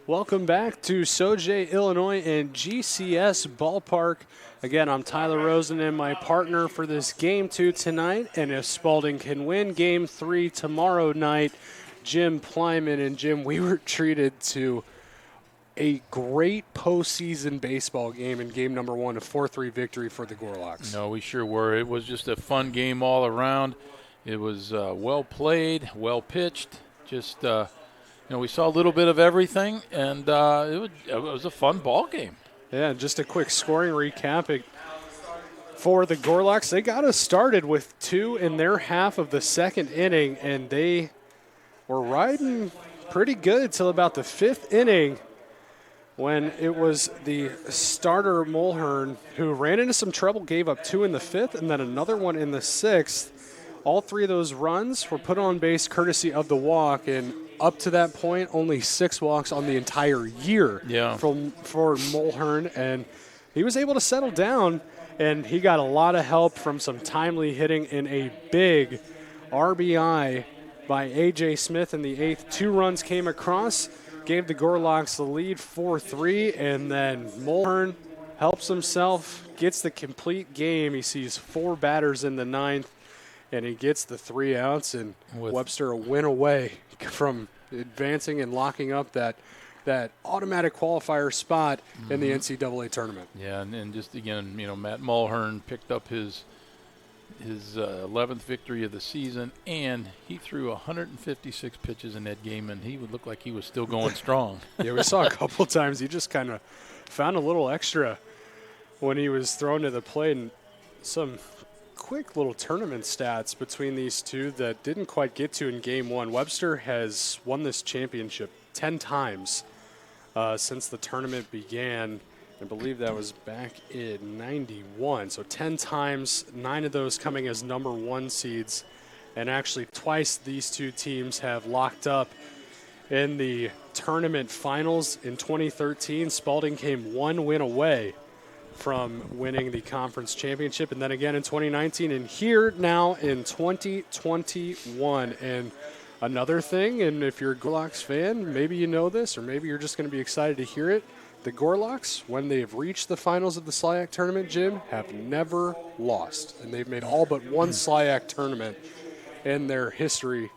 Welcome back to Sauget, Illinois and GCS Ballpark. Again, I'm Tyler Rosen and my partner for this Game 2 tonight. And if Spalding can win Game 3 tomorrow night, Jim Plyman. And Jim, we were treated to a great postseason baseball game in game number 1, a 4-3 victory for the Gorloks. No, we sure were. It was just a fun game all around. It was well played, well pitched, just we saw a little bit of everything, and it was a fun ball game. Yeah, just a quick scoring recap for the Gorloks. They got us started with 2 in their half of the second inning, and they were riding pretty good until about the 5th inning when it was the starter Mulhern who ran into some trouble, gave up 2 in the 5th, and then another one in the 6th. All 3 of those runs were put on base courtesy of the walk, and up to that point, only 6 walks on the entire year for Mulhern, and he was able to settle down, and he got a lot of help from some timely hitting in a big RBI by A.J. Smith in the 8th. 2 runs came across, gave the Gorloks the lead 4-3, and then Mulhern helps himself, gets the complete game. He sees 4 batters in the 9th, and he gets the 3 outs, and Webster a win away from advancing and locking up that automatic qualifier spot in the NCAA tournament. Yeah, and just again, Matt Mulhern picked up his 11th victory of the season, and he threw 156 pitches in that game, and he would look like he was still going strong. Yeah, we saw a couple times he just kind of found a little extra when he was thrown to the plate, and some quick little tournament stats between these two that didn't quite get to in game 1. Webster has won this championship 10 times since the tournament began. I believe that was back in 91. So 10 times, 9 of those coming as number 1 seeds. And actually twice these two teams have locked up in the tournament finals. In 2013, Spalding came 1 win away from winning the conference championship, and then again in 2019, and here now in 2021. And another thing, and if you're a Gorloks fan, maybe you know this, or maybe you're just going to be excited to hear it, the Gorloks, when they have reached the finals of the SLIAC Tournament, Jim, have never lost, and they've made all but 1 SLIAC Tournament in their history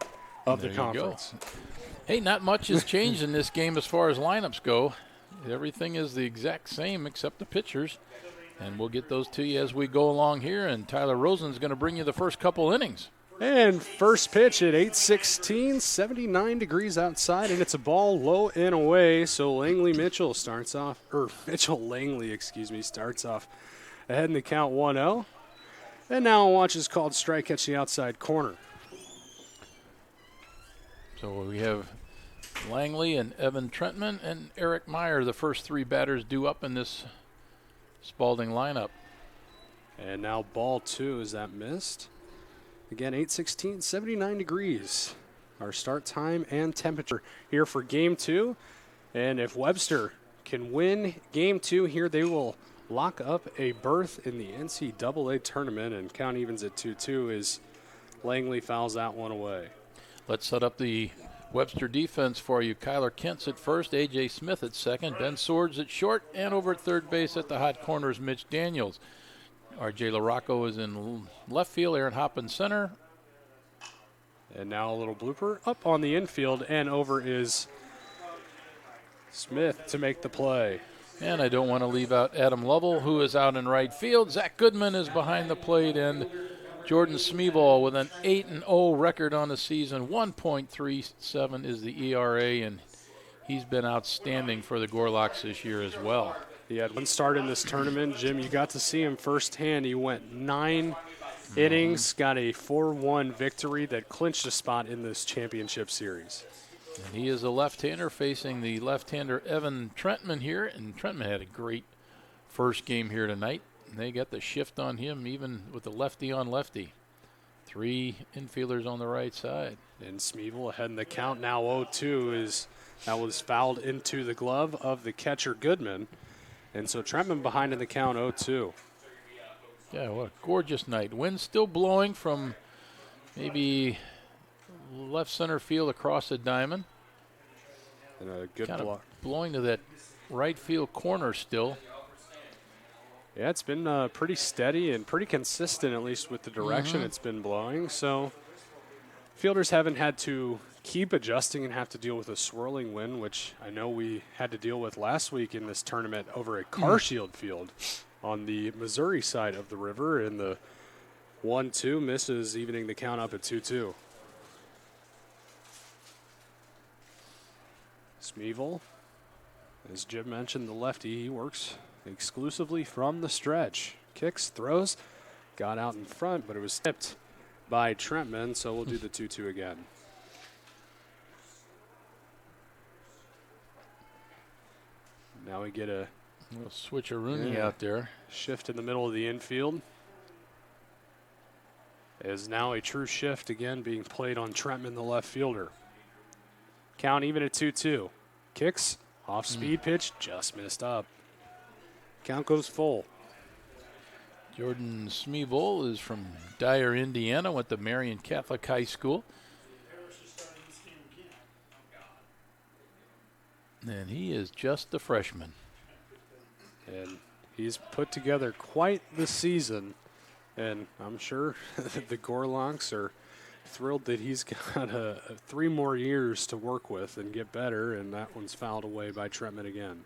of the conference. Hey, not much has changed in this game as far as lineups go. Everything is the exact same except the pitchers, and we'll get those to you as we go along here, and Tyler Rosen's going to bring you the first couple innings. And first pitch at 8:16, 79 degrees outside, and it's a ball low and away, so Mitchell starts off ahead in the count 1-0. And now a watch is called strike catch the outside corner. So we have Langley and Evan Trentman and Eric Meyer, the first 3 batters due up in this Spalding lineup. And now ball 2, is that missed? Again, 8:16, 79 degrees. Our start time and temperature here for game 2. And if Webster can win game 2 here, they will lock up a berth in the NCAA tournament, and count evens at 2-2 as Langley fouls that one away. Let's set up the Webster defense for you. Kyler Kent's at first, A.J. Smith at second, Ben Swords at short, and over at third base at the hot corner is Mitch Daniels. R.J. LaRocco is in left field, Aaron Hopp in center. And now a little blooper up on the infield, and over is Smith to make the play. And I don't want to leave out Adam Lovell, who is out in right field. Zach Goodman is behind the plate, and Jordan Smeeball with an 8-0 record on the season. 1.37 is the ERA, and he's been outstanding for the Gorloks this year as well. He had 1 start in this tournament. Jim, you got to see him firsthand. He went 9 innings, got a 4-1 victory that clinched a spot in this championship series. And he is a left-hander facing the left-hander Evan Trentman here, and Trentman had a great first game here tonight. And they got the shift on him even with the lefty on lefty. 3 infielders on the right side. And Smeevil ahead in the count now 0-2 that was fouled into the glove of the catcher Goodman. And so Trentman behind in the count 0-2. Yeah, what a gorgeous night. Wind still blowing from maybe left center field across the diamond. And a good kind block. of blowing to that right field corner still. Yeah, it's been pretty steady and pretty consistent, at least with the direction it's been blowing. So fielders haven't had to keep adjusting and have to deal with a swirling wind, which I know we had to deal with last week in this tournament over at Carshield Field on the Missouri side of the river. And the 1-2 misses, evening the count up at 2-2. Smeevil, as Jim mentioned, the lefty, he works exclusively from the stretch. Kicks, throws, got out in front, but it was tipped by Trentman, so we'll do the 2-2 again. Now we get a little switcheroonie out there. Shift in the middle of the infield. Is now a true shift again being played on Trentman, the left fielder. Count even at 2-2. Kicks, off speed pitch, just missed up. Count goes full. Jordan Smeevil is from Dyer, Indiana, went to Marion Catholic High School. And he is just a freshman. And he's put together quite the season. And I'm sure the Gorloks are thrilled that he's got 3 more years to work with and get better. And that one's fouled away by Trentman again.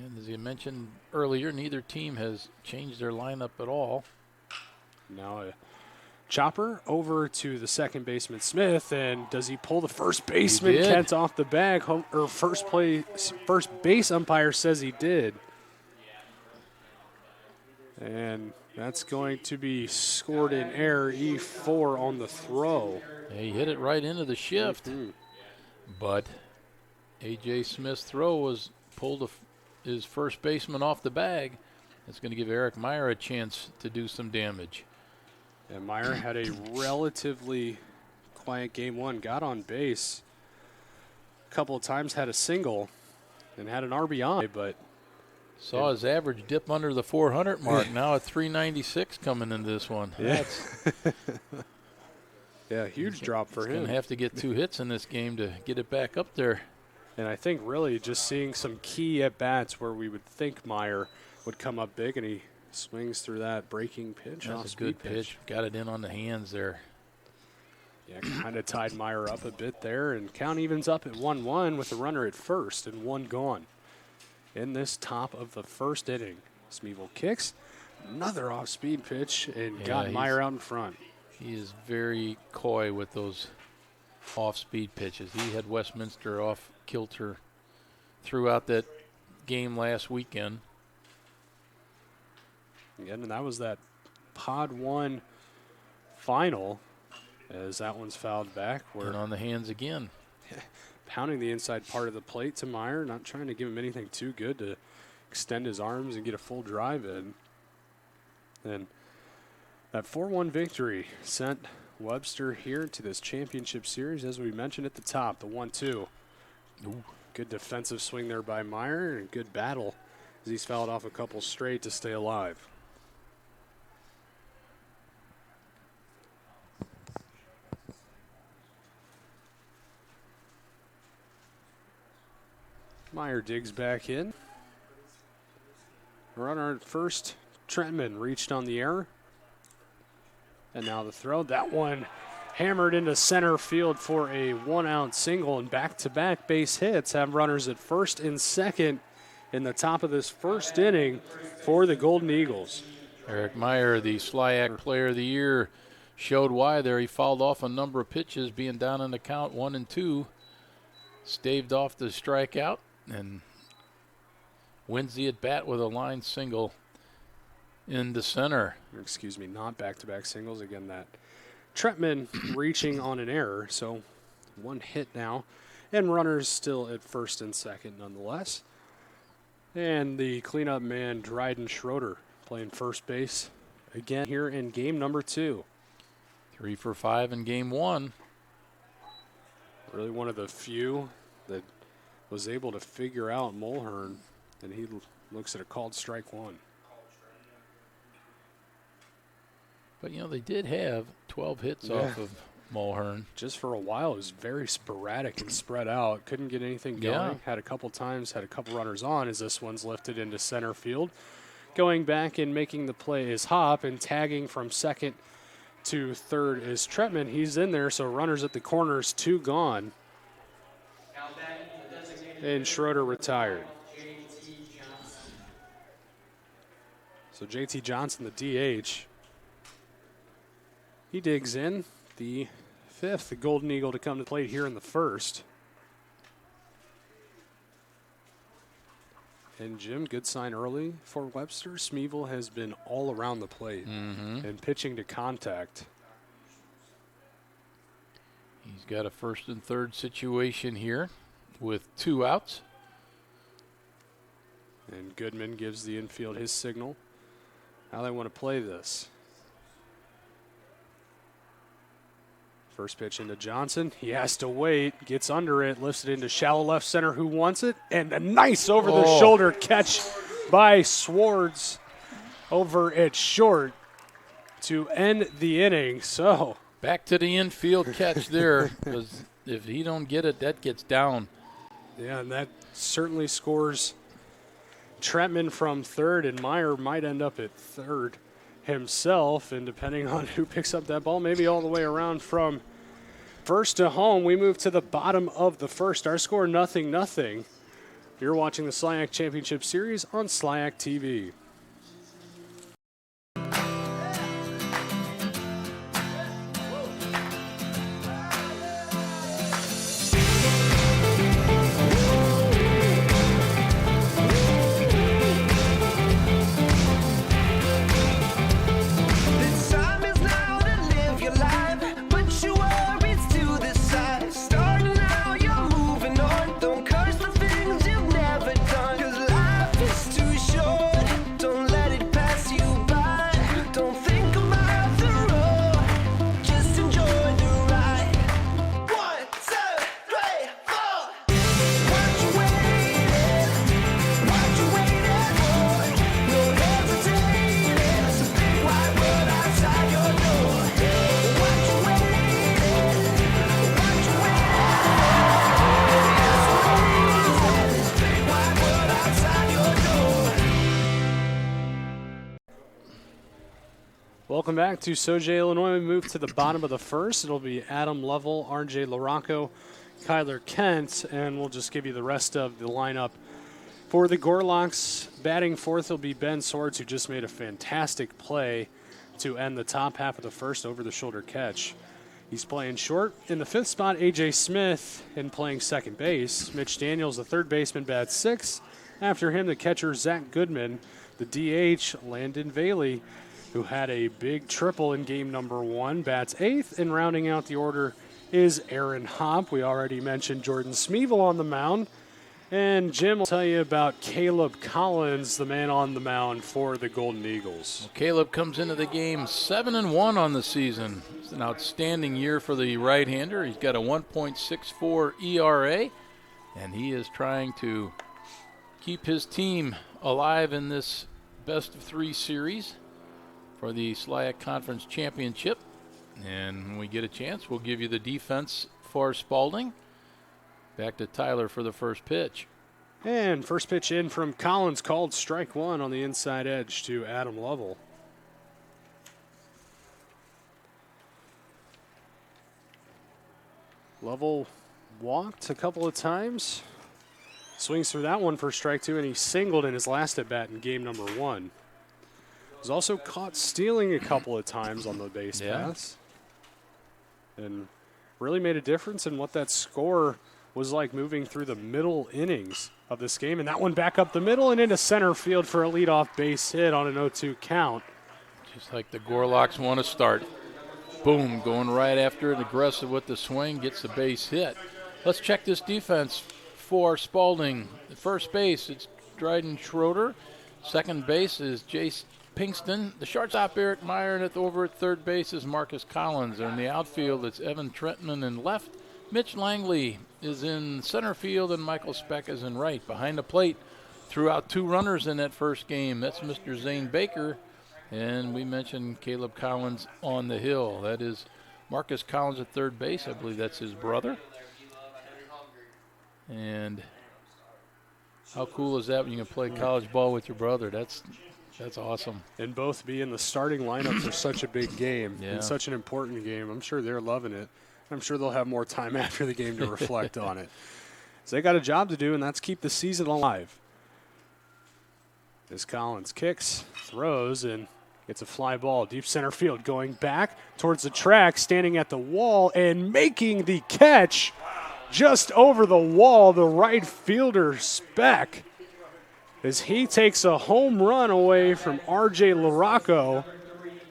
And as you mentioned earlier, neither team has changed their lineup at all. Now a chopper over to the second baseman Smith, and does he pull the first baseman Kent off the bag? First base umpire says he did. And that's going to be scored in error, E4 on the throw. Yeah, he hit it right into the shift. But A.J. Smith's throw was pulled his first baseman off the bag. That's going to give Eric Meyer a chance to do some damage. And Meyer had a relatively quiet game one, got on base a couple of times, had a single, and had an RBI, but saw his average dip under the 400 mark. Now at 396 coming into this one. Yeah, yeah, huge drop for him. He's going to have to get 2 hits in this game to get it back up there. And I think really just seeing some key at-bats where we would think Meyer would come up big, and he swings through that breaking pitch. That's a good pitch. Got it in on the hands there. Yeah, kind of tied Meyer up a bit there, and count evens up at 1-1 with the runner at first and 1 gone. In this top of the first inning, Smeevil kicks, another off-speed pitch, and got Meyer out in front. He is very coy with those off-speed pitches. He had Westminster off kilter throughout that game last weekend. Again, and that was that Pod 1 final, as that one's fouled back. And on the hands again. Pounding the inside part of the plate to Meyer, not trying to give him anything too good to extend his arms and get a full drive in. And that 4-1 victory sent Webster here to this championship series, as we mentioned at the top, the 1-2. Good defensive swing there by Meyer, and good battle as he's fouled off a couple straight to stay alive. Meyer digs back in. Runner at first, Trentman reached on the error. And now the throw. That one hammered into center field for a 1-out single, and back-to-back base hits have runners at first and second in the top of this first inning for the Golden Eagles. Eric Meyer, the SLIAC Player of the Year, showed why there. He fouled off a number of pitches, being down in the count 1-2. Staved off the strikeout and wins the at-bat with a line single in the center. Excuse me, not back-to-back singles. Again, that Trentman reaching on an error, so 1 hit now. And runners still at first and second nonetheless. And the cleanup man, Dryden Schroeder, playing first base again here in game number 2. 3 for 5 in game 1. Really one of the few that was able to figure out Mulhern, and he looks at a called strike 1. But, you know, they did have 12 hits off of Mulhern. Just for a while, it was very sporadic and spread out. Couldn't get anything going. Yeah. Had a couple times, had a couple runners on as this one's lifted into center field. Going back and making the play is Hop, and tagging from second to third is Tretman. He's in there, so runners at the corners, 2 gone. And Schroeder retired. So JT Johnson, the DH, he digs in. The 5th, the Golden Eagle to come to plate here in the 1st. And Jim, good sign early for Webster. Smeevil has been all around the plate and pitching to contact. He's got a 1st and 3rd situation here with 2 outs. And Goodman gives the infield his signal. How they want to play this. First pitch into Johnson. He has to wait. Gets under it. Lifts it into shallow left center. Who wants it? And a nice over-the-shoulder catch by Swartz over at short to end the inning. So back to the infield catch there. Because if he don't get it, that gets down. Yeah, and that certainly scores Tretman from third, and Meyer might end up at third himself, and depending on who picks up that ball, maybe all the way around from first to home. We move to the bottom of the 1st. Our score 0-0. You're watching the SLIAC Championship Series on SLIAC TV. Welcome back to Sauget, Illinois. We move to the bottom of the 1st. It'll be Adam Lovell, RJ LaRocco, Kyler Kent, and we'll just give you the rest of the lineup. For the Gorloks, batting 4th will be Ben Swartz, who just made a fantastic play to end the top half of the 1st over-the-shoulder catch. He's playing short. In the 5th spot, A.J. Smith, and playing second base. Mitch Daniels, the 3rd baseman, bats 6th. After him, the catcher, Zach Goodman. The DH, Landon Bailey, who had a big triple in game number 1, bats 8th, and rounding out the order is Aaron Hop. We already mentioned Jordan Smeevil on the mound, and Jim will tell you about Caleb Collins, the man on the mound for the Golden Eagles. Well, Caleb comes into the game 7-1 on the season. It's an outstanding year for the right-hander. He's got a 1.64 ERA, and he is trying to keep his team alive in this best-of-3 series for the SLIAC Conference Championship. And when we get a chance, we'll give you the defense for Spalding. Back to Tyler for the first pitch. And first pitch in from Collins, called strike 1 on the inside edge to Adam Lovell. Lovell walked a couple of times. Swings through that one for strike 2, and he singled in his last at-bat in game number 1. Was also caught stealing a couple of times on the base paths. And really made a difference in what that score was like moving through the middle innings of this game. And that one back up the middle and into center field for a leadoff base hit on an 0-2 count. Just like the Gorloks want to start. Boom, going right after it, aggressive with the swing, gets the base hit. Let's check this defense for Spalding. At first base, it's Dryden Schroeder. Second base is Jace Pinkston. The shortstop, Eric Meyer, and over at third base is Marcus Collins. And in the outfield, it's Evan Trentman in left. Mitch Langley is in center field, and Michael Speck is in right. Behind the plate, threw out 2 runners in that first game. That's Mr. Zane Baker. And we mentioned Caleb Collins on the hill. That is Marcus Collins at third base. I believe that's his brother. And how cool is that when you can play college ball with your brother? That's awesome. And both be in the starting lineup for such a big game and such an important game. I'm sure they're loving it. I'm sure they'll have more time after the game to reflect on it. So they got a job to do, and that's keep the season alive. As Collins kicks, throws, and it's a fly ball, deep center field, going back towards the track, standing at the wall, and making the catch just over the wall, the right fielder, Speck, as he takes a home run away from R.J. LaRocco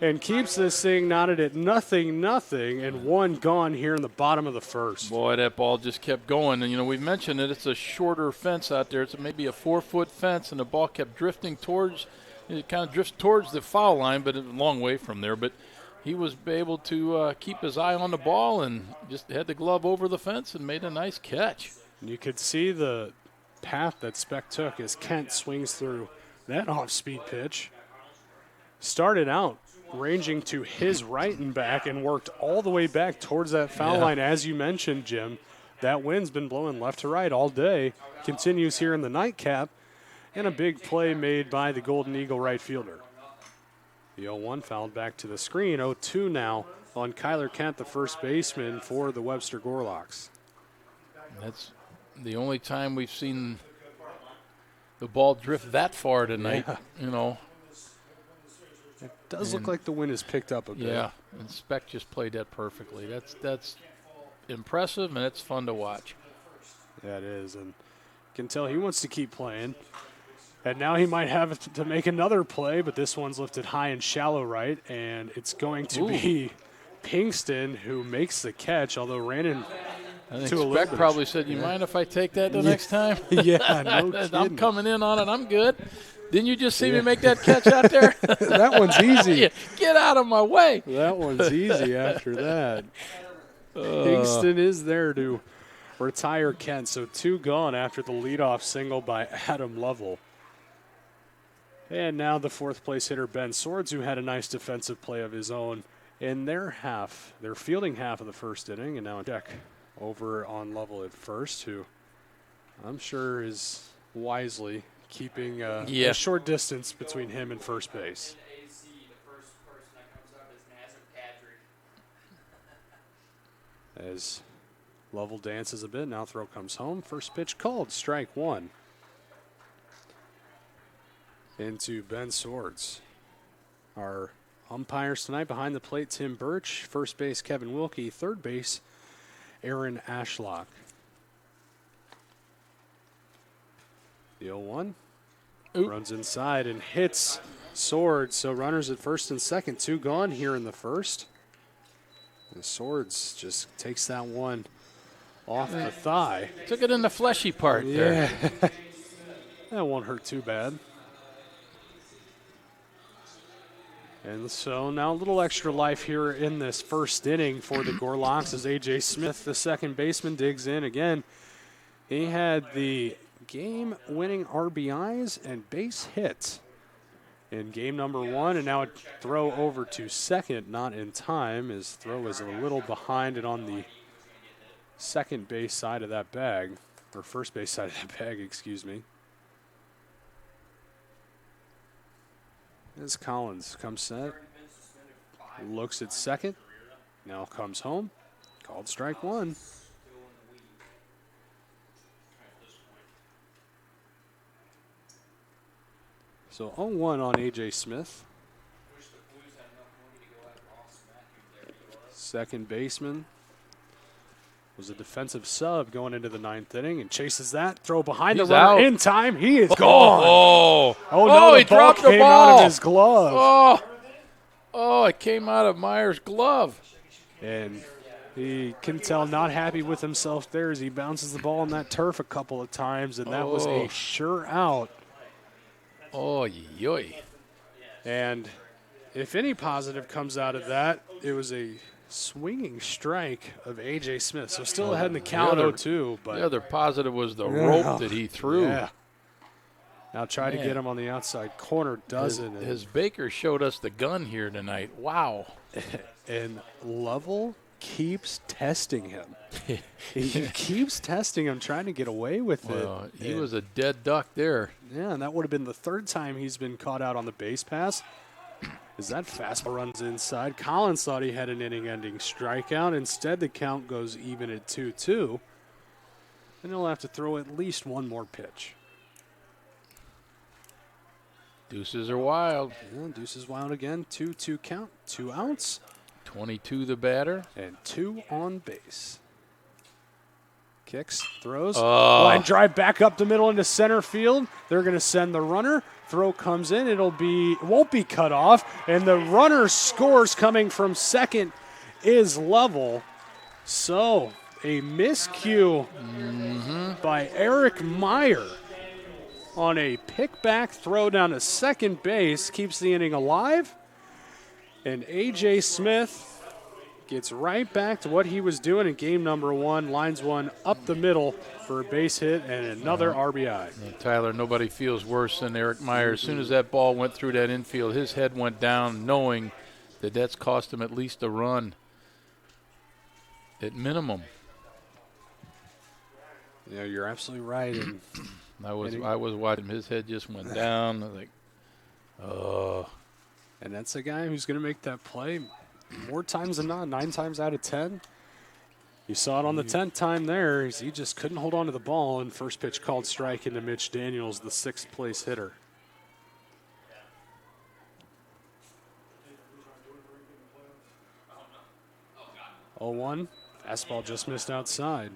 and keeps this thing knotted at 0-0 and one gone here in the bottom of the first. Boy, that ball just kept going. And, we've mentioned it. It's a shorter fence out there. It's maybe a 4-foot fence, and the ball kept drifting towards – it kind of drifts towards the foul line, but it's a long way from there. But he was able to keep his eye on the ball and just had the glove over the fence and made a nice catch. You could see the path that Speck took as Kent swings through that off-speed pitch. Started out ranging to his right and back and worked all the way back towards that foul line. As you mentioned, Jim, that wind's been blowing left to right all day. Continues here in the nightcap, and a big play made by the Golden Eagle right fielder. The 0-1 fouled back to the screen. 0-2 now on Kyler Kent, the first baseman for the Webster Gorloks. That's the only time we've seen the ball drift that far tonight, It does look like the wind has picked up a bit. Yeah, and Speck just played that perfectly. That's impressive, and it's fun to watch. Yeah, it is, and you can tell he wants to keep playing. And now he might have to make another play, but this one's lifted high and shallow right, and it's going to be Pinkston who makes the catch, although ran in. I think Speck probably said, you mind if I take that the next time? Yeah, no kidding. I'm coming in on it. I'm good. Didn't you just see me make that catch out there? That one's easy. Get out of my way. That one's easy after that. Pinkston is there to retire Kent, so 2 gone after the leadoff single by Adam Lovell. And now the fourth place hitter, Ben Swords, who had a nice defensive play of his own in their fielding half of the first inning. And now a check over on Lovell at first, who I'm sure is wisely keeping a short distance between him and first base. As Lovell dances a bit, now throw comes home. First pitch called, strike 1. Into Ben Swords. Our umpires tonight behind the plate, Tim Birch. First base, Kevin Wilkie. Third base, Aaron Ashlock. The 0-1 runs inside and hits Swords. So runners at first and second, 2 gone here in the first. And Swords just takes that one off the thigh. Took it in the fleshy part there. That won't hurt too bad. And so now a little extra life here in this first inning for the Gorloks as A.J. Smith, the second baseman, digs in again. He had the game-winning RBIs and base hits in game number 1, and now a throw over to second, not in time. His throw is a little behind it on the second base side of that bag, or first base side of that bag, excuse me. As Collins comes set, looks at second, now comes home, called strike 1. So 0-1 on A.J. Smith. Second baseman was a defensive sub going into the 9th inning and chases that. Throw behind the runner in time. He is gone. No, he dropped the came ball out of his glove. It came out of Meyer's glove. And he can tell not happy with himself there as he bounces the ball on that turf a couple of times, and that was a sure out. Yoy. And if any positive comes out of that, it was a swinging strike of A.J. Smith. So still ahead in the count 0-2. But the other positive was the rope that he threw. Yeah. Now try to get him on the outside corner. Doesn't. His Baker showed us the gun here tonight. Wow. And Lovell keeps testing him. He keeps testing him, trying to get away with it. He was a dead duck there. Yeah, and that would have been the third time he's been caught out on the base pass. As that fastball runs inside, Collins thought he had an inning-ending strikeout. Instead, the count goes even at 2-2. And he'll have to throw at least one more pitch. Deuces are wild. Yeah, deuces wild again. 2-2 count, 2 outs. 22 the batter. And 2 on base. Kicks, throws. Line drive back up the middle into center field. They're going to send the runner. Throw comes in. It won't be cut off. And the runner scores coming from second is level. So a miscue by Eric Meyer on a pick-back throw down to second base keeps the inning alive. And A.J. Smith gets right back to what he was doing in game number 1. Lines one up the middle for a base hit and another RBI. Tyler, nobody feels worse than Eric Meyer. As soon as that ball went through that infield, his head went down knowing that that's cost him at least a run at minimum. Yeah, you're absolutely right. And I was watching him. His head just went down. I was like, oh. And that's a guy who's going to make that play more times than not, 9 times out of 10. You saw it on the 10th time there. He just couldn't hold on to the ball, and first pitch called strike into Mitch Daniels, the 6th place hitter. Oh, 1. Fastball just missed outside.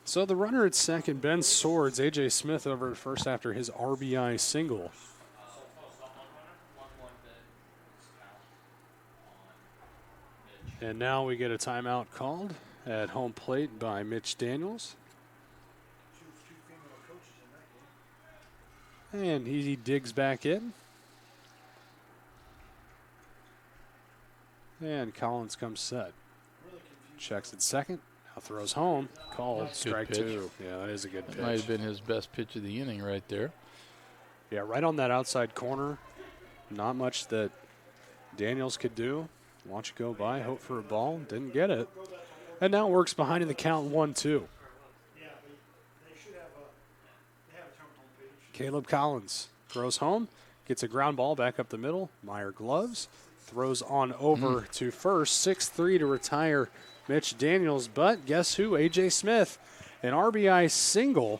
So the runner at second, Ben Swords, A.J. Smith over at first after his RBI single. And now we get a timeout called at home plate by Mitch Daniels. And he digs back in. And Collins comes set. Checks at second. Now throws home. Called. Strike 2. Yeah, that is a good pitch. That might have been his best pitch of the inning right there. Yeah, right on that outside corner. Not much that Daniels could do. Watch it go by. Hope for a ball. Didn't get it. And now works behind in the count 1-2. Caleb Collins throws home. Gets a ground ball back up the middle. Meyer gloves. Throws on over to first. 6-3 to retire Mitch Daniels. But guess who? A.J. Smith, an RBI single,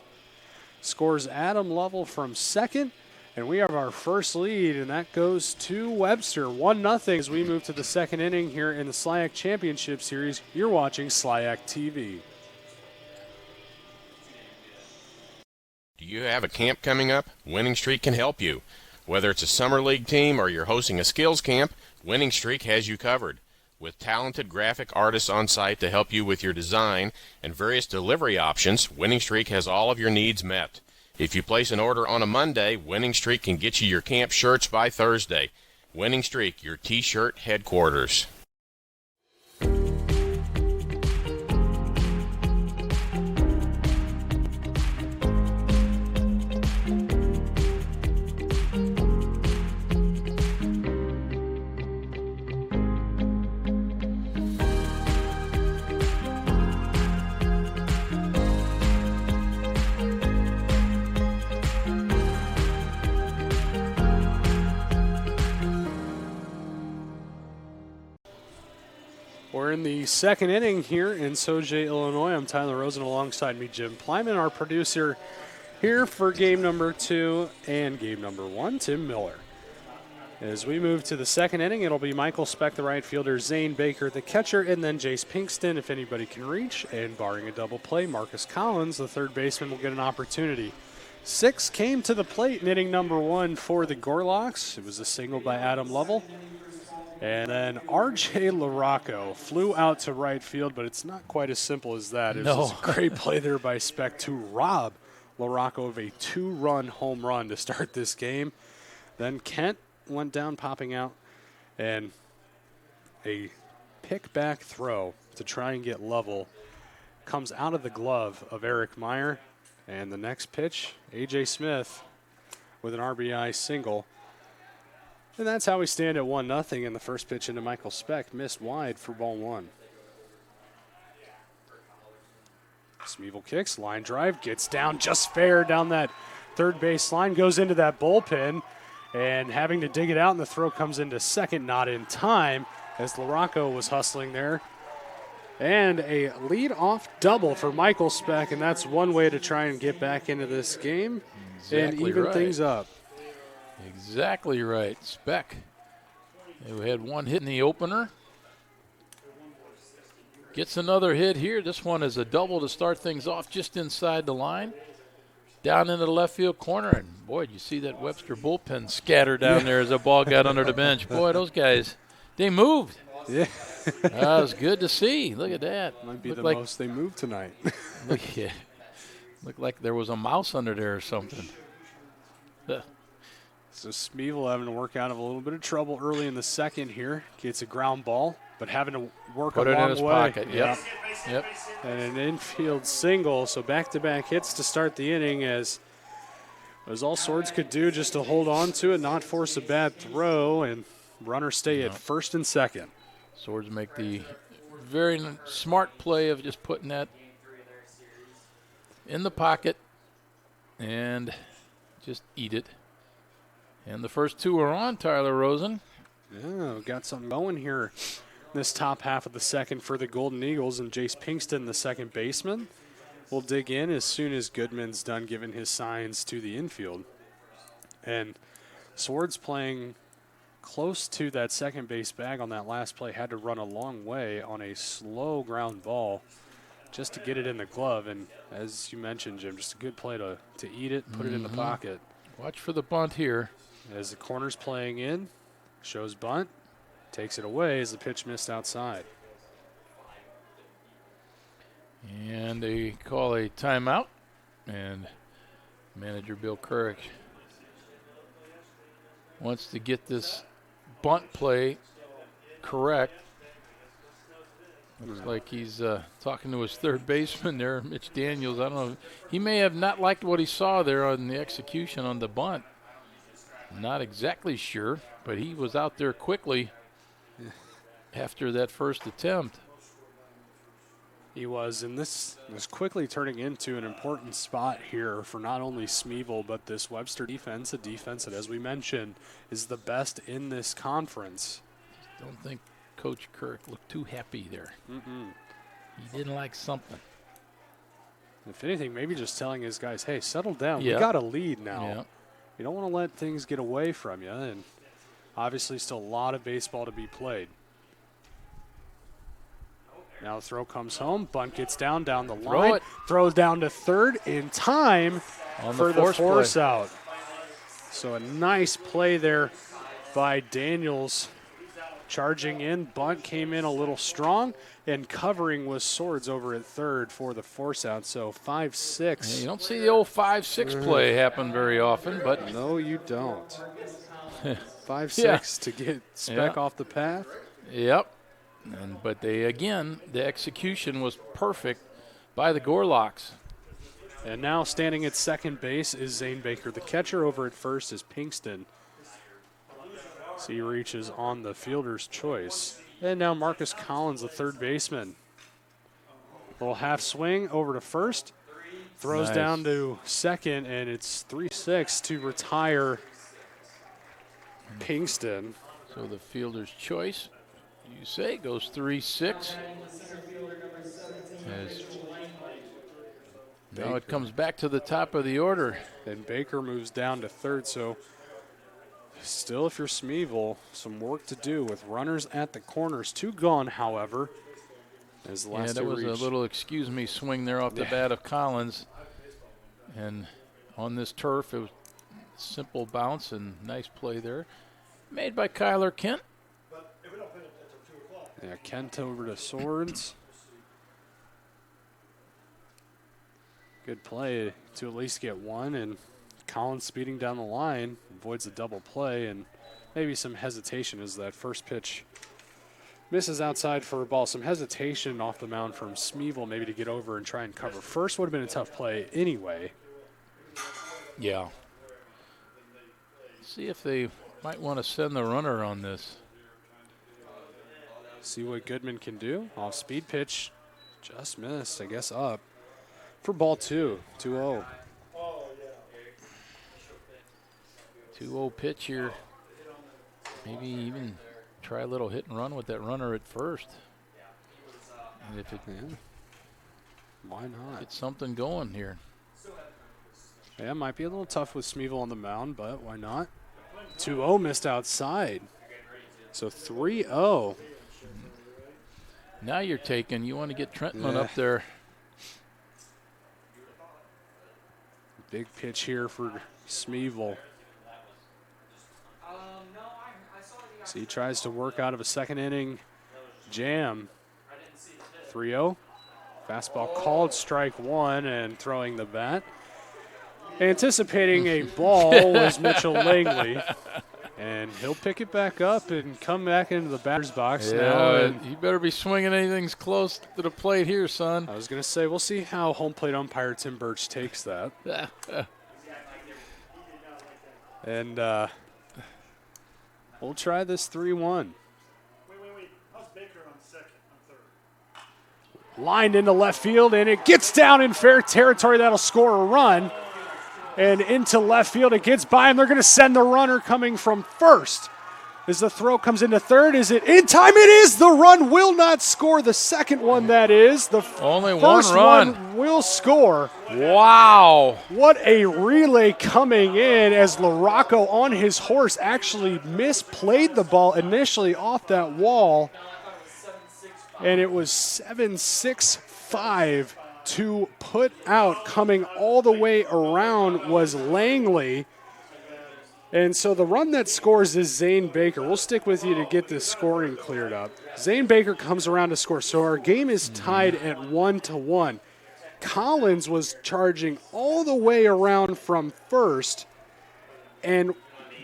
scores Adam Lovell from second. And we have our first lead, and that goes to Webster. 1-0 as we move to the second inning here in the SLIAC Championship Series. You're watching SLIAC TV. Do you have a camp coming up? Winning Streak can help you. Whether it's a summer league team or you're hosting a skills camp, Winning Streak has you covered. With talented graphic artists on site to help you with your design and various delivery options, Winning Streak has all of your needs met. If you place an order on a Monday, Winning Streak can get you your camp shirts by Thursday. Winning Streak, your T-shirt headquarters. We're in the second inning here in Sauget, Illinois. I'm Tyler Rosen alongside me, Jim Plyman, our producer here for game number 2 and game number 1, Tim Miller. As we move to the second inning, it'll be Michael Speck, the right fielder, Zane Baker, the catcher, and then Jace Pinkston, if anybody can reach. And barring a double play, Marcus Collins, the third baseman, will get an opportunity. 6 came to the plate in inning number 1 for the Gorloks. It was a single by Adam Lovell. And then R.J. LaRocco flew out to right field, but it's not quite as simple as that. It was just a great play there by Speck to rob LaRocco of a 2-run home run to start this game. Then Kent went down, popping out, and a pick-back throw to try and get Lovell comes out of the glove of Eric Meyer. And the next pitch, A.J. Smith with an RBI single And that's how we stand at 1-0 in the first pitch into Michael Speck. Missed wide for ball 1. Smeevil kicks, line drive, gets down just fair down that third base line, goes into that bullpen, and having to dig it out, and the throw comes into second, not in time, as LaRocco was hustling there. And a lead-off double for Michael Speck, and that's one way to try and get back into this game and even things up. Exactly right. Speck, who had one hit in the opener, gets another hit here. This one is a double to start things off just inside the line. Down into the left field corner, and boy, did you see that Webster bullpen scatter down there as the ball got under the bench. Boy, those guys, they moved. Yeah. That was good to see. Look at that. Might be Looked the like, most they moved tonight. Looked like there was a mouse under there or something. So Smeevil having to work out of a little bit of trouble early in the second here. Gets a ground ball, but having to work Put a it long in his way. pocket. Yep. And an infield single, so back-to-back hits to start the inning as all Swords could do just to hold on to it, not force a bad throw, and runners stay at first and second. Swords make the very smart play of just putting that in the pocket and just eat it. And the first two are on, Tyler Rosen. Yeah, we got something going here this top half of the second for the Golden Eagles, and Jace Pinkston, the second baseman, will dig in as soon as Goodman's done giving his signs to the infield. And Swords playing close to that second base bag on that last play, had to run a long way on a slow ground ball just to get it in the glove. And as you mentioned, Jim, just a good play to eat it, put it in the pocket. Watch for the bunt here. As the corner's playing in, shows bunt, takes it away as the pitch missed outside. And they call a timeout, and manager Bill Couric wants to get this bunt play correct. Looks like he's talking to his third baseman there, Mitch Daniels. I don't know. He may have not liked what he saw there on the execution on the bunt. Not exactly sure, but he was out there quickly after that first attempt. He was, and this is quickly turning into an important spot here for not only Smeevil, but this Webster defense, a defense that, as we mentioned, is the best in this conference. Don't think Coach Kirk looked too happy there. He didn't like something. If anything, maybe just telling his guys, hey, settle down. Yeah. We got a lead now. Yeah. You don't want to let things get away from you, and obviously still a lot of baseball to be played. Now the throw comes home. Bunt gets down the line. Throws down to third in time for the force out. So a nice play there by Daniels. Charging in. Bunt came in a little strong, and covering was Swords over at third for the force out. So 5-6. Yeah, you don't see the old 5-6 play happen very often, but no, you don't. 5-6 to get Speck off the path. Yep. But they, again, the execution was perfect by the Gorloks. And now standing at second base is Zane Baker. The catcher over at first is Pinkston. So he reaches on the fielder's choice. And now Marcus Collins, the third baseman. Little half swing over to first. Throws down to second, and it's 3-6 to retire Pinkston. So the fielder's choice, you say, goes 3-6. Now it comes back to the top of the order. And Baker moves down to third, so still, if you're Smeevil, some work to do with runners at the corners. 2 gone, however. As the last that was a little excuse me swing there off the bat of Collins. And on this turf, it was a simple bounce and nice play there. Made by Kyler Kent. Yeah, Kent over to Swords. Good play to at least get one, and Collins speeding down the line, avoids a double play, and maybe some hesitation as that first pitch misses outside for a ball. Some hesitation off the mound from Smeevil maybe to get over and try and cover. First would have been a tough play anyway. Yeah. See if they Might want to send the runner on this. See what Goodman can do. Off speed pitch. Just missed, I guess, up. For ball 2, 2-0. 2-0 pitch here. Maybe even try a little hit and run with that runner at first. And if it Why not? gets something going here. Yeah, might be a little tough with Smeevil on the mound, but why not? 2-0 missed outside. So 3-0. Now you're taking. You want to get Trentman up there. Big pitch here for Smeevil. So he tries to work out of a second inning jam. 3-0. Fastball called strike 1 and throwing the bat. Anticipating a ball was Mitchell Langley. And he'll pick it back up and come back into the batter's box now. And you better be swinging anything close to the plate here, son. I was going to say, we'll see how home plate umpire Tim Birch takes that. And we'll try this 3-1. Wait. How's Baker on second, on third? Lined into left field, and it gets down in fair territory. That'll score a run. And into left field, it gets by him. They're going to send the runner coming from first. As the throw comes into third, is it in time? It is. The run will not score. The second one, that is. The Only first one run. one will score. Wow. What a relay coming in as LaRocco on his horse actually misplayed the ball initially off that wall. And it was 7-6-5 to put out. Coming all the way around was Langley. And so the run that scores is Zane Baker. We'll stick with you to get this scoring cleared up. Zane Baker comes around to score. So our game is tied at 1-1. Collins was charging all the way around from first and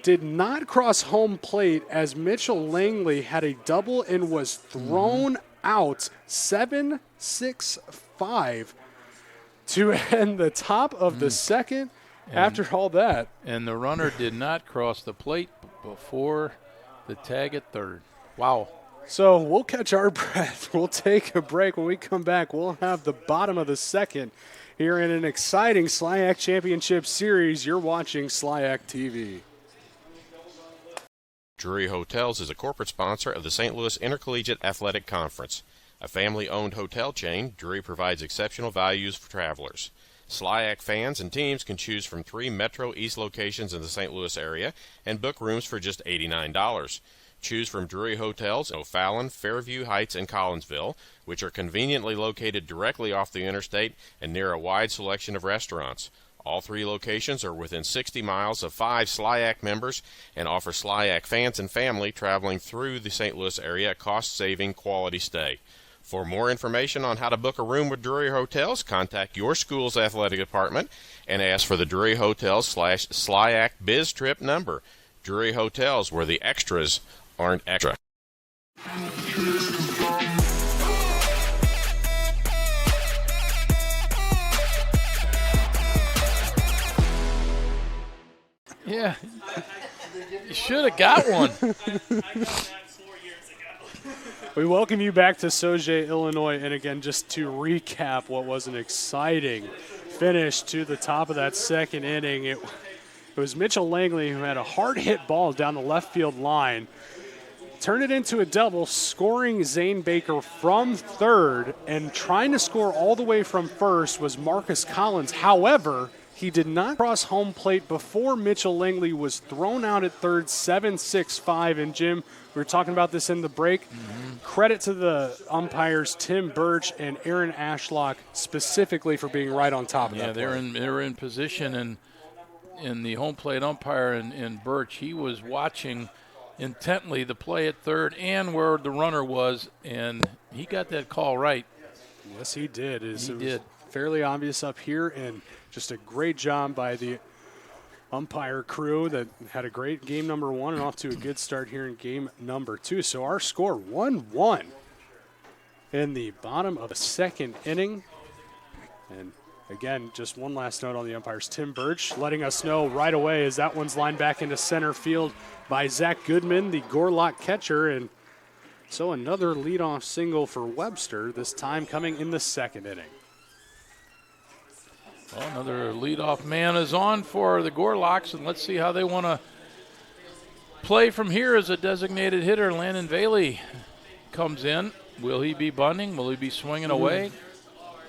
did not cross home plate as Mitchell Langley had a double and was thrown out. 7-6-5 to end the top of the second. After all that. And the runner did not cross the plate before the tag at third. Wow. So we'll catch our breath. We'll take a break. When we come back, we'll have the bottom of the second here in an exciting SLIAC Championship Series. You're watching SLIAC TV. Drury Hotels is a corporate sponsor of the St. Louis Intercollegiate Athletic Conference. A family-owned hotel chain, Drury provides exceptional values for travelers. SLIAC fans and teams can choose from 3 Metro East locations in the St. Louis area and book rooms for just $89. Choose from Drury Hotels in O'Fallon, Fairview Heights, and Collinsville, which are conveniently located directly off the interstate and near a wide selection of restaurants. All 3 locations are within 60 miles of 5 SLIAC members and offer SLIAC fans and family traveling through the St. Louis area a cost-saving quality stay. For more information on how to book a room with Drury Hotels, contact your school's athletic department and ask for the Drury Hotels/SLIAC Biz Trip number. Drury Hotels, where the extras aren't extra. Yeah. You should have got one. We welcome you back to Sauget, Illinois. And again, just to recap what was an exciting finish to the top of that second inning, it was Mitchell Langley who had a hard-hit ball down the left field line, turned it into a double, scoring Zane Baker from third, and trying to score all the way from first was Marcus Collins. However, he did not cross home plate before Mitchell Langley was thrown out at third, 7-6-5. And Jim, we were talking about this in the break. Credit to the umpires, Tim Birch and Aaron Ashlock, specifically for being right on top of that. Yeah, they're in position, and the home plate umpire in Birch, he was watching intently the play at third and where the runner was, and he got that call right. Yes, he did. He did. did. Fairly obvious up here, and just a great job by the umpire crew that had a great game number 1 and off to a good start here in game number 2. So our score 1-1 in the bottom of the second inning. And Again, just one last note on the umpires. Tim Birch letting us know right away as that one's lined back into center field by Zach Goodman, the Gorlok catcher. And so another leadoff single for Webster, this time coming in the second inning. Well, another leadoff man is on for the Gorloks, and let's see how they want to play from here as a designated hitter. Landon Bailey comes in. Will he be bunting? Will he be swinging away?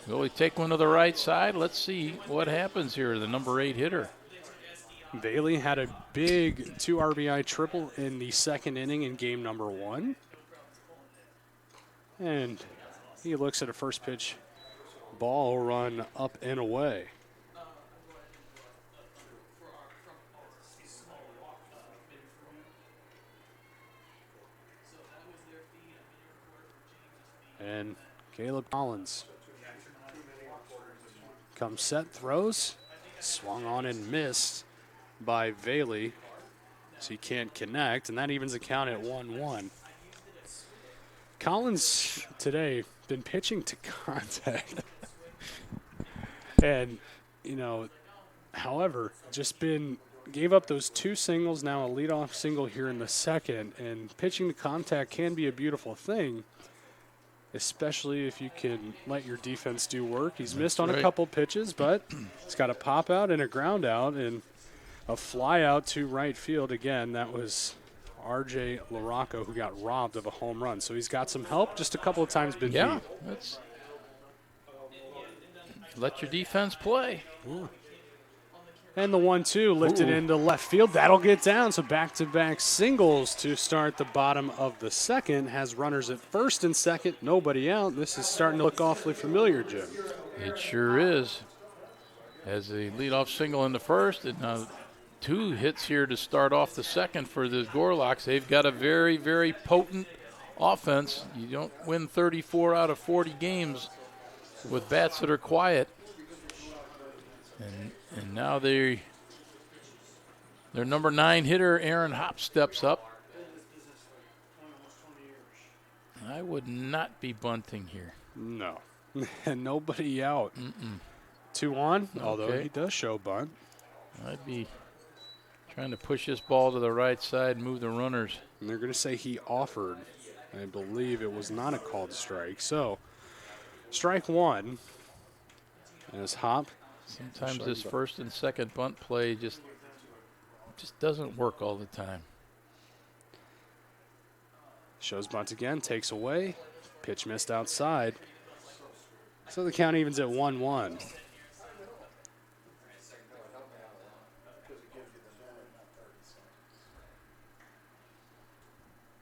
Will he take one to the right side? Let's see what happens here, the number 8 hitter. Bailey had a big 2 RBI triple in the second inning in game number 1. And he looks at a first pitch ball run up and away. And Caleb Collins comes set, throws, swung on and missed by Bailey, so he can't connect, and that evens the count at 1-1. Collins today been pitching to contact. And, you know, however, just gave up those 2 singles, now a leadoff single here in the second, and pitching to contact can be a beautiful thing, especially if you can let your defense do work. He's missed on a couple pitches, but he's got a pop out and a ground out and a fly out to right field. Again, that was R.J. LaRocco who got robbed of a home run. So he's got some help, just a couple of times been beat. That's let your defense play. Yeah. And the 1-2 lifted into left field. That'll get down. So back-to-back singles to start the bottom of the second. Has runners at first and second, nobody out. This is starting to look awfully familiar, Jim. It sure is. As a leadoff single in the first, and now 2 hits here to start off the second for the Gorloks. They've got a very, very potent offense. You don't win 34 out of 40 games with bats that are quiet. And now their number 9 hitter, Aaron Hopp, steps up. I would not be bunting here. No. And nobody out. 2 on, although Okay. he does show bunt. I'd be trying to push this ball to the right side, move the runners. And they're going to say he offered. I believe it was not a called strike. So, strike 1 as Hopp. Sometimes this first and second bunt play just doesn't work all the time. Shows bunt again, takes away. Pitch missed outside. So the count evens at 1-1.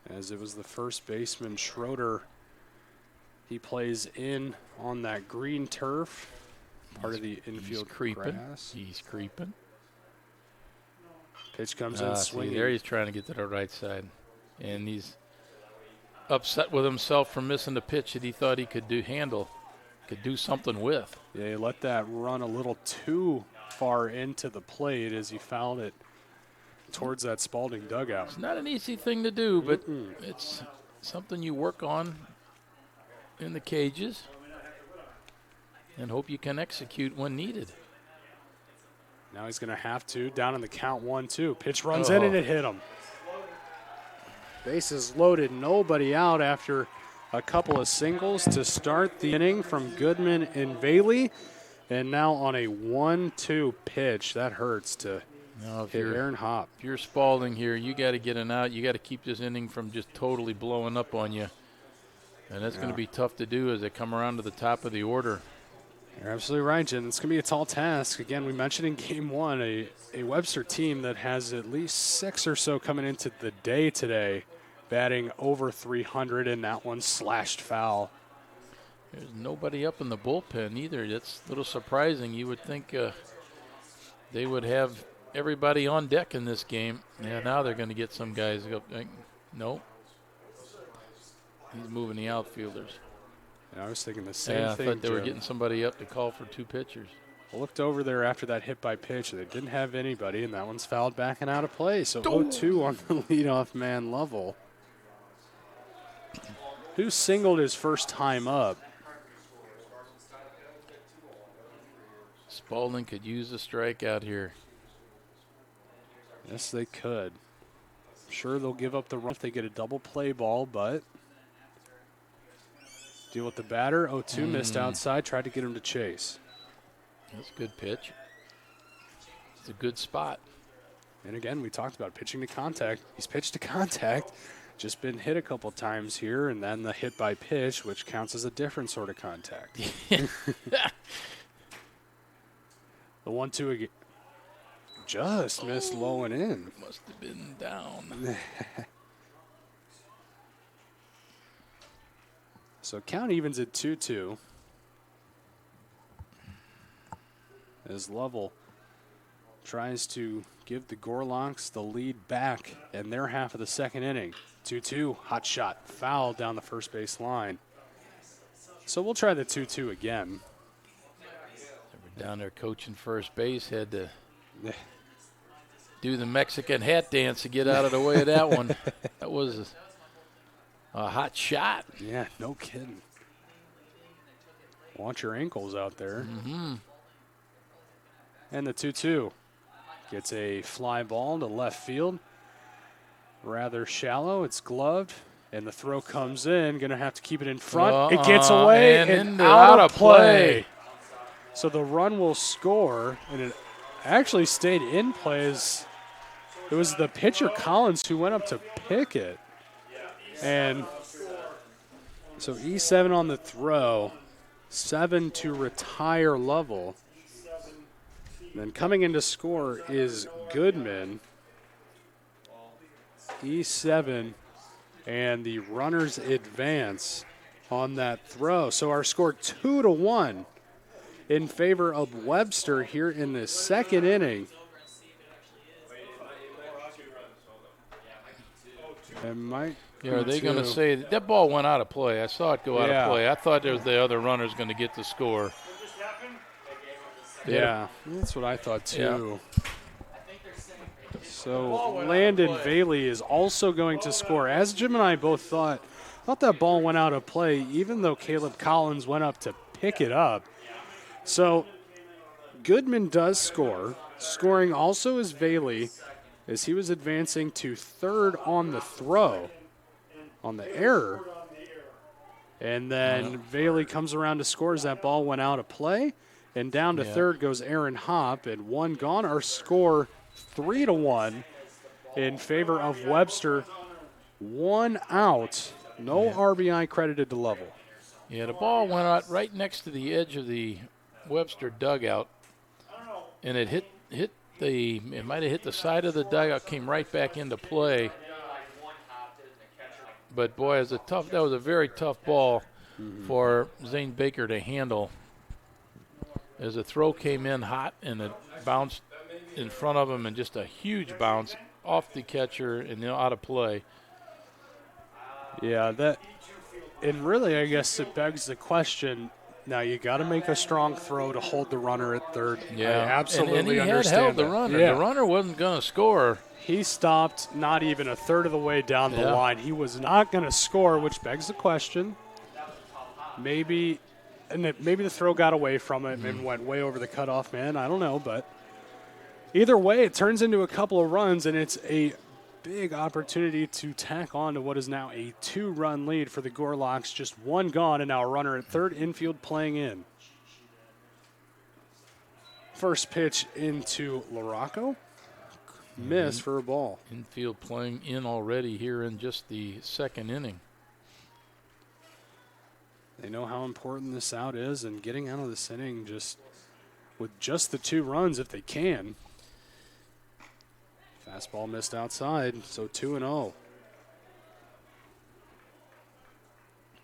As it was the first baseman, Schroeder. He plays in on that green turf, part of the infield grass. He's creeping. Pitch comes in swinging. There he's trying to get to the right side. And he's upset with himself for missing the pitch that he thought he could do something with. Yeah, he let that run a little too far into the plate as he fouled it towards that Spalding dugout. It's not an easy thing to do, but it's something you work on in the cages and hope you can execute when needed. Now he's going to have to, down in the count 1-2. Pitch runs in and it hit him. Bases loaded, nobody out after a couple of singles to start the inning from Goodman and Bailey. And now on a 1-2 pitch, that hurts to hit Aaron Hopp. If you're Spalding here, you got to get an out. You got to keep this inning from just totally blowing up on you. And that's going to be tough to do as they come around to the top of the order. You're absolutely right, Jim. It's going to be a tall task. Again, we mentioned in Game 1 a Webster team that has at least 6 or so coming into the day today, batting over 300, and that one slashed foul. There's nobody up in the bullpen either. That's a little surprising. You would think they would have everybody on deck in this game. Yeah, now they're going to get some guys. No. He's moving the outfielders. Yeah, I was thinking the same thing. I thought they were getting somebody up to call for 2 pitchers. I looked over there after that hit by pitch, and they didn't have anybody, and that one's fouled back and out of play. So 0-2 on the leadoff man Lovell, who singled his first time up. Spalding could use a strikeout here. Yes, they could. I'm sure they'll give up the run if they get a double play ball, but deal with the batter. 0-2 missed outside. Tried to get him to chase. That's a good pitch. It's a good spot. And again, we talked about pitching to contact. He's pitched to contact. Just been hit a couple times here, and then the hit by pitch, which counts as a different sort of contact. The 1-2 again. Just missed low and in. Must have been down. So count evens at 2-2. As Lovell tries to give the Gorloks the lead back in their half of the second inning. 2-2, hot shot, foul down the first base line. So we'll try the 2-2 again. They were down there coaching first base, had to do the Mexican hat dance to get out of the way of that one. That was a hot shot. Yeah, no kidding. Watch your ankles out there. And the 2-2 gets a fly ball to left field. Rather shallow. It's gloved. And the throw comes in. Going to have to keep it in front. It gets away and out of play. So the run will score. And it actually stayed in play. As it was the pitcher Collins who went up to pick it. And so E7 on the throw. 7 to retire Lovell. And then coming in to score is Goodman. E7, and the runners advance on that throw. So our score 2-1 in favor of Webster here in the second inning. Yeah, are they going to say that ball went out of play? I saw it go out of play. I thought there was the other runner's going to get the score. Yeah, that's what I thought too. Yeah. So Landon Bailey is also going to score. As Jim and I both thought that ball went out of play, even though Caleb Collins went up to pick it up. So Goodman does score. Scoring also is Bailey, as he was advancing to third on the throw, on the error. And then Bailey comes around to score as that ball went out of play. And down to third goes Aaron Hopp, and one gone. Our score 3-1 in favor of Webster. One out. No RBI credited to Lovell. Yeah, the ball went out right next to the edge of the Webster dugout, and it it might have hit the side of the dugout, came right back into play. But boy, that was a very tough ball for Zane Baker to handle. As the throw came in hot and it bounced in front of him, and just a huge bounce off the catcher and out of play. Yeah, and really, I guess it begs the question. Now you got to make a strong throw to hold the runner at third. Yeah, I absolutely and he understand had held the runner. Yeah. The runner wasn't going to score. He stopped not even a third of the way down the line. He was not going to score, which begs the question. Maybe the throw got away from it and went way over the cutoff man. I don't know, but either way, it turns into a couple of runs, and it's a big opportunity to tack on to what is now a 2-run lead for the Gorloks. Just one gone, and now a runner at third, infield playing in. First pitch into Larocco. Miss for a ball. Infield playing in already here in just the second inning. They know how important this out is, and getting out of this inning with just the 2 runs if they can. Fastball missed outside, so 2-0.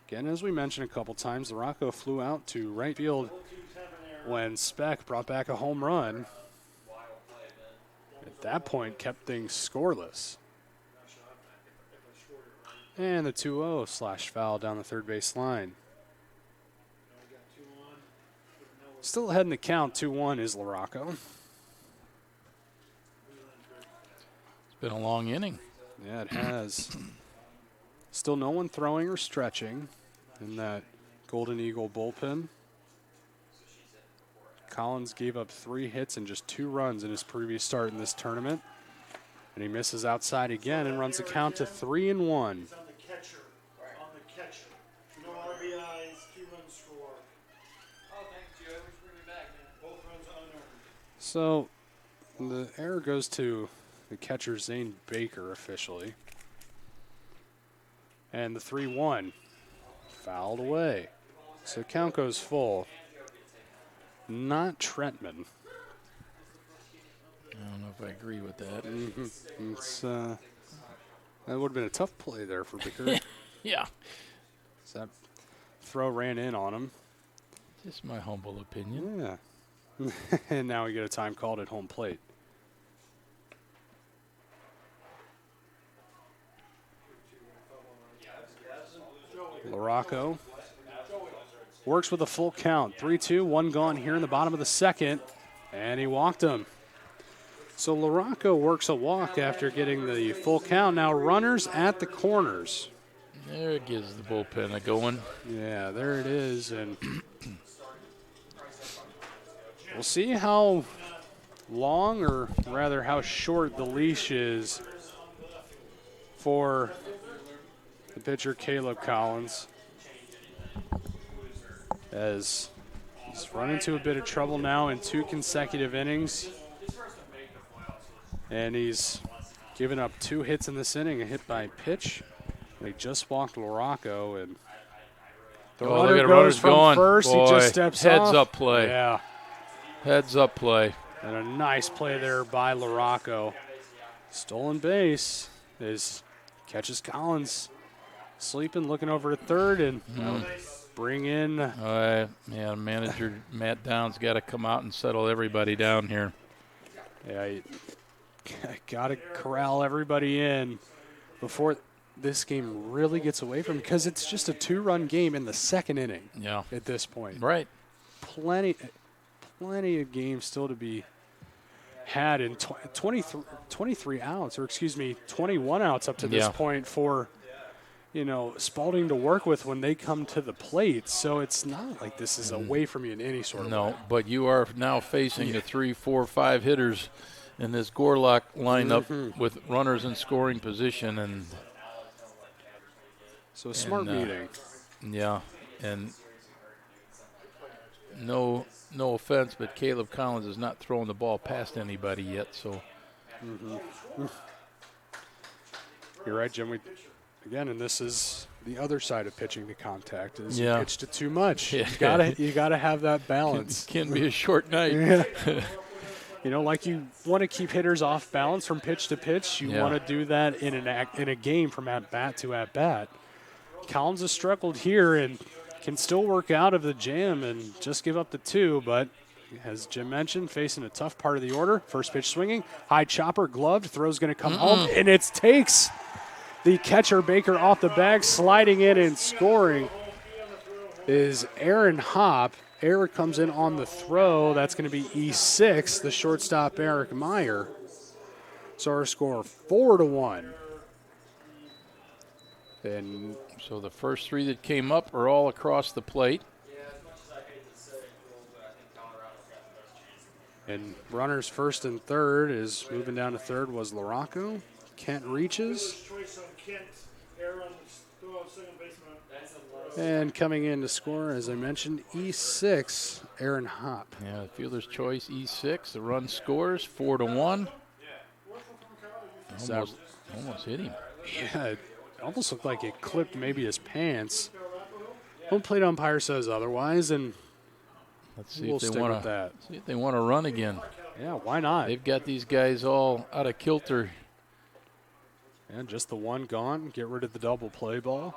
Again, as we mentioned a couple times, Larocco flew out to right field when Speck brought back a home run. At that point, kept things scoreless. And the 2-0 slash foul down the third base line. Still ahead in the count, 2-1 is Larocco. It's been a long inning. Yeah, it has. Still no one throwing or stretching in that Golden Eagle bullpen. Collins gave up 3 hits and just 2 runs in his previous start in this tournament. And he misses outside again and runs the count to 3-1. On the catcher. On the catcher. No RBIs, 2-run score. Oh, thanks, Joe. We should bring you back, man. Both runs unearned. So the error goes to the catcher, Zane Baker, officially. And the 3-1 fouled away. So count goes full. Not Trentman. I don't know if I agree with that. It's, that would have been a tough play there for Baker. Yeah. So that throw ran in on him. Just my humble opinion. Yeah. And now we get a time called at home plate. LaRocco works with a full count. 3-2, 1 gone here in the bottom of the second. And he walked him. So LaRocco works a walk after getting the full count. Now runners at the corners. There it gives the bullpen a going. Yeah, there it is. And we'll see how long, or rather how short, the leash is for the pitcher, Caleb Collins, as he's run into a bit of trouble now in 2 consecutive innings. And he's given up 2 hits in this inning, a hit by pitch. They just walked LaRocco, and the runner look at goes runners from going. first. Boy, He just steps heads off. up play. Yeah, Heads up play. and a nice play there by LaRocco. Stolen base is catches Collins sleeping, looking over at third, and bring in. Yeah, manager Matt Downs got to come out and settle everybody down here. Yeah, got to corral everybody in before this game really gets away from him, because it's just a 2-run game in the second inning. Yeah. At this point, Right. plenty of games still to be had in 23 outs, or excuse me, 21 outs up to this point for, Spalding to work with when they come to the plate. So it's not like this is away from you in any sort of way. No, but you are now facing the 3, 4, 5 hitters in this Gorlok lineup with runners in scoring position, and So a smart meeting. yeah, and no offense, but Caleb Collins is not throwing the ball past anybody yet. So You're right, Jim. And this is the other side of pitching to contact, is Yeah. you pitch to too much. Yeah. You gotta have that balance. can be a short night. Like you want to keep hitters off balance from pitch to pitch. You want to do that in a game from at bat to at bat. Collins has struggled here and can still work out of the jam and just give up the 2, but as Jim mentioned, facing a tough part of the order. First pitch swinging, high chopper, gloved, throw's going to come home, and it takes the catcher Baker off the bag. Sliding in and scoring is Aaron Hopp. Error comes in on the throw. That's going to be E6, the shortstop Eric Meyer. So our score 4-1. And So the first 3 that came up are all across the plate. And runners first and third is moving down to third was LaRocco. Kent reaches. Choice on Kent. Error on the throw of second baseman. And coming in to score, as I mentioned, E6, Aaron Hopp. Yeah, fielder's choice E6. The run scores 4-1. Almost hit him. Yeah, it almost looked like it clipped maybe his pants. Home plate umpire says otherwise, and Let's see we'll if they stick want with that. See if they want to run again. Yeah, why not? They've got these guys all out of kilter. And just the 1 gone. Get rid of the double play ball.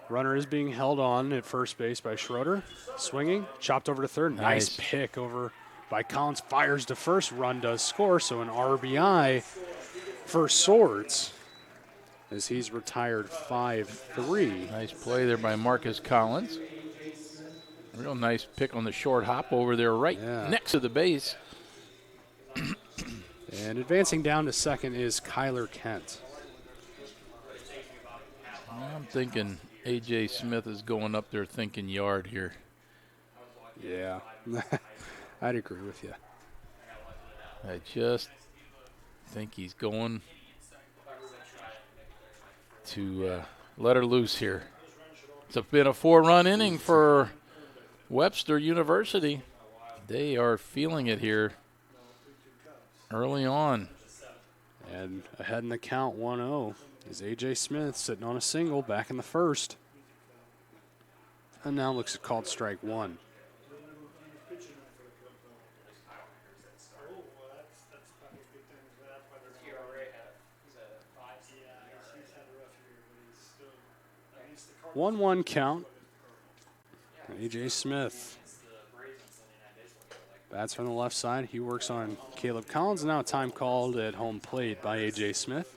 Runner is being held on at first base by Schroeder. Swinging, chopped over to third. Nice pick over by Collins. Fires to first. Run does score, so an RBI for Swords as he's retired 5-3. Nice play there by Marcus Collins. Real nice pick on the short hop over there right next to the base. And advancing down to second is Kyler Kent. I'm thinking A.J. Smith is going up there thinking yard here. Yeah, I'd agree with you. I just think he's going to let her loose here. It's been a 4-run inning for Webster University. They are feeling it here early on. And ahead in the count, 1-0, is A.J. Smith sitting on a single back in the first. And now looks called strike one. One count. A.J. Smith. Bats from the left side. He works on Caleb Collins. Now time called at home plate by A.J. Smith.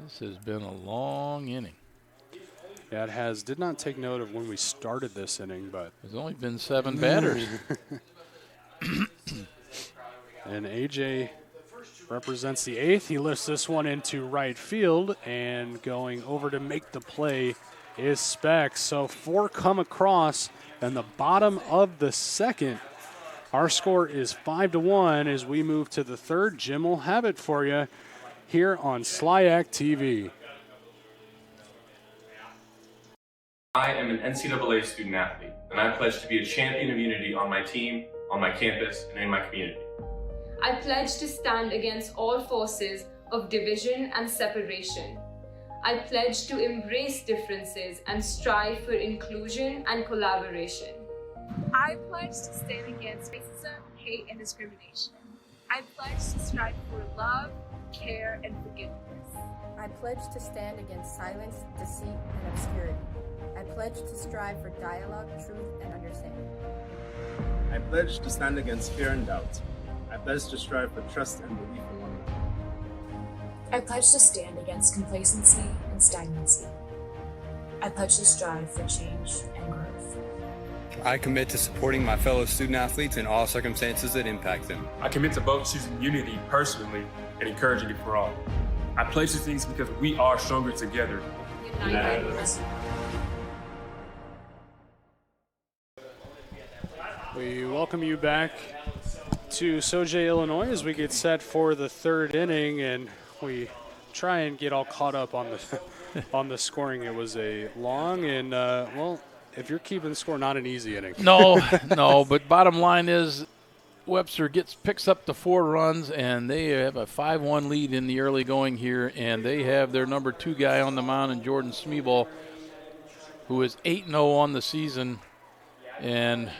This has been a long inning. Yeah, it has. Did not take note of when we started this inning, but There's only been 7 batters. And A.J. represents the 8th. He lifts this one into right field, and going over to make the play is Speck. So 4 come across in the bottom of the second. Our score is 5-1 as we move to the third. Jim will have it for you here on SLIAC TV. I am an NCAA student athlete, and I pledge to be a champion of unity on my team, on my campus, and in my community. I pledge to stand against all forces of division and separation. I pledge to embrace differences and strive for inclusion and collaboration. I pledge to stand against racism, hate, and discrimination. I pledge to strive for love, care, and forgiveness. I pledge to stand against silence, deceit, and obscurity. I pledge to strive for dialogue, truth, and understanding. I pledge to stand against fear and doubt. I pledge to strive for trust and belief in one another. I pledge to stand against complacency and stagnancy. I pledge to strive for change and growth. I commit to supporting my fellow student athletes in all circumstances that impact them. I commit to both choosing unity personally and encouraging it for all. I pledge these things because we are stronger together. United. We welcome you back to Sauget, Illinois, as we get set for the third inning, and we try and get all caught up on the on the scoring. It was a long and well, if you're keeping score, not an easy inning. No, but bottom line is Webster picks up the 4 runs, and they have a 5-1 lead in the early going here, and they have their number 2 guy on the mound in Jordan Smeeball, who is 8-0 on the season, and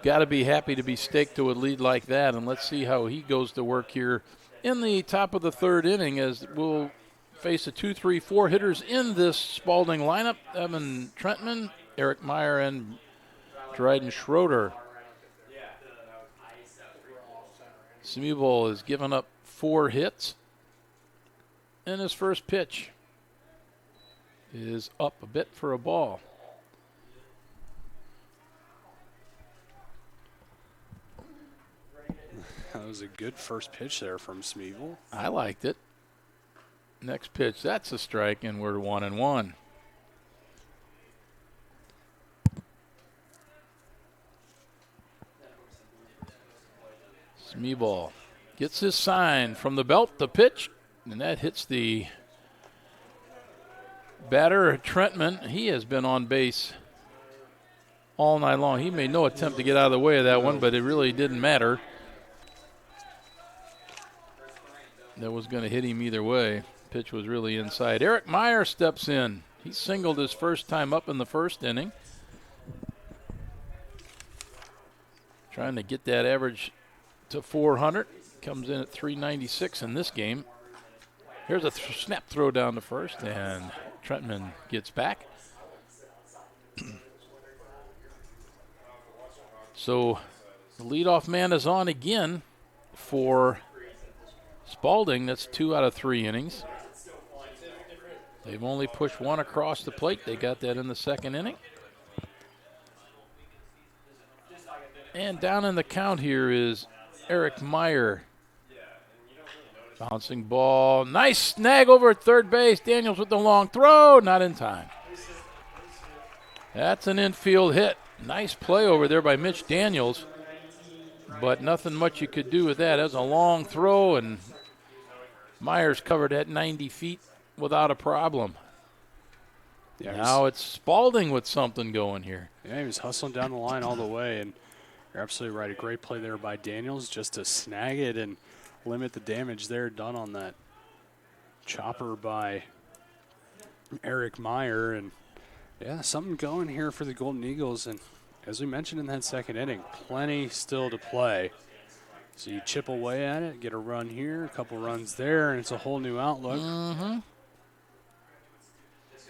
got to be happy to be staked to a lead like that. And let's see how he goes to work here in the top of the third inning, as we'll face the 2-3-4 hitters in this Spalding lineup: Evan Trentman, Eric Meyer, and Dryden Schroeder. Smeeball has given up 4 hits, and his first pitch is up a bit for a ball. That was a good first pitch there from Smeeball. I liked it. Next pitch, that's a strike, and we're 1-1. Smeeball gets his sign from the belt, the pitch, and that hits the batter, Trentman. He has been on base all night long. He made no attempt to get out of the way of that one, but it really didn't matter. That was going to hit him either way. Pitch was really inside. Eric Meyer steps in. He singled his first time up in the first inning. Trying to get that average to 400. Comes in at 396 in this game. Here's a snap throw down to first, and Trentman gets back. So the leadoff man is on again for Spalding. That's 2 out of 3 innings. They've only pushed 1 across the plate. They got that in the second inning. And down in the count here is Eric Meyer. Bouncing ball. Nice snag over at third base. Daniels with the long throw. Not in time. That's an infield hit. Nice play over there by Mitch Daniels, but nothing much you could do with that. That was a long throw, and Myers covered at 90 feet without a problem. Yeah, now it's Spalding with something going here. Yeah, he was hustling down the line all the way, and you're absolutely right. A great play there by Daniels just to snag it and limit the damage there done on that chopper by Eric Meyer. And, yeah, something going here for the Golden Eagles. And as we mentioned in that second inning, plenty still to play. So you chip away at it, get a run here, a couple runs there, and it's a whole new outlook. Mm-hmm.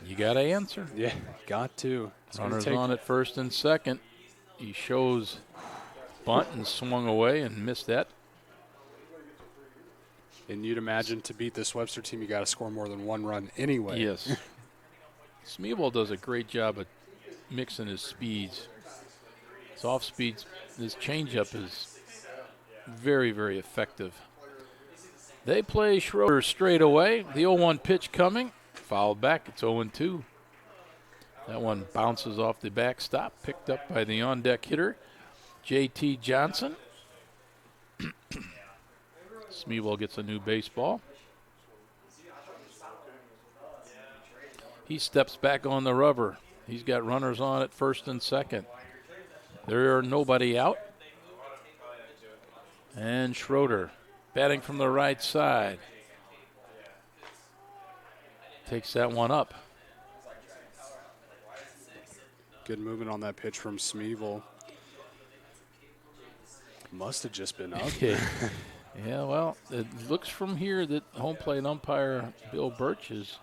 You got to answer. Yeah, got to. Runners on at first and second. He shows bunt and swung away and missed that. And you'd imagine to beat this Webster team, you got to score more than one run anyway. Yes. Smeebol does a great job of mixing his speeds. His off speeds, his changeup is very, very effective. They play Schroeder straight away. The 0-1 pitch coming. Fouled back. It's 0-2. That one bounces off the backstop, picked up by the on-deck hitter, J.T. Johnson. Smeebol gets a new baseball. He steps back on the rubber. He's got runners on at first and second. There are nobody out. And Schroeder batting from the right side. Takes that one up. Good movement on that pitch from Smeebol. Must have just been up. Yeah, well, it looks from here that home plate umpire Bill Birch is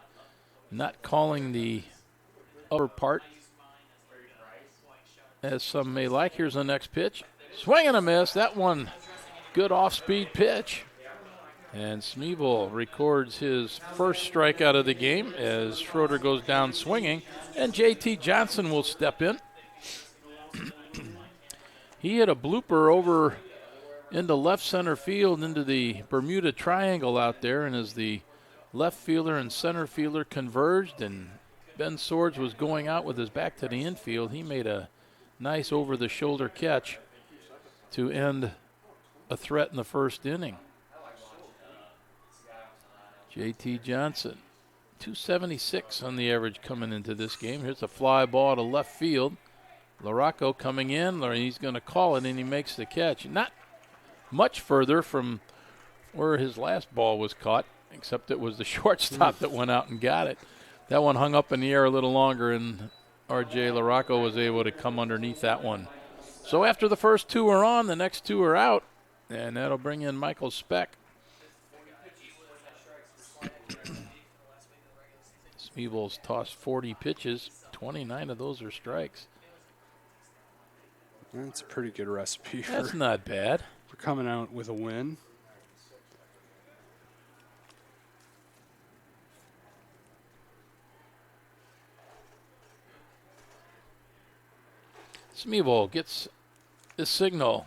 not calling the upper part as some may like. Here's the next pitch. Swing and a miss. That one, good off-speed pitch. And Smeebol records his first strikeout of the game as Schroeder goes down swinging. And J.T. Johnson will step in. He hit a blooper over into left center field into the Bermuda Triangle out there. And as the left fielder and center fielder converged and Ben Swords was going out with his back to the infield, he made a nice over-the-shoulder catch to end a threat in the first inning. J.T. Johnson, 276 on the average coming into this game. Here's a fly ball to left field. LaRocco coming in, he's going to call it, and he makes the catch. Not much further from where his last ball was caught, except it was the shortstop that went out and got it. That one hung up in the air a little longer, and R.J. LaRocco was able to come underneath that one. So after the first two are on, the next two are out, and that'll bring in Michael Speck. Smeebol's tossed 40 pitches. 29 of those are strikes. That's a pretty good recipe. That's not bad. For coming out with a win. Smeebol gets the signal.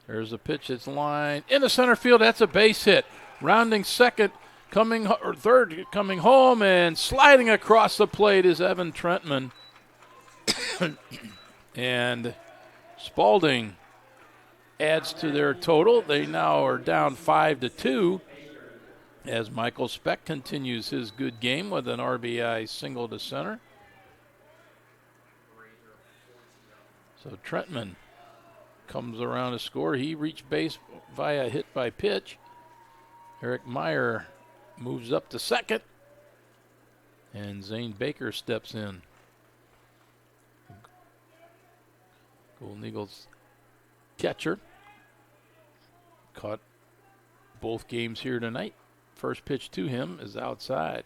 There's a pitch that's lined into center field. That's a base hit. Rounding second, third coming home, and sliding across the plate is Evan Trentman. And Spalding adds to their total. They now are down 5-2 as Michael Speck continues his good game with an RBI single to center. So Trentman comes around to score. He reached base via hit by pitch. Eric Meyer moves up to second. And Zane Baker steps in. Golden Eagles catcher. Caught both games here tonight. First pitch to him is outside.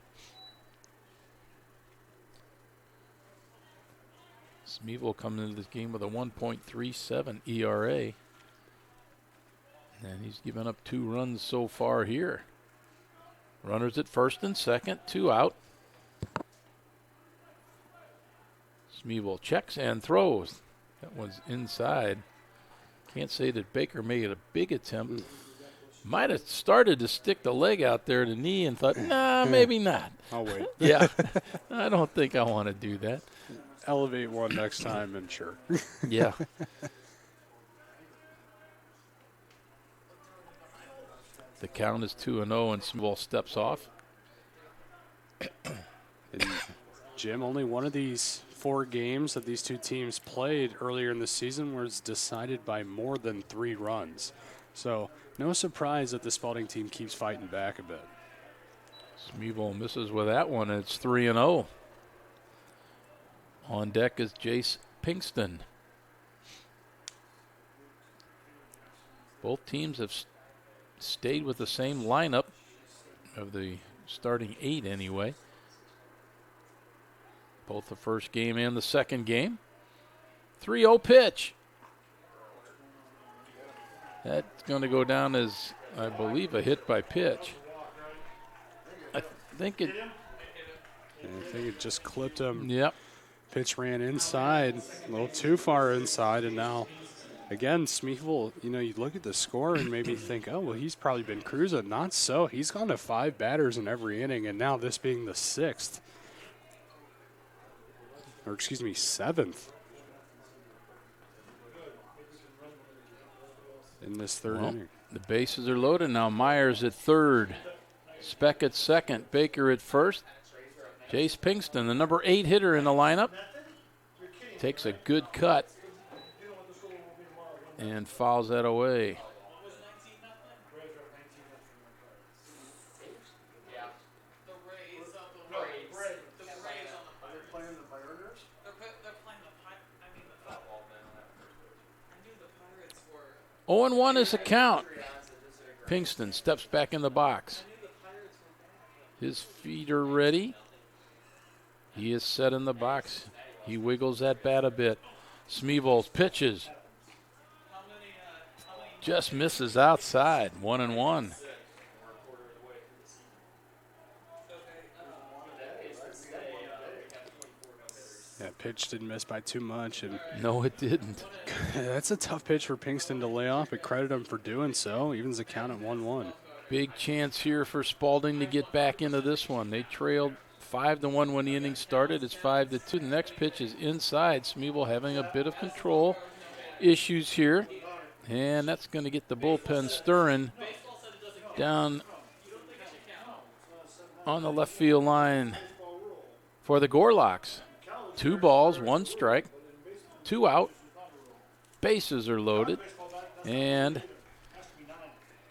Smeebol coming into this game with a 1.37 ERA. And he's given up 2 runs so far here. Runners at first and second, 2 out. Smeebol checks and throws. That one's inside. Can't say that Baker made a big attempt. Might have started to stick the leg out there to the knee and thought, nah, maybe not. I'll wait. Yeah, I don't think I want to do that. elevate one next time, and sure. Yeah. The count is 2-0, and Small steps off. And Jim, only one of these 4 games that these two teams played earlier in the season was decided by more than 3 runs. So no surprise that the Spalding team keeps fighting back a bit. Smeevil misses with that one, and it's 3-0. On deck is Jace Pinkston. Both teams have stayed with the same lineup of the starting 8 anyway. Both the first game and the second game. 3-0 pitch. That's going to go down as, I believe, a hit by pitch. I think it just clipped him. Yep. Pitch ran inside, a little too far inside, and now, again, Smeevil, you look at the score and maybe think, oh, well, he's probably been cruising. Not so. He's gone to 5 batters in every inning, and now this being the 6th. Or, excuse me, 7th. In this third inning. The bases are loaded now. Myers at third. Speck at second. Baker at first. Jace Pinkston, the number 8 hitter in the lineup, takes a good cut and fouls that away. Oh, and 1 is the count. Pinkston steps back in the box. His feet are ready. He is set in the box. He wiggles that bat a bit. Smeevil pitches. Just misses outside. 1-1. That pitch didn't miss by too much. And no, it didn't. That's a tough pitch for Pinkston to lay off, but credit him for doing so. Evens the count at 1-1. Big chance here for Spalding to get back into this one. They trailed 5-1 when the inning started. It's 5-2. The next pitch is inside. Smeevil having a bit of control issues here. And that's going to get the bullpen stirring down on the left field line for the Gorloks. 2 balls, 1 strike, 2 out. Bases are loaded. And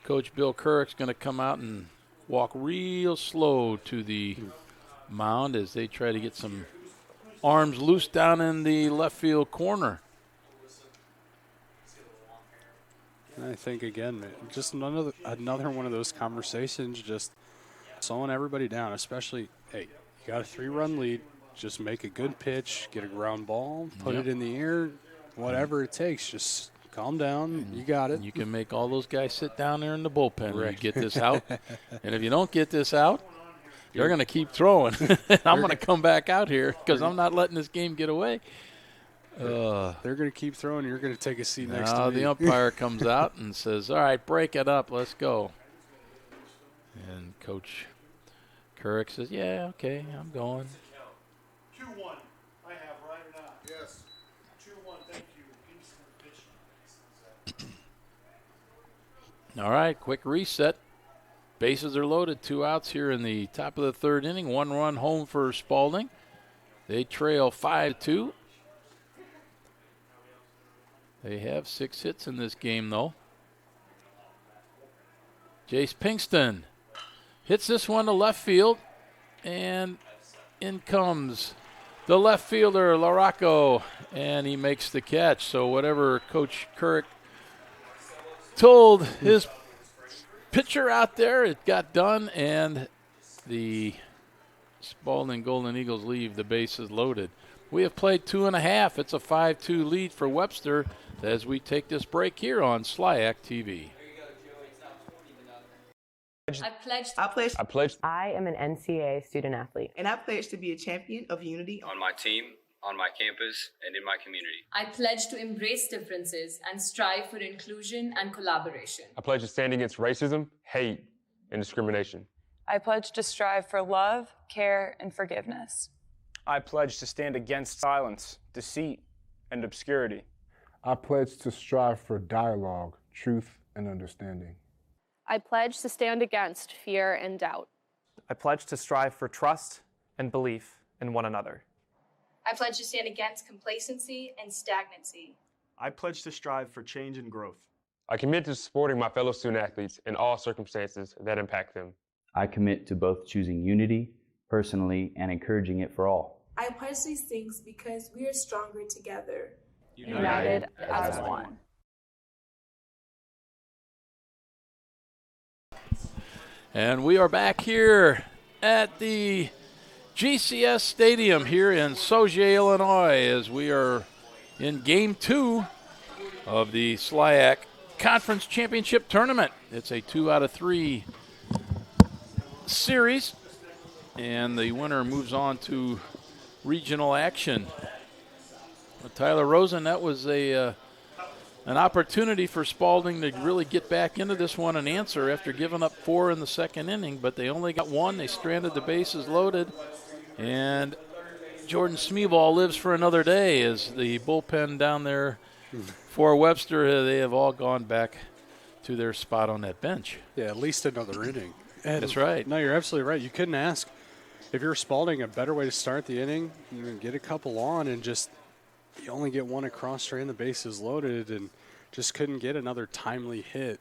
Coach Bill Kurrick's going to come out and walk real slow to the mound as they try to get some arms loose down in the left field corner. I think, again, just another one of those conversations, just slowing everybody down, especially, hey, you got a 3-run lead, just make a good pitch, get a ground ball, put it in the air, whatever it takes, just calm down, you got it. You can make all those guys sit down there in the bullpen when you get this out. And if you don't get this out, you're going to keep throwing. I'm going to come back out here because I'm not letting this game get away. They're going to keep throwing. You're going to take a seat next to me. The umpire comes out and says, all right, break it up. Let's go. And Coach Kurrick says, yeah, okay, I'm going. 2-1. I have, right or not? Yes. 2-1, thank you. All right, quick reset. Bases are loaded. 2 outs here in the top of the third inning. 1 run home for Spalding. They trail 5-2. They have 6 hits in this game, though. Jace Pinkston hits this one to left field, and in comes the left fielder, Larocco, and he makes the catch. So whatever Coach Kurrick told his pitcher out there, it got done, and the Spalding Golden Eagles leave the bases loaded. We have played 2.5. It's a 5-2 lead for Webster as we take this break here on SLIAC TV. I am an NCAA student athlete. And I pledge to be a champion of unity on my team, on my campus, and in my community. I pledge to embrace differences and strive for inclusion and collaboration. I pledge to stand against racism, hate, and discrimination. I pledge to strive for love, care, and forgiveness. I pledge to stand against silence, deceit, and obscurity. I pledge to strive for dialogue, truth, and understanding. I pledge to stand against fear and doubt. I pledge to strive for trust and belief in one another. I pledge to stand against complacency and stagnancy. I pledge to strive for change and growth. I commit to supporting my fellow student athletes in all circumstances that impact them. I commit to both choosing unity personally and encouraging it for all. I pledge these things because we are stronger together. United as one. And we are back here at the GCS Stadium here in Sauget, Illinois, as we are in Game 2 of the SLIAC Conference Championship Tournament. It's a 2-out-of-3 series, and the winner moves on to regional action. But Tyler Rosen, that was an opportunity for Spalding to really get back into this one and answer after giving up 4 in the second inning, but they only got 1. They stranded the bases loaded, and Jordan Smeeball lives for another day as the bullpen down there for Webster, they have all gone back to their spot on that bench. Yeah, at least another inning. And that's right. No, you're absolutely right. You couldn't ask, if you're Spalding, a better way to start the inning. You can get a couple on and just you only get 1 across, strand the bases loaded, and just couldn't get another timely hit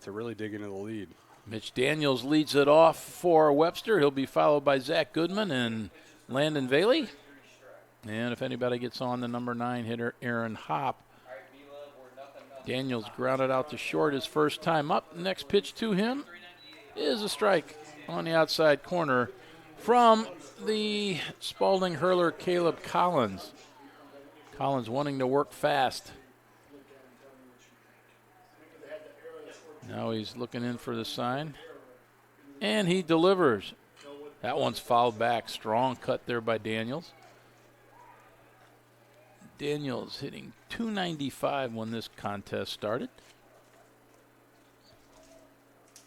to really dig into the lead. Mitch Daniels leads it off for Webster. He'll be followed by Zach Goodman and Landon Valey. And if anybody gets on, the number 9 hitter, Aaron Hopp. Daniels grounded out to short his first time up. Next pitch to him is a strike on the outside corner from the Spalding hurler, Caleb Collins. Collins wanting to work fast. Now he's looking in for the sign. And he delivers. That one's fouled back. Strong cut there by Daniels. Daniels hitting .295 when this contest started.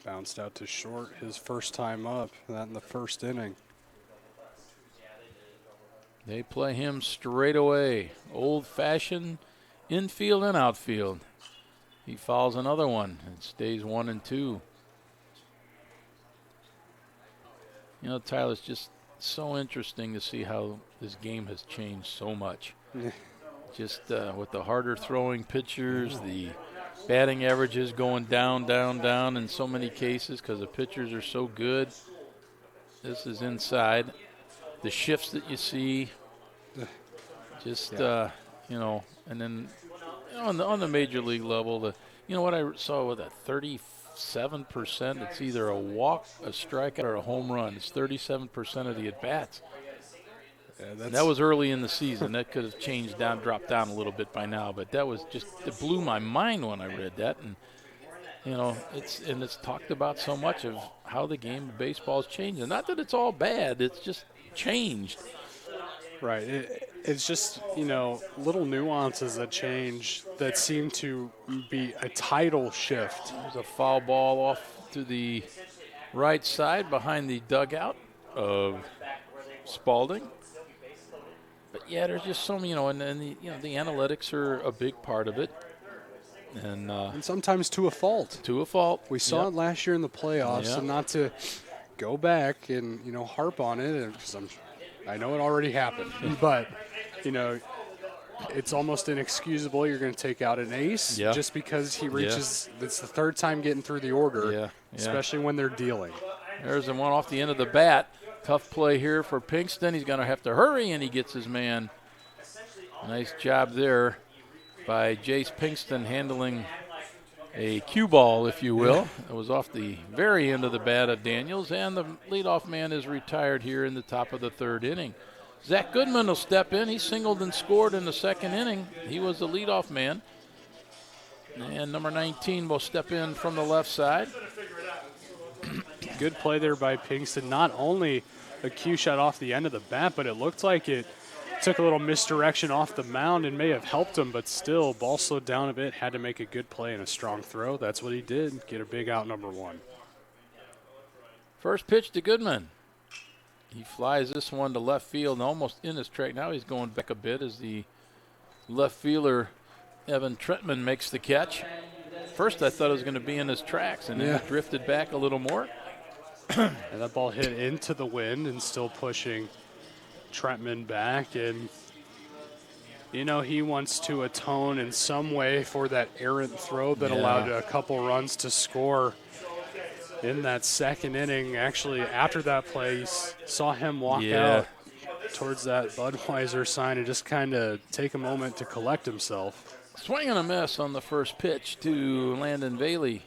Bounced out to short his first time up, that in the first inning. They play him straight away. Old-fashioned infield and outfield. He fouls another one and stays 1 and 2. You know, Tyler, it's just so interesting to see how this game has changed so much. Just with the harder throwing pitchers, the batting averages going down, down, down in so many cases because the pitchers are so good. This is inside. The shifts that you see, just, you know, and then you know, on the major league level, you know what I saw with a 37%, it's either a walk, a strikeout, or a home run. It's 37% of the at-bats. Yeah, that was early in the season. That could have changed down, dropped down a little bit by now, but that was just, it blew my mind when I read that. And, you know, it's talked about so much of how the game of baseball is changing. Not that it's all bad, it's just changed. Right. It's just, you know, little nuances that change that seem to be a tidal shift. There's a foul ball off to the right side behind the dugout of Spalding. But yeah, there's just so many, you know, and the, you know, the analytics are a big part of it, and sometimes to a fault. To a fault. We saw it last year in the playoffs, and not to go back and, you know, harp on it, because I know it already happened, but, you know, it's almost inexcusable. You're going to take out an ace just because he reaches. It's the third time getting through the order, especially when they're dealing. There's the one off the end of the bat. Tough play here for Pinkston. He's going to have to hurry, and he gets his man. Nice job there by Jace Pinkston handling a cue ball, if you will. It was off the very end of the bat of Daniels, and the leadoff man is retired here in the top of the third inning. Zach Goodman will step in. He singled and scored in the second inning. He was the leadoff man. And number 19 will step in from the left side. Good play there by Pinkston. Not only a cue shot off the end of the bat, but it looked like it took a little misdirection off the mound and may have helped him, but still, ball slowed down a bit, had to make a good play and a strong throw. That's what he did, get a big out, number 1. First pitch to Goodman. He flies this one to left field and almost in his track. Now he's going back a bit as the left fielder, Evan Trentman, makes the catch. First I thought it was going to be in his tracks, and then it drifted back a little more. And that ball hit into the wind and still pushing Trentman back. And, you know, he wants to atone in some way for that errant throw that allowed a couple runs to score in that second inning. Actually, after that play, you saw him walk out towards that Budweiser sign and just kind of take a moment to collect himself. Swing and a miss on the first pitch to Landon Bailey.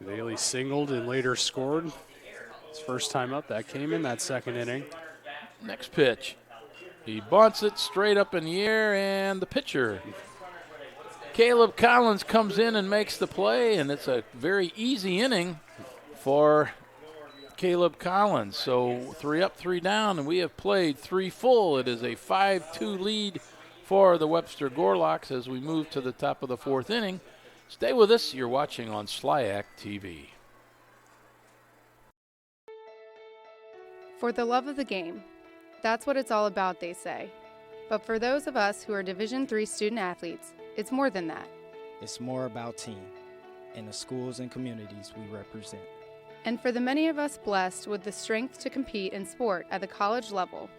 Bailey singled and later scored. His first time up, that came in that second inning. Next pitch. He bunts it straight up in the air, and the pitcher, Caleb Collins, comes in and makes the play, and it's a very easy inning for Caleb Collins. So 3 up, 3 down, and we have played 3 full. It is a 5-2 lead for the Webster Gorloks as we move to the top of the 4th inning. Stay with us. You're watching on SLIAC TV. For the love of the game. That's what it's all about, they say. But for those of us who are Division III student athletes, it's more than that. It's more about team and the schools and communities we represent. And for the many of us blessed with the strength to compete in sport at the college level,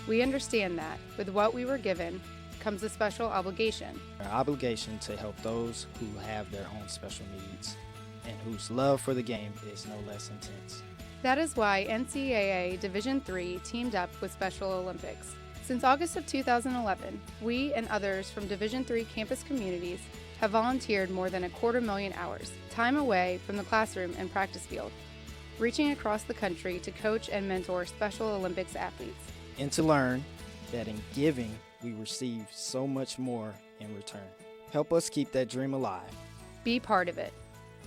we understand that with what we were given comes a special obligation. Our obligation to help those who have their own special needs and whose love for the game is no less intense. That is why NCAA Division III teamed up with Special Olympics. Since August of 2011, we and others from Division III campus communities have volunteered more than 250,000 hours, time away from the classroom and practice field, reaching across the country to coach and mentor Special Olympics athletes. And to learn that in giving, we receive so much more in return. Help us keep that dream alive. Be part of it.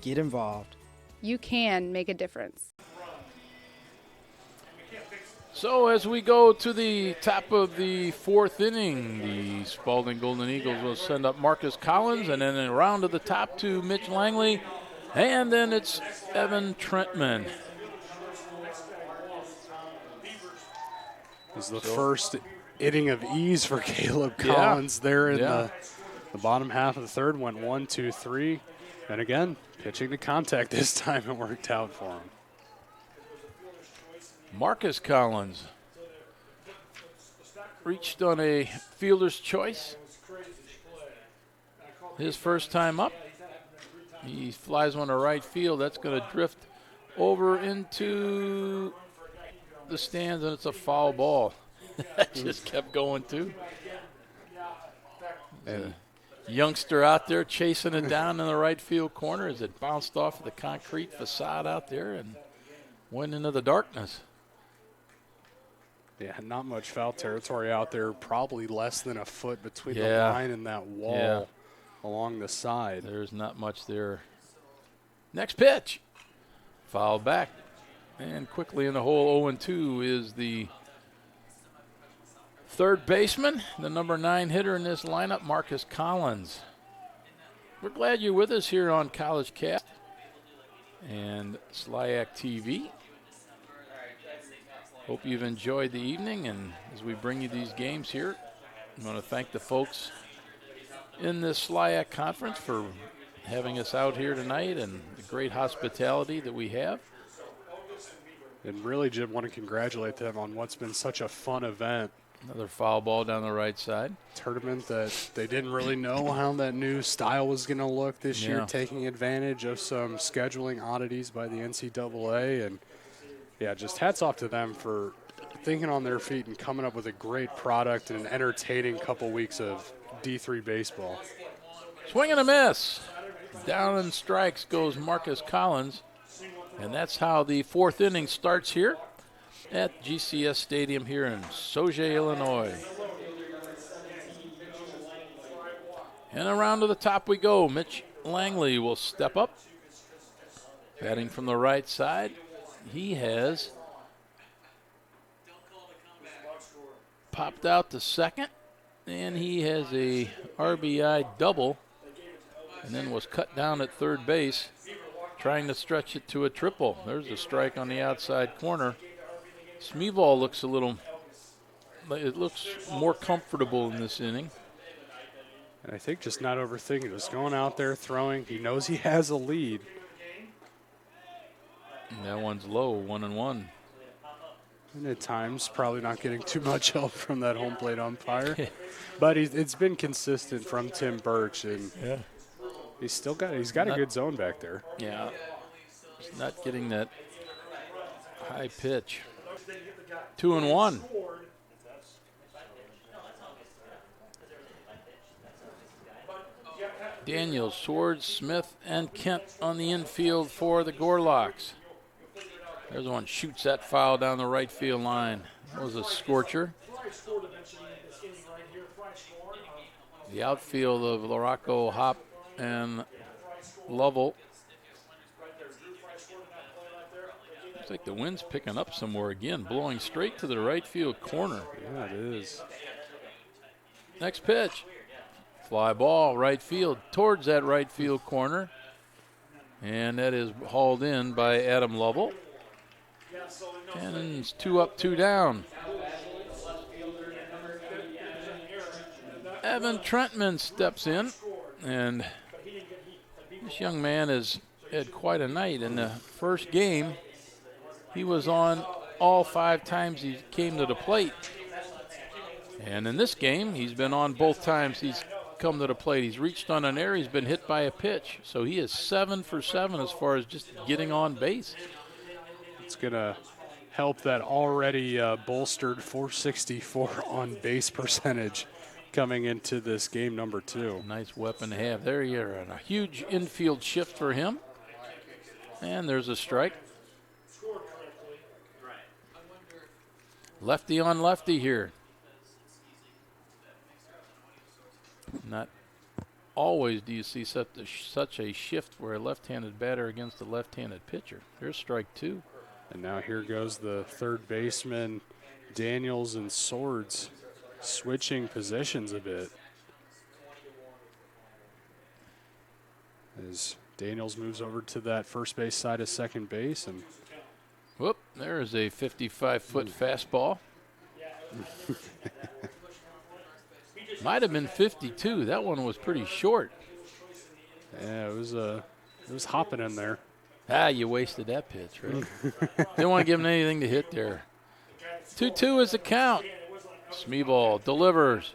Get involved. You can make a difference. So as we go to the top of the 4th inning, the Spalding Golden Eagles will send up Marcus Collins, and then around to the top to Mitch Langley, and then it's Evan Trentman. This is the first inning of ease for Caleb Collins there in the bottom half of the 3rd. Went 1, 2, 3. And again, pitching to contact this time, it worked out for him. Marcus Collins reached on a fielder's choice. His first time up. He flies one to right field. That's going to drift over into the stands, and it's a foul ball. That just kept going, too. And youngster out there chasing it down in the right field corner as it bounced off the concrete facade out there and went into the darkness. Yeah, not much foul territory out there, probably less than a foot between the line and that wall along the side. There's not much there. Next pitch. Foul back. And quickly in the hole, 0-2 is the 3rd baseman, the number 9 hitter in this lineup, Marcus Collins. We're glad you're with us here on College Cast and SLIAC TV. Hope you've enjoyed the evening, and as we bring you these games here, I want to thank the folks in this SLIAC conference for having us out here tonight and the great hospitality that we have. And really, Jim, want to congratulate them on what's been such a fun event. Another foul ball down the right side. Tournament that they didn't really know how that new style was going to look this year, taking advantage of some scheduling oddities by the NCAA. And, yeah, just hats off to them for thinking on their feet and coming up with a great product and an entertaining couple weeks of D3 baseball. Swing and a miss. Down in strikes goes Marcus Collins. And that's how the 4th inning starts here at GCS Stadium here in Sauget, Illinois. And around to the top we go. Mitch Langley will step up. Batting from the right side. He has popped out to second, and he has a RBI double, and then was cut down at 3rd base. trying to stretch it to a triple. There's a strike on the outside corner. Smeeball looks it looks more comfortable in this inning. And I think just not overthinking, just going out there throwing. He knows he has a lead. And that one's low, 1-1. And at times, probably not getting too much help from that home plate umpire. But it's been consistent from Tim Birch, and he's got a good zone back there. Yeah, he's not getting that high pitch. 2-1. Daniels, Swords, Smith, and Kent on the infield for the Gorloks. There's one, shoots that foul down the right field line. That was a scorcher. The outfield of Laraco, Hop, and Lovell. Looks like the wind's picking up somewhere again, blowing straight to the right field corner. Yeah, it is. Next pitch. Fly ball, right field, towards that right field corner. And that is hauled in by Adam Lovell. And it's 2 up, 2 down. Evan Trentman steps in, and this young man has had quite a night. In the first game, he was on all 5 times he came to the plate. And in this game, he's been on both times he's come to the plate. He's reached on an error, he's been hit by a pitch. So he is 7 for 7 as far as just getting on base. It's going to help that already bolstered .464 on base percentage coming into this game number 2. Nice weapon to have. There you are. A huge infield shift for him. And there's a strike. Lefty on lefty here. Not always do you see such a shift where a left-handed batter against a left-handed pitcher. Here's strike 2. And now here goes the third baseman, Daniels and Swords, switching positions a bit. As Daniels moves over to that first base side of second base. And whoop, there is a 55-foot fastball. Might have been 52. That one was pretty short. Yeah, it was hopping in there. You wasted that pitch, right? Didn't want to give him anything to hit there. 2-2 is the count. Smeeball delivers.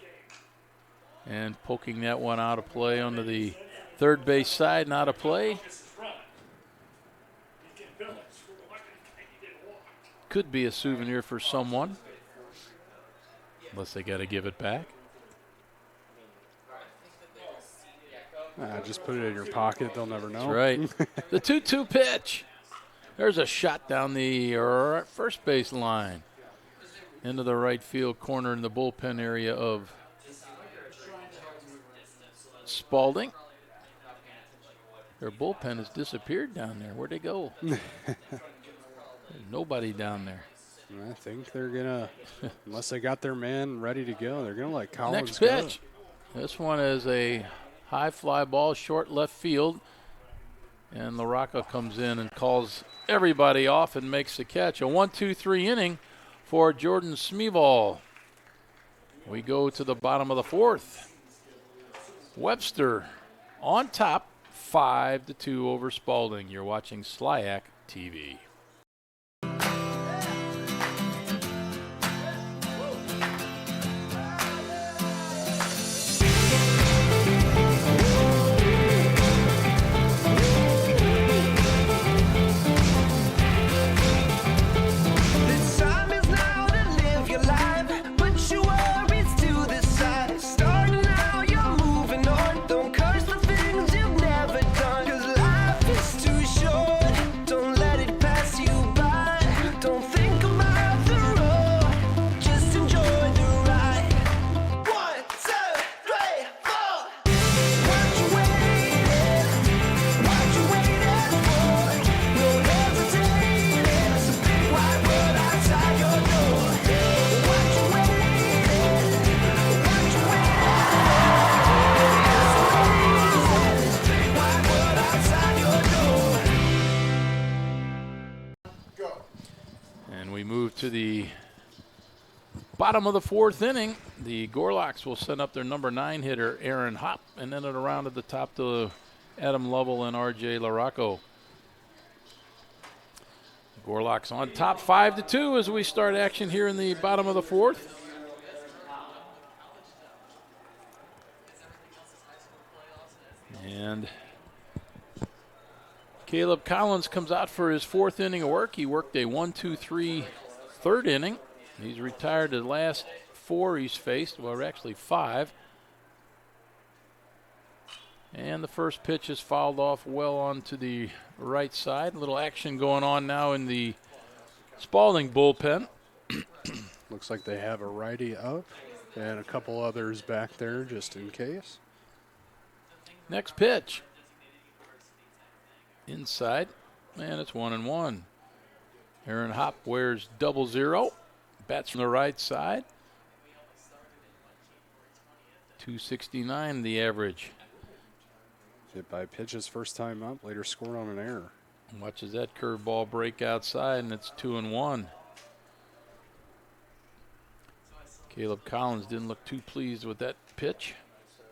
And poking that one out of play onto the third base side, not a play. Could be a souvenir for someone. Unless they got to give it back. Just put it in your pocket. They'll never know. That's right. The 2-2 pitch. There's a shot down the first base line into the right field corner in the bullpen area of Spalding. Their bullpen has disappeared down there. Where'd they go? There's nobody down there. I think they're going to, unless they got their man ready to go, they're going to let Collins Next pitch. Go. This one is a high fly ball, short left field. And Laraca comes in and calls everybody off and makes the catch. A 1-2-3 inning for Jordan Smeeball. We go to the bottom of the 4th. Webster on top, 5-2 over Spalding. You're watching SLIAC TV. bottom of the fourth inning, the Gorloks will send up their number 9 hitter, Aaron Hopp, and then it around at the top to Adam Lovell and R.J. LaRocco. Gorloks on top 5-2 as we start action here in the bottom of the fourth. And Caleb Collins comes out for his fourth inning of work. He worked a 1-2-3 third inning. He's retired the last 4 he's faced, well, actually 5. And the first pitch is fouled off well onto the right side. A little action going on now in the Spalding bullpen. Looks like they have a righty up and a couple others back there just in case. Next pitch. Inside, and it's 1-1. Aaron Hopp wears 00. Bats from the right side. 269 the average. Hit by pitch his first time up, later scored on an error. Watches that curveball break outside, and it's 2-1. Caleb Collins didn't look too pleased with that pitch.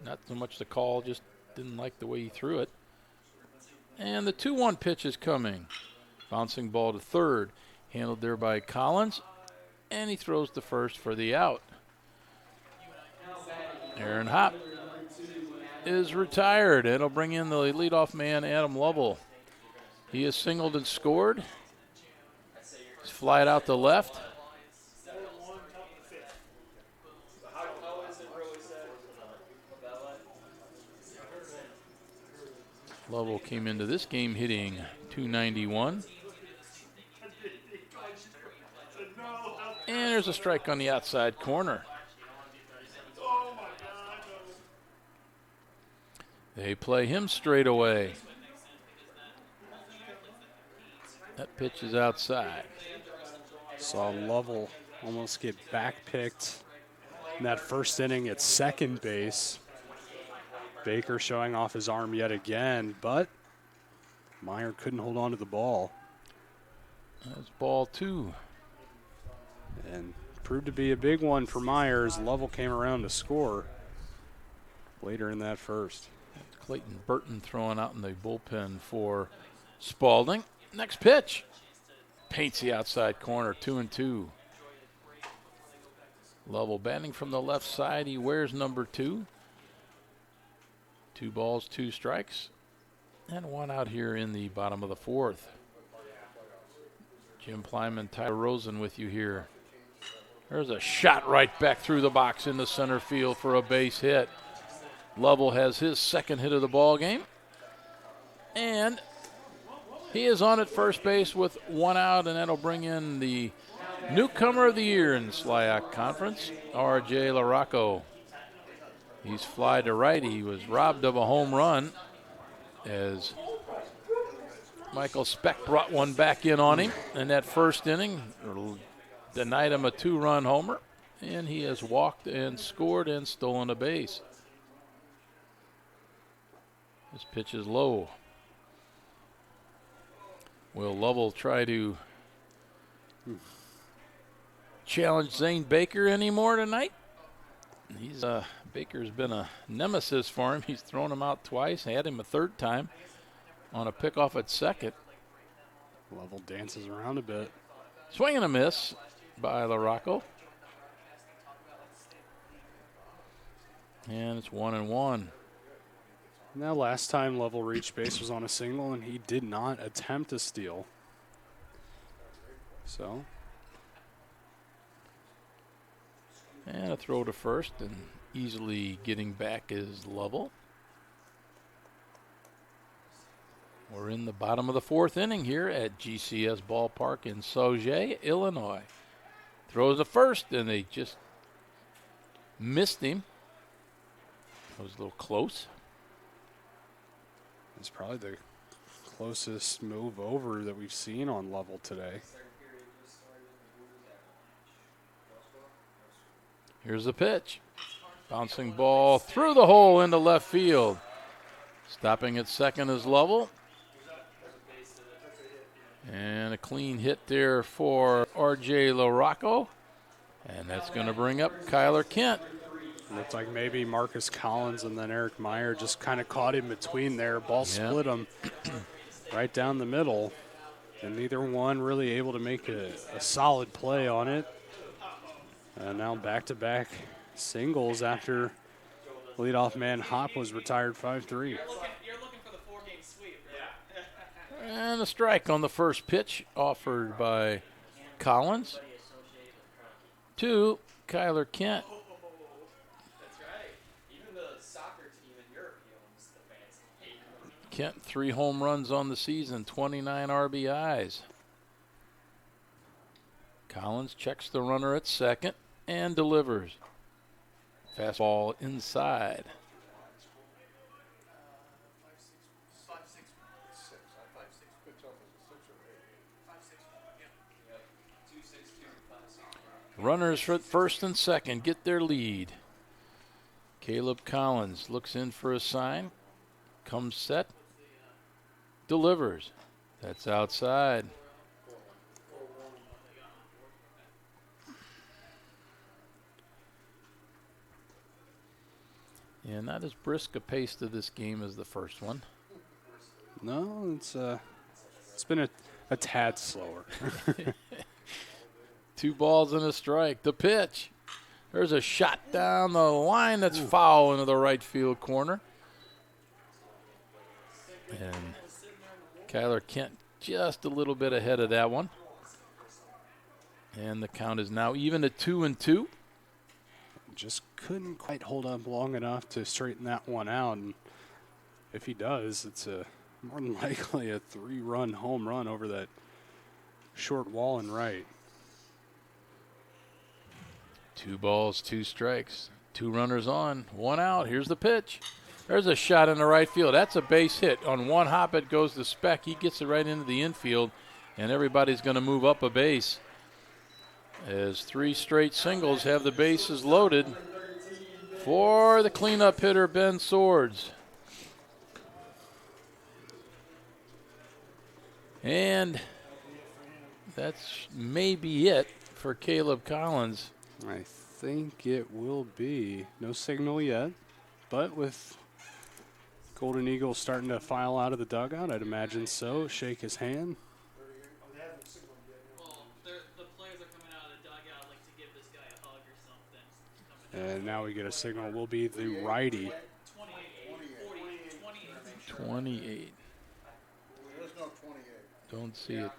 Not so much the call, just didn't like the way he threw it. And the 2-1 pitch is coming. Bouncing ball to third. Handled there by Collins. And he throws to first for the out. Aaron Hopp is retired. It'll bring in the leadoff man, Adam Lovell. He has singled and scored. He's flied out to left. Lovell came into this game hitting .291. And there's a strike on the outside corner. They play him straight away. That pitch is outside. Saw Lovell almost get backpicked in that first inning at second base. Baker showing off his arm yet again, but Meyer couldn't hold on to the ball. That's ball 2. And proved to be a big one for Myers. Lovell came around to score later in that first. Clayton Burton throwing out in the bullpen for Spalding. Next pitch. Paints the outside corner, 2-2. Lovell batting from the left side. He wears number 2. 2 balls, 2 strikes. And 1 out here in the bottom of the fourth. Jim Plyman, Tyler Rosen with you here. There's a shot right back through the box into center field for a base hit. Lovell has his second hit of the ball game. And he is on at first base with 1 out, and that'll bring in the newcomer of the year in the SLIAC Conference, R.J. LaRocco. He's fly to right. He was robbed of a home run as Michael Speck brought one back in on him in that first inning, denied him a 2-run homer, and he has walked and scored and stolen a base. This pitch is low. Will Lovell try to challenge Zane Baker anymore tonight? Baker's been a nemesis for him. He's thrown him out twice, had him a third time on a pickoff at second. Lovell dances around a bit. Swing and a miss by LaRocco. And it's 1-1. Now, last time Lovell reached base was on a single, and he did not attempt a steal. So. And a throw to first, and easily getting back is Lovell. We're in the bottom of the fourth inning here at GCS Ballpark in Sauget, Illinois. Throws to first, and they just missed him. That was a little close. It's probably the closest move over that we've seen on Lovell today. Here's the pitch. Bouncing ball through the hole into left field. Stopping at second is Lovell. And a clean hit there for R.J. LaRocco. And that's going to bring up Kyler Kent. Looked like maybe Marcus Collins and then Eric Meyer just kind of caught in between there. Ball split them right down the middle. And neither one really able to make a solid play on it. Now back-to-back singles after leadoff man Hop was retired 5-3. And a strike on the first pitch offered by Collins to Kyler Kent. Kent, 3 home runs on the season, 29 RBIs. Collins checks the runner at second and delivers. Fastball inside. Runners for first and second get their lead. Caleb Collins looks in for a sign. Comes set. Delivers. That's outside. Yeah, not as brisk a pace to this game as the first one. No, it's been a tad slower. 2 balls and a strike. The pitch. There's a shot down the line that's foul into the right field corner. And Kyler Kent just a little bit ahead of that one. And the count is now even at 2-2. Just couldn't quite hold up long enough to straighten that one out. And if he does, it's more than likely a 3-run home run over that short wall and right. 2 balls, 2 strikes. 2 runners on, 1 out. Here's the pitch. There's a shot in the right field. That's a base hit. On one hop, it goes to Speck. He gets it right into the infield, and everybody's going to move up a base. As 3 straight singles have the bases loaded for the cleanup hitter, Ben Swords. And that's maybe it for Caleb Collins. I think it will be. No signal yet, but with Golden Eagle starting to file out of the dugout, I'd imagine so. Shake his hand. And now we get a signal. Will be the righty. 28. Don't see it.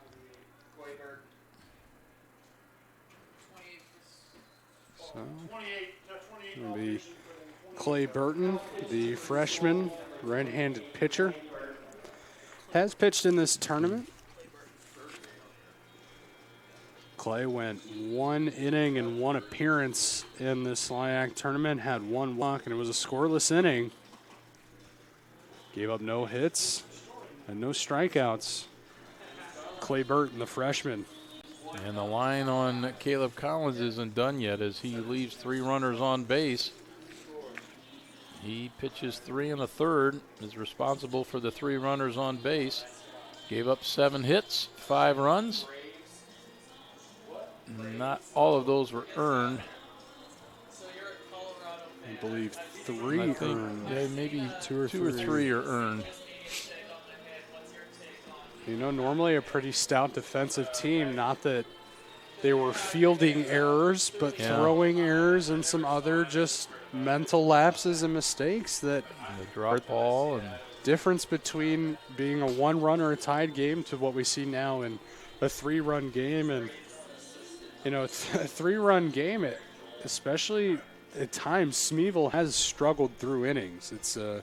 So, it'll be Clay Burton, the freshman right-handed pitcher. Has pitched in this tournament. Clay went 1 inning and 1 appearance in the SLIAC tournament, had 1 walk, and it was a scoreless inning. Gave up no hits and no strikeouts. Clay Burton, the freshman. And the line on Caleb Collins isn't done yet as he leaves 3 runners on base. He pitches 3 1/3, is responsible for the 3 runners on base. Gave up 7 hits, 5 runs. Not all of those were earned. I believe 3 earned. Yeah, maybe 2 or 3 are earned. You know, normally a pretty stout defensive team. Not that they were fielding errors, but throwing errors and some other just mental lapses and mistakes that the drop ball and difference between being a 1-run or a tied game to what we see now in a 3-run game. And you know, a 3-run game, especially at times, Smeeville has struggled through innings. It's a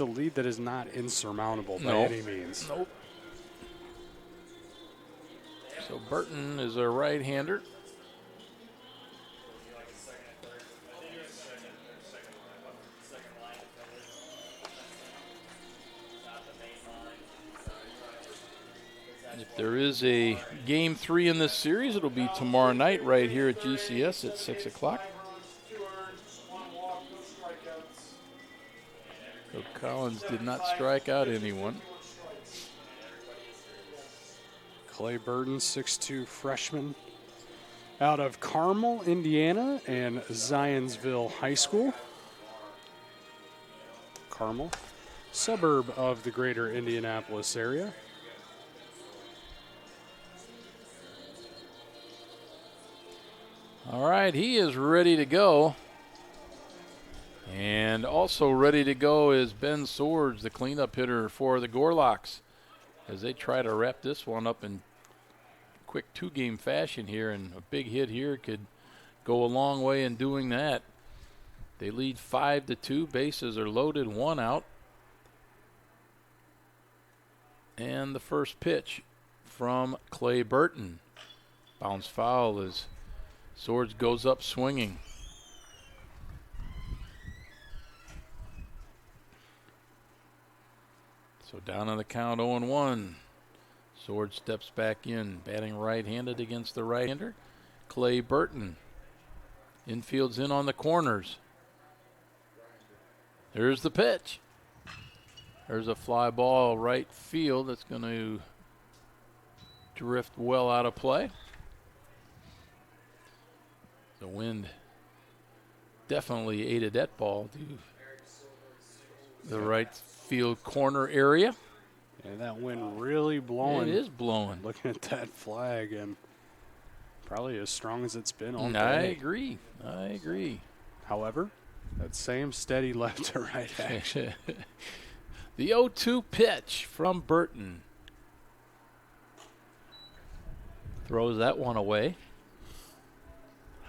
lead that is not insurmountable by any means. Nope. So Burton is a right-hander. If there is a Game 3 in this series, it'll be tomorrow night right here at GCS at 6 o'clock. So Collins did not strike out anyone. Clay Burton, 6'2" freshman, out of Carmel, Indiana, and Zionsville High School. Carmel, suburb of the greater Indianapolis area. All right, he is ready to go. And also ready to go is Ben Swords, the cleanup hitter for the Gorloks, as they try to wrap this one up in quick two-game fashion here, and a big hit here could go a long way in doing that. They lead 5-2. Bases are loaded, 1 out. And the first pitch from Clay Burton. Bounce foul as Swords goes up swinging. So down on the count, 0-1. Swords steps back in, batting right-handed against the right-hander. Clay Burton. Infield's in on the corners. There's the pitch. There's a fly ball right field that's going to drift well out of play. The wind definitely aided that ball to the right field corner area. And that wind really blowing. It is blowing. Looking at that flag, and probably as strong as it's been all day. I agree. However, that same steady left to right action. The 0-2 pitch from Burton. Throws that one away.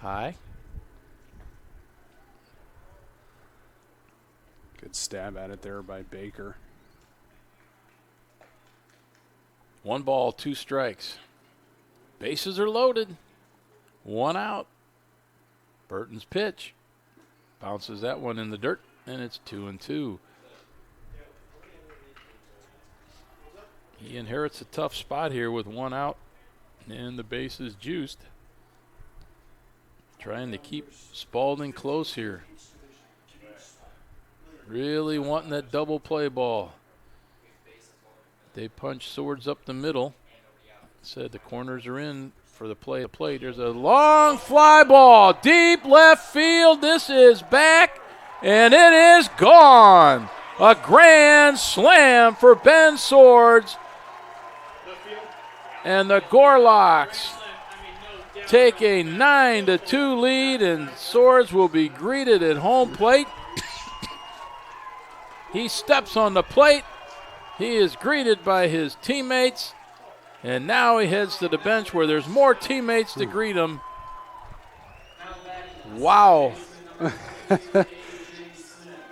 High. Good stab at it there by Baker. 1 ball, 2 strikes. Bases are loaded. 1 out. Burton's pitch. Bounces that one in the dirt, and it's 2-2. He inherits a tough spot here with 1 out, and the bases juiced. Trying to keep Spalding close here. Really wanting that double play ball. They punch Swords up the middle. Said the corners are in for the play. There's a long fly ball, deep left field. This is back, and it is gone. A grand slam for Ben Swords. And the Gorloks take a 9-2 lead, and Swords will be greeted at home plate. He steps on the plate. He is greeted by his teammates, and now he heads to the bench where there's more teammates to greet him. Wow.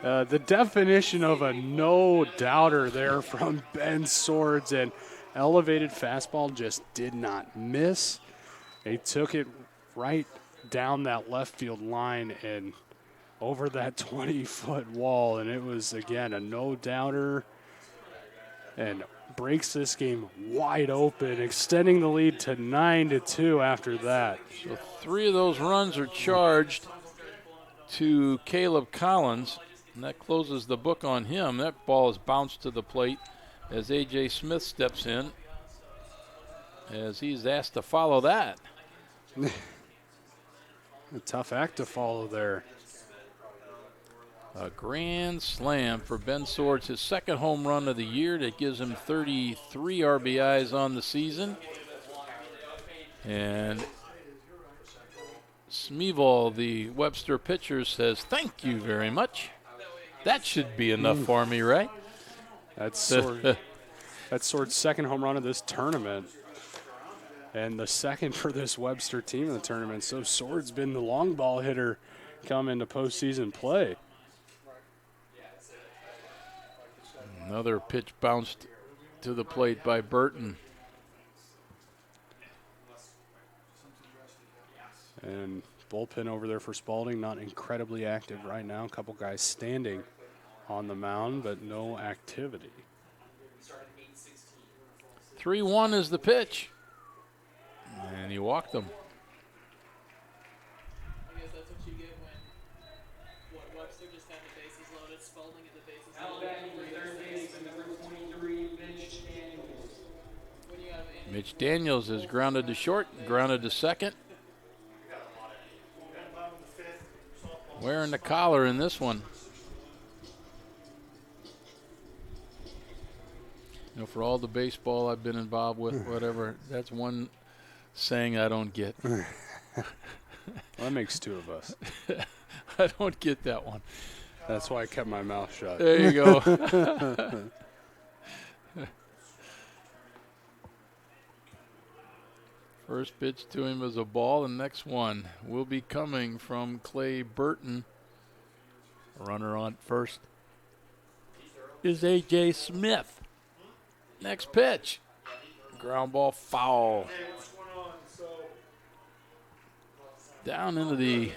The definition of a no-doubter there from Ben Swords, and elevated fastball just did not miss. They took it right down that left field line and over that 20-foot wall, and it was, again, a no-doubter, and breaks this game wide open, extending the lead to 9-2 after that. So 3 of those runs are charged to Caleb Collins, and that closes the book on him. That ball is bounced to the plate as A.J. Smith steps in, as he's asked to follow that. A tough act to follow there. A grand slam for Ben Swords, his 2nd home run of the year. That gives him 33 RBIs on the season. And Smeevall, the Webster pitcher, says, "Thank you very much. That should be enough for me, right?" That's Swords' 2nd home run of this tournament, and the 2nd for this Webster team in the tournament. So Swords been the long ball hitter come into postseason play. Another pitch bounced to the plate by Burton. And bullpen over there for Spalding, not incredibly active right now. A couple guys standing on the mound, but no activity. 3-1 is the pitch. And he walked them. I guess that's what you get when Webster just had the bases loaded, Spalding had the bases loaded. Mitch Daniels is grounded to short, grounded to second. wearing the collar in this one. You know, for all the baseball I've been involved with, whatever, that's one saying I don't get. Well, that makes two of us. I don't get that one. That's why I kept my mouth shut. There you go. First pitch to him is a ball. The next one will be coming from Clay Burton. Runner on first is A.J. Smith. Next pitch. Ground ball foul. Down into the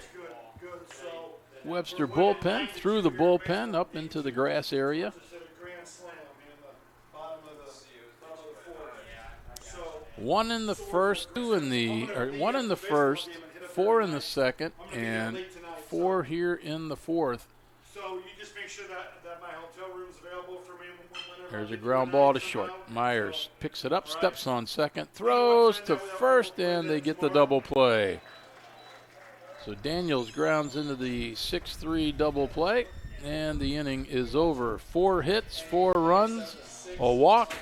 Webster bullpen, through the bullpen, up into the grass area. One in the first, one in the first, 4 in the second, and 4 here in the fourth. So you just make sure that my hotel room is available for me whenever. There's a ground ball to short. Myers picks it up, steps on second, throws to first, and they get the double play. So Daniels grounds into the 6-3 double play, and the inning is over. 4 hits, 4 runs, a walk,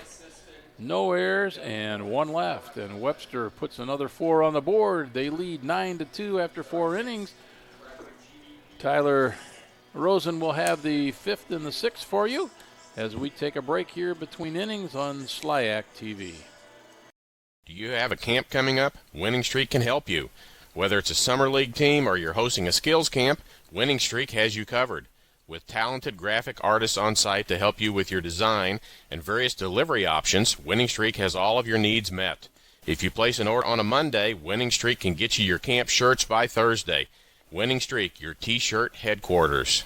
no errors, and 1 left. And Webster puts another 4 on the board. They lead 9-2 after 4 innings. Tyler Rosen will have the 5th and the 6th for you as we take a break here between innings on SLIAC TV. Do you have a camp coming up? Winning Streak can help you. Whether it's a summer league team or you're hosting a skills camp, Winning Streak has you covered. With talented graphic artists on site to help you with your design and various delivery options, Winning Streak has all of your needs met. If you place an order on a Monday, Winning Streak can get you your camp shirts by Thursday. Winning Streak, your T-shirt headquarters.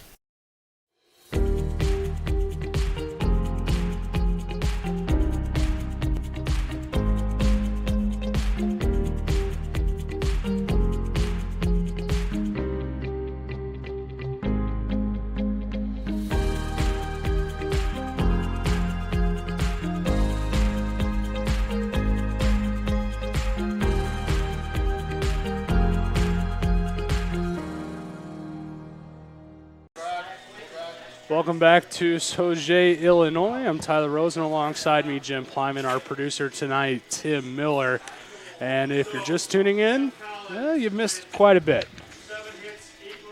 Welcome back to Sauget, Illinois. I'm Tyler Rosen. Alongside me, Jim Plyman, our producer tonight, Tim Miller. And if you're just tuning in, you've missed quite a bit.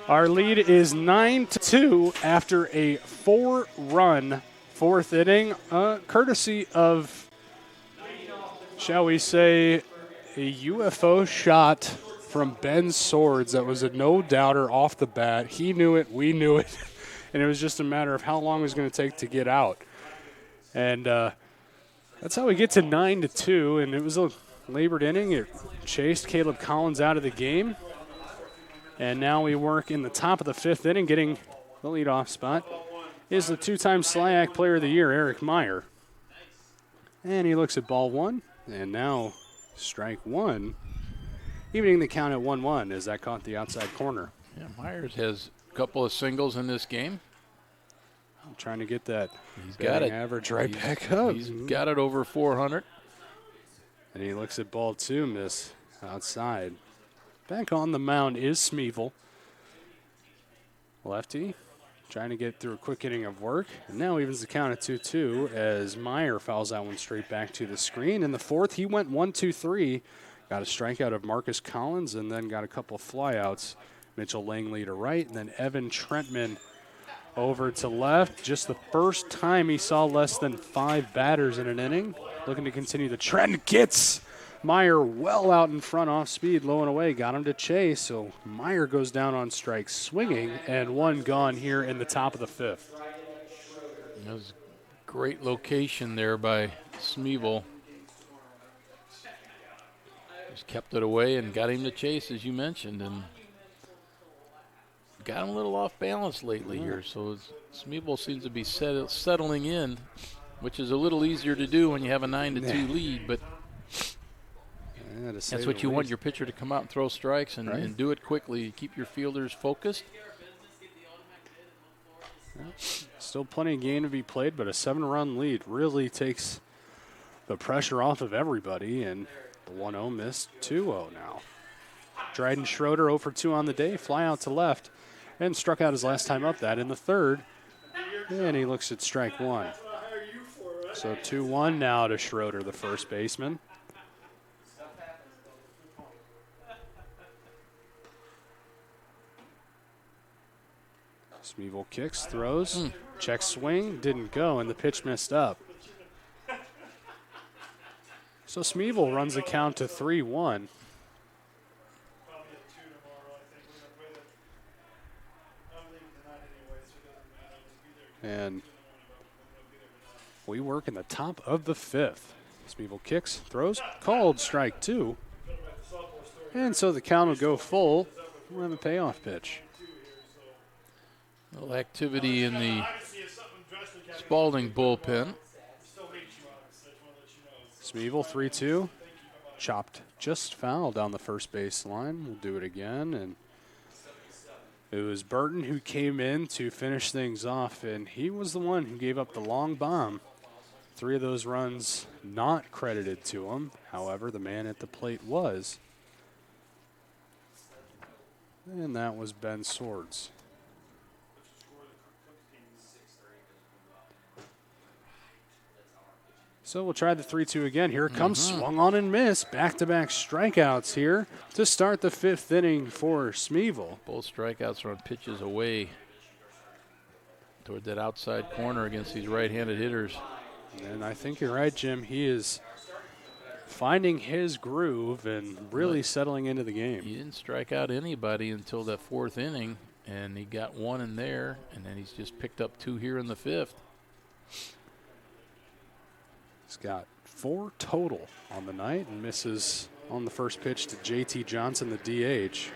Our lead is 9-2 after a 4-run 4th inning, courtesy of, shall we say, a UFO shot from Ben Swords that was a no-doubter off the bat. He knew it, we knew it. And it was just a matter of how long it was going to take to get out. And that's how we get to 9-2. And it was a labored inning. It chased Caleb Collins out of the game. And now we work in the top of the 5th inning, getting the leadoff spot is the 2-time SLIAC Player of the Year, Eric Meyer. And he looks at ball 1. And now strike 1. Evening the count at 1-1 as that caught the outside corner. Yeah, Myers has couple of singles in this game. I'm trying to get that batting average right back up. He's got it over 400. And he looks at ball 2, miss outside. Back on the mound is Smeevil. Lefty trying to get through a quick inning of work. And now evens the count at 2-2 as Meyer fouls that one straight back to the screen. In the 4th, he went 1-2-3. Got a strikeout of Marcus Collins and then got a couple of flyouts. Mitchell Langley to right, and then Evan Trentman over to left. Just the first time he saw less than 5 batters in an inning. Looking to continue the trend. Gets Meyer well out in front off speed, low and away. Got him to chase, so Meyer goes down on strikes swinging, and 1 gone here in the top of the 5th. That was a great location there by Smeevil. Just kept it away and got him to chase, as you mentioned, and got him a little off balance lately here, so Smeevil seems to be settling in, which is a little easier to do when you have a 9-2 lead, but that's what you want your pitcher to come out and throw strikes and do it quickly. Keep your fielders focused. Still plenty of game to be played, but a 7-run lead really takes the pressure off of everybody, and the 1-0 missed, 2-0 now. Dryden Schroeder 0 for 2 on the day, fly out to left. and struck out his last time up that in the third. And he looks at strike one. So 2-1 now to Schroeder, the first baseman. Smeevil kicks, throws, check swing, didn't go, and the pitch missed up. So Smeevil runs the count to 3-1. And we work in the top of the fifth. Smeevil kicks, throws, called strike two. And so the count will go full. We'll have a payoff pitch. A little activity in the Spalding bullpen. Smeevil 3-2. Chopped just foul down the first base line. We'll do it again. And it was Burton who came in to finish things off, and he was the one who gave up the long bomb. 3 of those runs not credited to him. However, the man at the plate was. And that was Ben Swords. So we'll try the 3-2 again. Here it comes, swung on and missed. Back-to-back strikeouts here to start the 5th inning for Smeevil. Both strikeouts are on pitches away toward that outside corner against these right-handed hitters. And I think you're right, Jim. He is finding his groove and really settling into the game. He didn't strike out anybody until that 4th inning, and he got 1 in there, and then he's just picked up 2 here in the 5th. He's got 4 total on the night and misses on the first pitch to J.T. Johnson, the DH.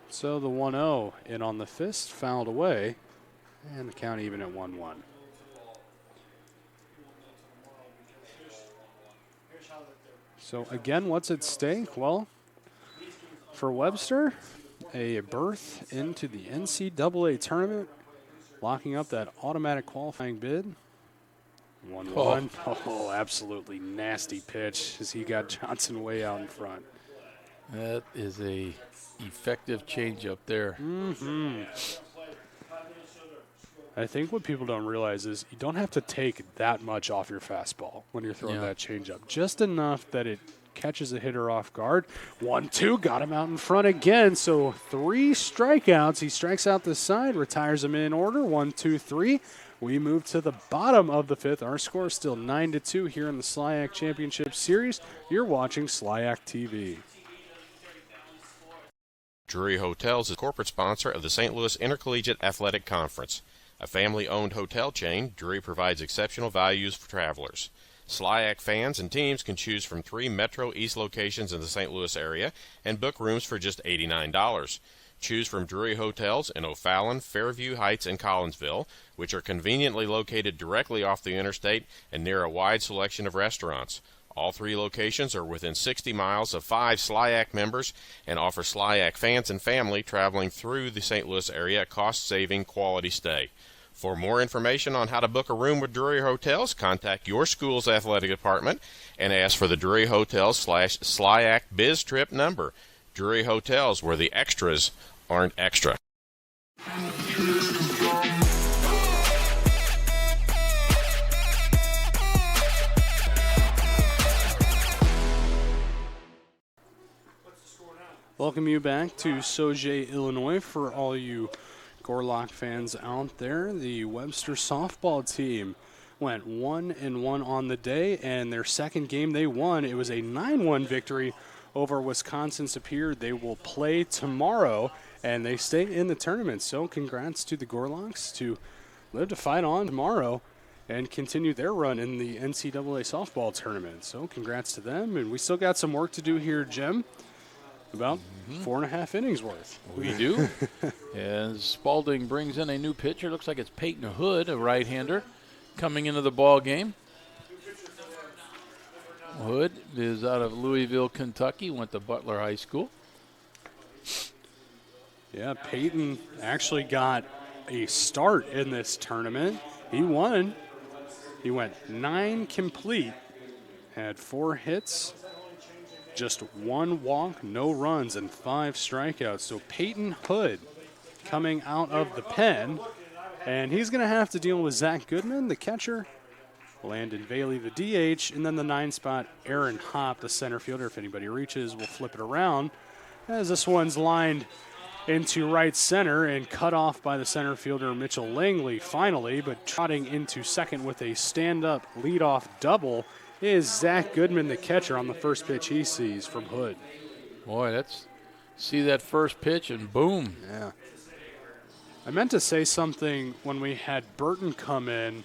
So the 1-0 in on the fist, fouled away, and the count even at 1-1. So again, what's at stake? Well, for Webster, a berth into the NCAA tournament, locking up that automatic qualifying bid. 1-1. Oh, absolutely nasty pitch as he got Johnson way out in front. That is a effective changeup there. I think what people don't realize is you don't have to take that much off your fastball when you're throwing that changeup. Just enough that it catches a hitter off guard. 1-2, got him out in front again. So 3 strikeouts. He strikes out the side, retires him in order. 1-2-3. We move to the bottom of the 5th. Our score is still 9-2 here in the SLIAC Championship Series. You're watching SLIAC TV. Drury Hotels is corporate sponsor of the St. Louis Intercollegiate Athletic Conference. A family-owned hotel chain, Drury provides exceptional values for travelers. SLIAC fans and teams can choose from 3 Metro East locations in the St. Louis area and book rooms for just $89. Choose from Drury Hotels in O'Fallon, Fairview Heights, and Collinsville, which are conveniently located directly off the interstate and near a wide selection of restaurants. All 3 locations are within 60 miles of 5 SLIAC members and offer SLIAC fans and family traveling through the St. Louis area a cost-saving quality stay. For more information on how to book a room with Drury Hotels, contact your school's athletic department and ask for the Drury Hotels/SLIAC Biz Trip number. Drury Hotels, where the extras aren't extra. Welcome you back to Sauget, Illinois. For all you Gorlok fans out there, the Webster softball team went 1-1 on the day, and their second game they won. It was a 9-1 victory over Wisconsin Superior. They will play tomorrow, and they stay in the tournament. So congrats to the Gorloks to live to fight on tomorrow and continue their run in the NCAA softball tournament. So congrats to them, and we still got some work to do here, Jim. About 4.5 innings worth. We do. As Spalding brings in a new pitcher, looks like it's Peyton Hood, a right-hander, coming into the ball game. Hood is out of Louisville, Kentucky, went to Butler High School. Yeah, Peyton actually got a start in this tournament. He won. He went 9 complete had 4 hits, just 1 walk, no runs, and 5 strikeouts. So Peyton Hood coming out of the pen, and he's going to have to deal with Zach Goodman, the catcher, Landon Bailey, the DH, and then the 9 spot, Aaron Hopp, the center fielder. If anybody reaches, we'll flip it around, as this one's lined into right center and cut off by the center fielder Mitchell Langley finally, but trotting into second with a stand-up leadoff double is Zach Goodman, the catcher, on the first pitch he sees from Hood. Boy, see that first pitch and boom. Yeah. I meant to say something when we had Burton come in,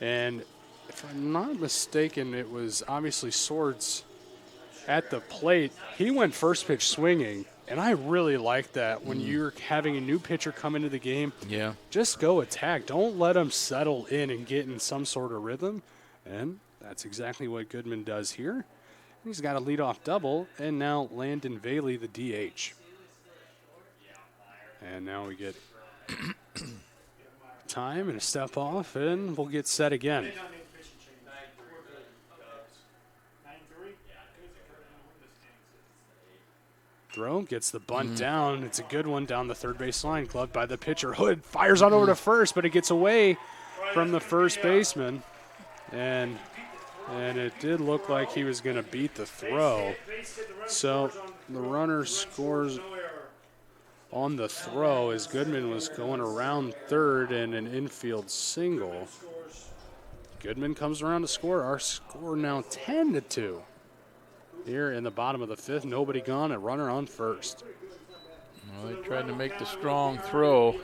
and if I'm not mistaken, it was obviously Swords at the plate. He went first pitch swinging, and I really like that when you're having a new pitcher come into the game. Yeah. Just go attack. Don't let them settle in and get in some sort of rhythm. And that's exactly what Goodman does here. He's got a leadoff double, and now Landon Bailey, the DH. And now we get time and a step off, and we'll get set again. Throw, gets the bunt down. It's a good one down the third base line, gloved by the pitcher. Hood fires on over to first, but it gets away from the first baseman. And it did look like he was going to beat the throw. So the runner scores on the throw as Goodman was going around third and an infield single. Goodman comes around to score. Our score now 10-2. Here in the bottom of the 5th, nobody gone, a runner on first. Well, they tried to make the strong throw.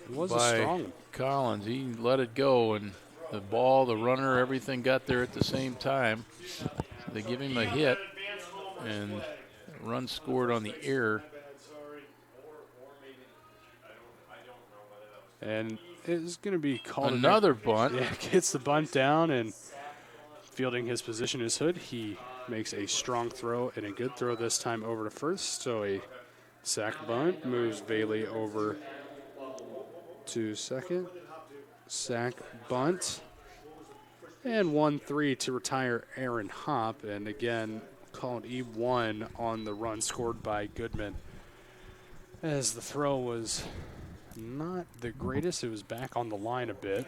It was a strong one. Collins. He let it go, and the ball, the runner, everything got there at the same time. They give him a hit, and a run scored on the error. And it's going to be called another bunt. Yeah, gets the bunt down, and fielding his position is Hood. He makes a strong throw and a good throw this time over to first. So a sac bunt moves Bailey over to second. Sac bunt. And 1-3 to retire Aaron Hopp. And again, called E1 on the run scored by Goodman. As the throw was not the greatest, it was back on the line a bit.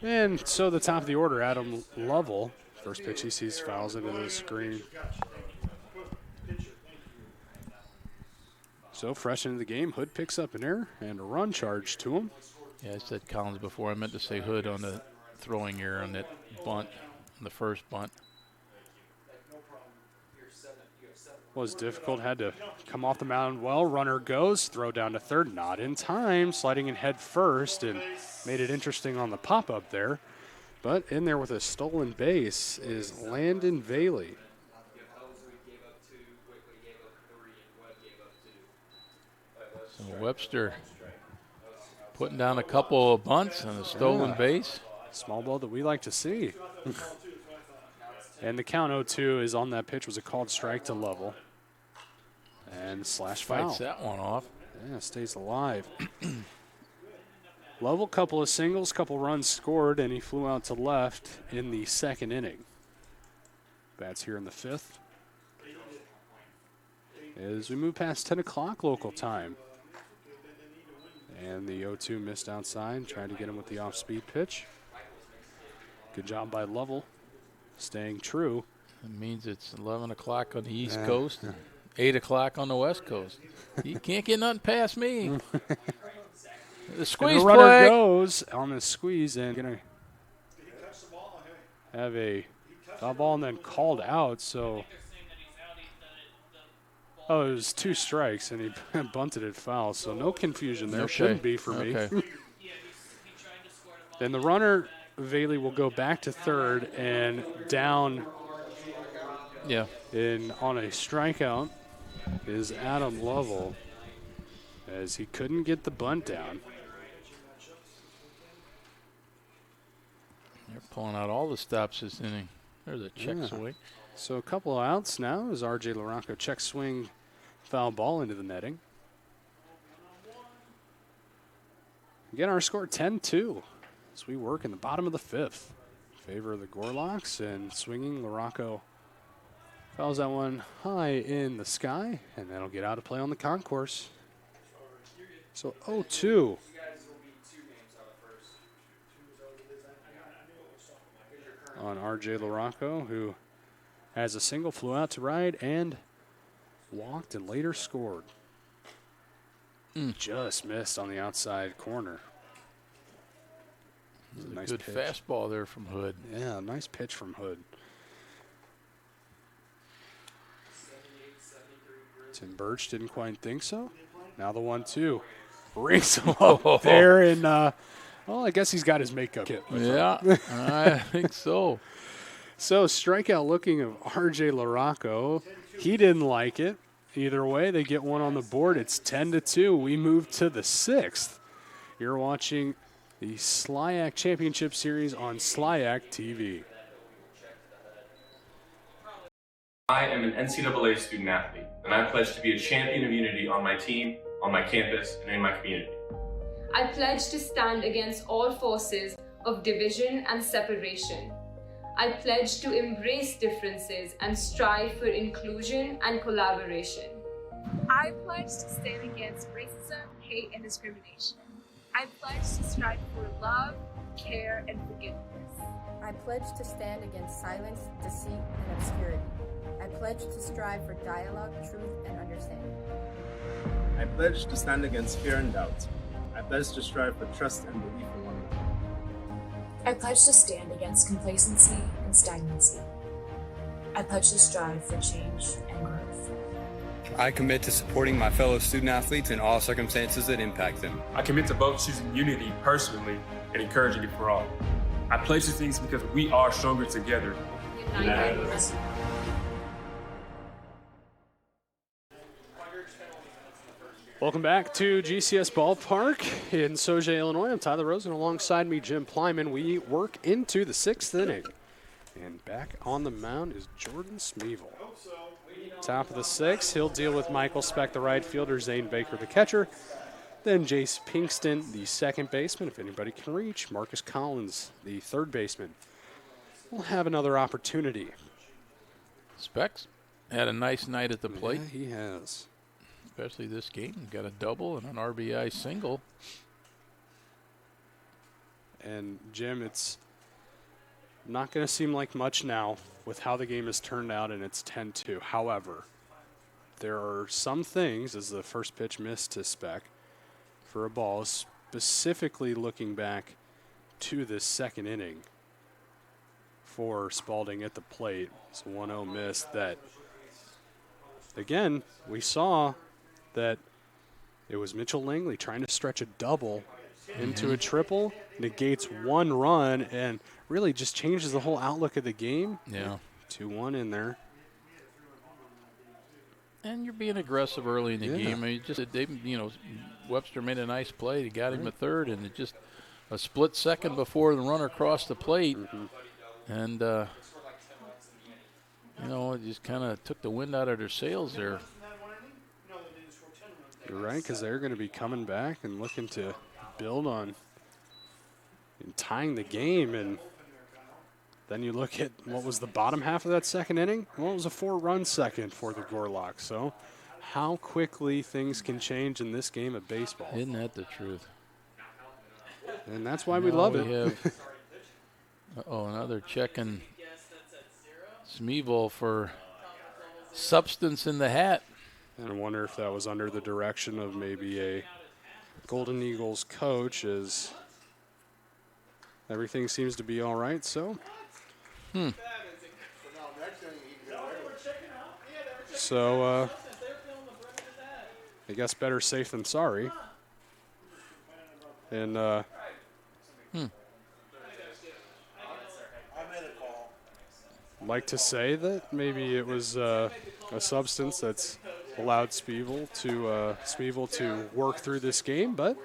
And so the top of the order, Adam Lovell. First pitch he sees fouls into the screen. So fresh into the game, Hood picks up an error and a run charge to him. Yeah, I said Collins before. I meant to say Hood on the throwing error on that bunt, on the first bunt. Was difficult, had to come off the mound well. Runner goes, throw down to third, not in time, sliding in head first, and made it interesting on the pop-up there. But in there with a stolen base is Landon Bailey. So Webster putting down a couple of bunts and a stolen base. Small ball that we like to see. And the count 0-2 is on that pitch, was a called strike to Lovell. And slash foul. Fights that one off. Yeah, stays alive. Lovell, couple of singles, couple runs scored, and he flew out to left in the second inning. Bats here in the 5th. As we move past 10 o'clock local time. And the 0-2 missed outside, tried to get him with the off-speed pitch. Good job by Lovell, staying true. That means it's 11 o'clock on the East Coast, 8 o'clock on the West Coast. You can't get nothing past me. The squeeze and the runner play goes on the squeeze and going to have a foul ball and then called out. So, it was 2 strikes and he bunted it foul. So no confusion there. Okay. Shouldn't be for me. Then the runner, Bailey, will go back to third and down. Yeah. On a strikeout is Adam Lovell, as he couldn't get the bunt down. They're pulling out all the stops this inning. There's a check swing. So a couple of outs now as R.J. Laranco check swing, foul ball into the netting. Again, our score 10-2 as we work in the bottom of the fifth. In favor of the Gorloks, and swinging, Larocco fouls that one high in the sky, and that'll get out of play on the concourse. So 0-2. On R.J. Larocco, who has a single, flew out to right, and walked and later scored. Just missed on the outside corner. Nice good pitch. Fastball there from Hood. Yeah, nice pitch from Hood. Tim Birch didn't quite think so. Now the 1-2. Rings him up there, and well, I guess he's got his makeup kit. Yeah, I think so. So strikeout looking of R.J. Larocco. He didn't like it. Either way, they get one on the board. It's 10-2. We move to the sixth. You're watching the SLIAC Championship Series on SLIAC TV. I am an NCAA student athlete, and I pledge to be a champion of unity on my team, on my campus, and in my community. I pledge to stand against all forces of division and separation. I pledge to embrace differences and strive for inclusion and collaboration. I pledge to stand against racism, hate, and discrimination. I pledge to strive for love, care, and forgiveness. I pledge to stand against silence, deceit, and obscurity. I pledge to strive for dialogue, truth, and understanding. I pledge to stand against fear and doubt. I pledge to strive for trust and belief in one another. I pledge to stand against complacency and stagnancy. I pledge to strive for change and growth. I commit to supporting my fellow student athletes in all circumstances that impact them. I commit to both choosing unity personally and encouraging it for all. I pledge these things because we are stronger together. United. Welcome back to GCS Ballpark in Sauget, Illinois. I'm Tyler Rosen. Alongside me, Jim Plyman. We work into the sixth inning. And back on the mound is Jordan Smeevil. Top of the sixth, he'll deal with Michael Speck, the right fielder, Zane Baker, the catcher. Then Jace Pinkston, the second baseman, if anybody can reach. Marcus Collins, the third baseman. We'll have another opportunity. Speck's had a nice night at the plate. Yeah, he has. Especially this game. Got a double and an RBI single. And, Jim, it's not going to seem like much now with how the game has turned out, and it's 10-2. However, there are some things, as the first pitch missed to Speck for a ball, specifically looking back to this second inning for Spalding at the plate. It's a 1-0 miss that, again, we saw that it was Mitchell Langley trying to stretch a double into a triple, negates one run, and really just changes the whole outlook of the game. Yeah. 2-1 in there. And you're being aggressive early in the game. I mean, Webster made a nice play. He got him a third, and it just a split second before the runner crossed the plate. And, it just kind of took the wind out of their sails there. You're right, because they're going to be coming back and looking to build on and tying the game. And then you look at what was the bottom half of that second inning. Well, it was a 4-run second for the Gorloks. So how quickly things can change in this game of baseball. Isn't that the truth? And that's why we love it. Now they're checking Smeevil for substance in the hat. And I wonder if that was under the direction of maybe a Golden Eagles coach, as everything seems to be all right. So, So, I guess better safe than sorry. And, like to say that maybe it was a substance that's allowed Smeevil to work through this game, but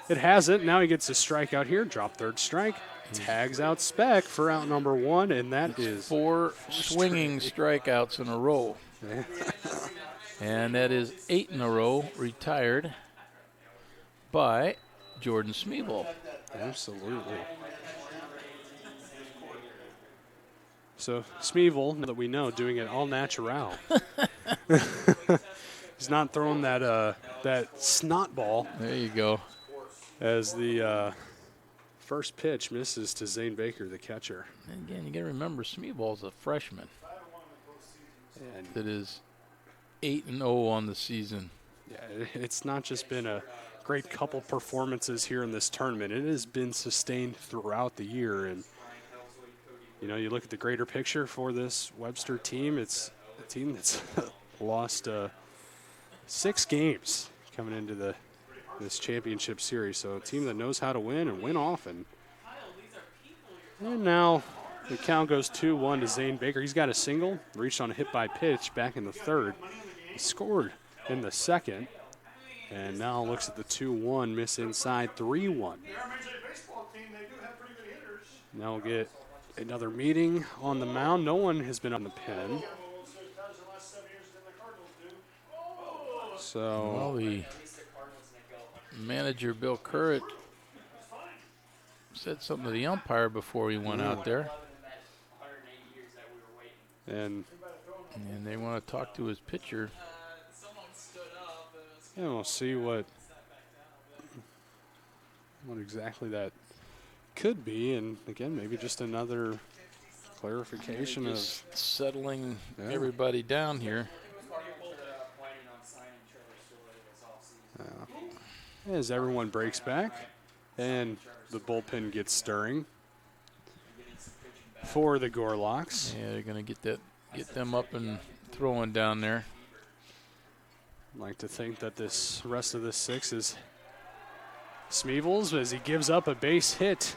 it hasn't. Now he gets a strikeout here, drop third strike, tags out Speck for out number one, and that is 4 swinging strikeouts in a row. And that is 8 in a row, retired by Jordan Smeebol. Absolutely. So Smeevil, that we know, doing it all natural. He's not throwing that snot ball. There you go. As the first pitch misses to Zane Baker, the catcher. And again, you got to remember, Smeebol's a freshman. And that is 8-0 on the season. Yeah, it's not just been a great couple performances here in this tournament. It has been sustained throughout the year. And, you know, you look at the greater picture for this Webster team, it's a team that's lost 6 games coming into this championship series. So a team that knows how to win and win often. And now the count goes 2-1 to Zane Baker. He's got a single, reached on a hit by pitch back in the third. He scored in the second. And now looks at the 2-1, miss inside, 3-1. Now we'll get another meeting on the mound. No one has been on the pen. So, well, the manager, Bill Currit, said something to the umpire before he went out there. And they want to talk to his pitcher. Yeah, we'll see what exactly that could be, and again, maybe just another clarification of settling everybody down here. As everyone breaks back, and the bullpen gets stirring for the Gorloks. Yeah, they're going to get them up and throwing down there. Like to think that this rest of this 6 is Smeevil's as he gives up a base hit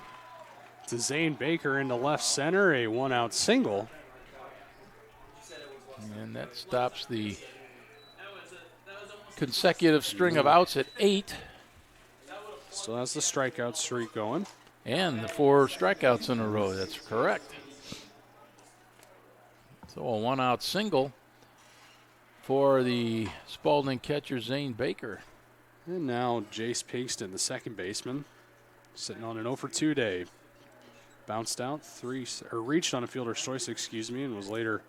to Zane Baker into left center, a 1-out single. And that stops the consecutive string of outs at 8. Still has the strikeout streak going. And the 4 strikeouts in a row, that's correct. So a 1-out single for the Spalding catcher, Zane Baker. And now Jace Pinkston, the second baseman, sitting on an 0-for-2 day. Bounced out reached on a fielder's choice, and was later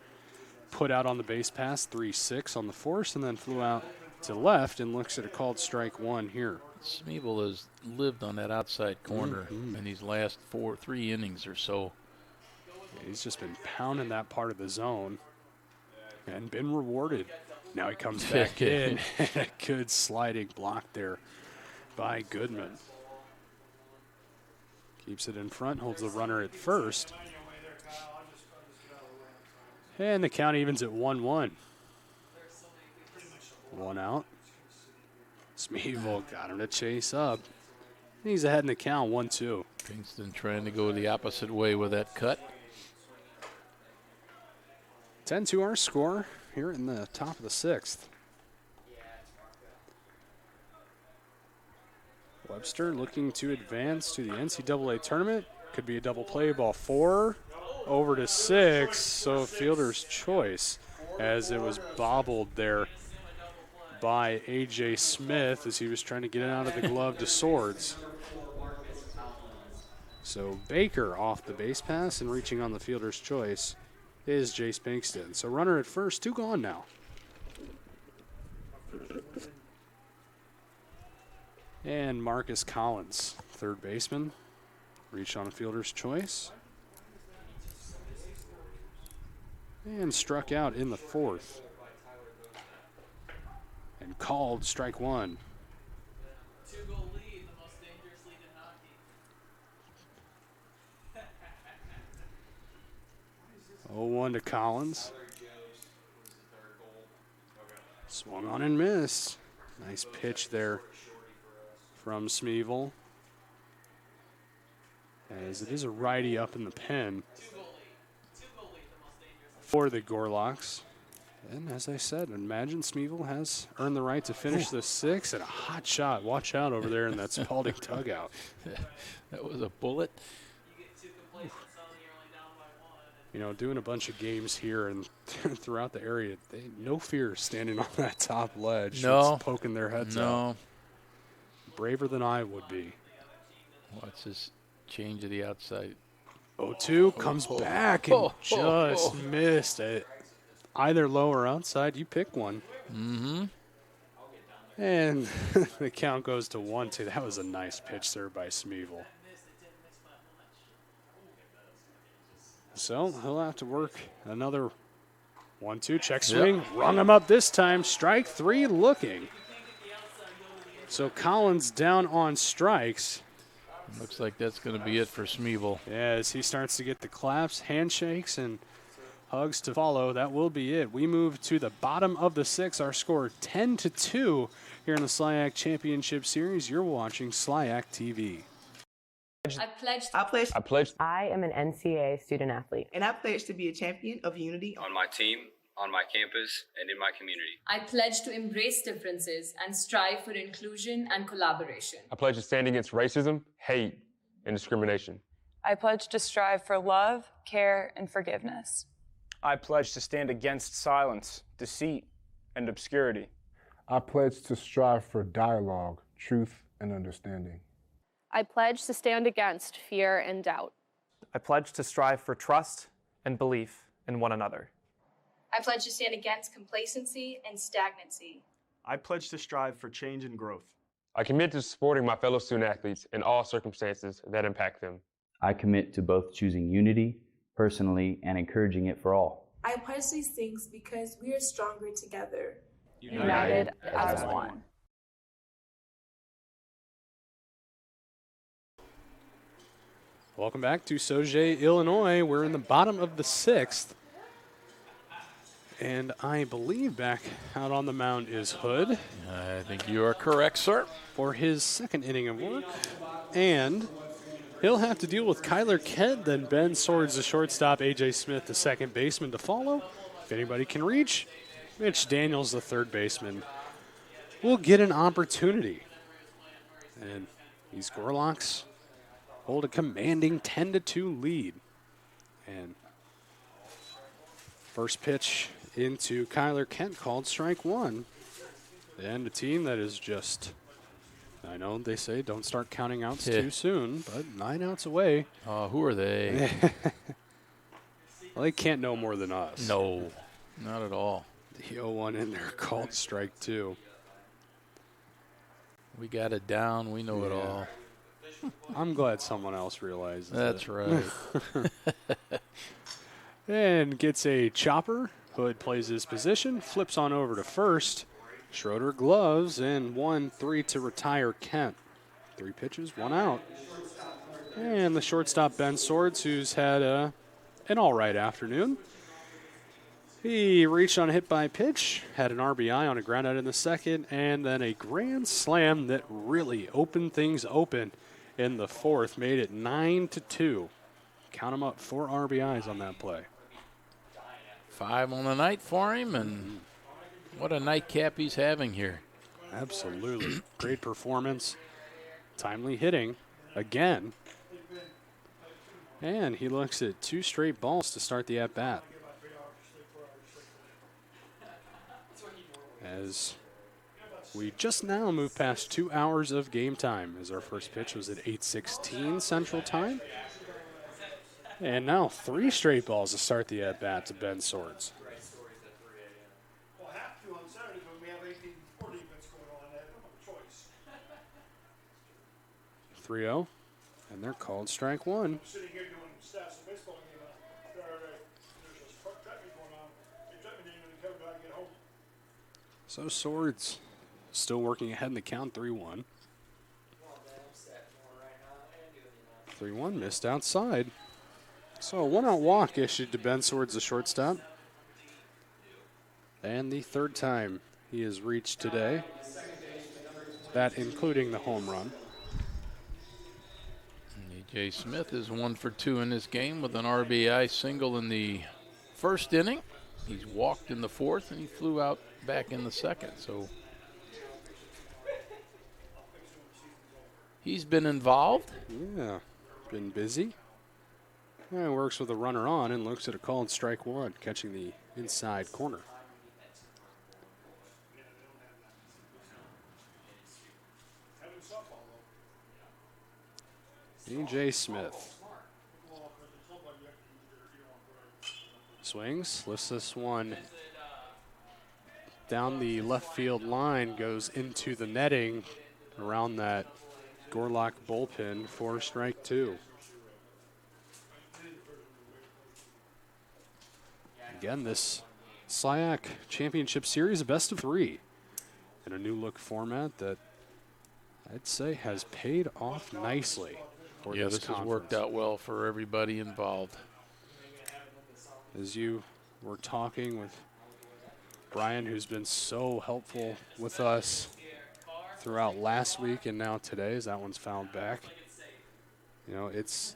put out on the base pass, 3-6 on the force, and then flew out to left and looks at a called strike 1 here. Smeebol has lived on that outside corner in these last 3 innings or so. Yeah, he's just been pounding that part of the zone and been rewarded. Now he comes back in. A good sliding block there by Goodman. Keeps it in front, holds the runner at first. And the count evens at 1-1. 1 out. Smeevil got him to chase up. He's ahead in the count, 1-2. Pinkston trying to go the opposite way with that cut. 10-2 our score here in the top of the 6th. Webster looking to advance to the NCAA tournament. Could be a double play, ball 4 over to 6. So fielder's choice as it was bobbled there by A.J. Smith as he was trying to get it out of the glove to Swords. So Baker off the base pass and reaching on the fielder's choice is Jace Pinkston. So runner at first, 2 gone now. And Marcus Collins, third baseman, reached on a fielder's choice. And struck out in the 4th. And called strike 1. 2-goal lead, the most dangerous lead in hockey. 0-1 to Collins. Swung on and missed. Nice pitch there from Smeevil. As it is a righty up in the pen for the Gorloks. And as I said, imagine Smeevil has earned the right to finish the 6th and a hot shot. Watch out over there in that Spalding dugout. That was a bullet. You know, doing a bunch of games here and throughout the area, no fear standing on that top ledge. No. Poking their heads out. Braver than I would be. What's this change to the outside? 0-2 comes back and just missed it. Either low or outside, you pick one. Mm-hmm. And the count goes to 1-2. That was a nice pitch there by Smeevil. So he'll have to work another 1-2 check swing. Yep. Rung him up this time. Strike 3 looking. So Collins down on strikes. Looks like that's going to be it for Smeevil. Yeah, as he starts to get the claps, handshakes, and hugs to follow, that will be it. We move to the bottom of the 6th. Our score 10-2 here in the SLIAC Championship Series. You're watching SLIAC TV. I am an NCAA student athlete. And I pledge to be a champion of unity on my team, on my campus, and in my community. I pledge to embrace differences and strive for inclusion and collaboration. I pledge to stand against racism, hate, and discrimination. I pledge to strive for love, care, and forgiveness. I pledge to stand against silence, deceit, and obscurity. I pledge to strive for dialogue, truth, and understanding. I pledge to stand against fear and doubt. I pledge to strive for trust and belief in one another. I pledge to stand against complacency and stagnancy. I pledge to strive for change and growth. I commit to supporting my fellow student athletes in all circumstances that impact them. I commit to both choosing unity personally and encouraging it for all. I pledge these things because we are stronger together. United as one. Welcome back to Sauget, Illinois. We're in the bottom of the 6th. And I believe back out on the mound is Hood. I think you are correct, sir. For his 2nd inning of work. And he'll have to deal with Kyler Kent, then Ben Swords, the shortstop, A.J. Smith, the 2nd baseman, to follow. If anybody can reach, Mitch Daniels, the 3rd baseman, will get an opportunity. And these Gorloks hold a commanding 10-2 lead. And first pitch into Kyler Kent called strike 1. And a team that is just, I know they say don't start counting outs too soon, but 9 outs away. Who are they? Well, they can't know more than us. No, not at all. The 0-1 in there called strike 2. We got it down. We know it all. I'm glad someone else realizes That's right. And gets a chopper. Hood plays his position, flips on over to first. Schroeder gloves, and 1-3 to retire Kent. 3 pitches, 1 out. And the shortstop, Ben Swords, who's had an all right afternoon. He reached on a hit by pitch, had an RBI on a ground out in the 2nd, and then a grand slam that really opened things open in the 4th, made it 9-2. Count him up, 4 RBIs on that play. 5 on the night for him, and what a nightcap he's having here. Absolutely. Great performance. Timely hitting again. And he looks at 2 straight balls to start the at-bat. As we just now move past 2 hours of game time, as our first pitch was at 8:16 Central Time. And now 3 straight balls to start the at-bat to Ben Swords. 3-0, and they're called strike 1. So Swords still working ahead in the count, 3-1. 3-1 missed outside. So a 1-out walk issued to Ben Swords, the shortstop. And the 3rd time he has reached today. That including the home run. A.J. Smith is 1 for 2 in this game with an RBI single in the 1st inning. He's walked in the 4th, and he flew out back in the 2nd. So he's been involved. Yeah, been busy. And works with a runner on and looks at a called strike 1, catching the inside corner. A.J. Smith. Swings, lifts this one down the left field line, goes into the netting around that Gorlok bullpen for strike 2. Again, this SLIAC Championship Series, a best of 3 in a new look format that I'd say has paid off nicely for Yeah, this this has worked out well for everybody involved. As you were talking with Brian, who's been so helpful with us throughout last week and now today, as that one's fouled back. You know, it's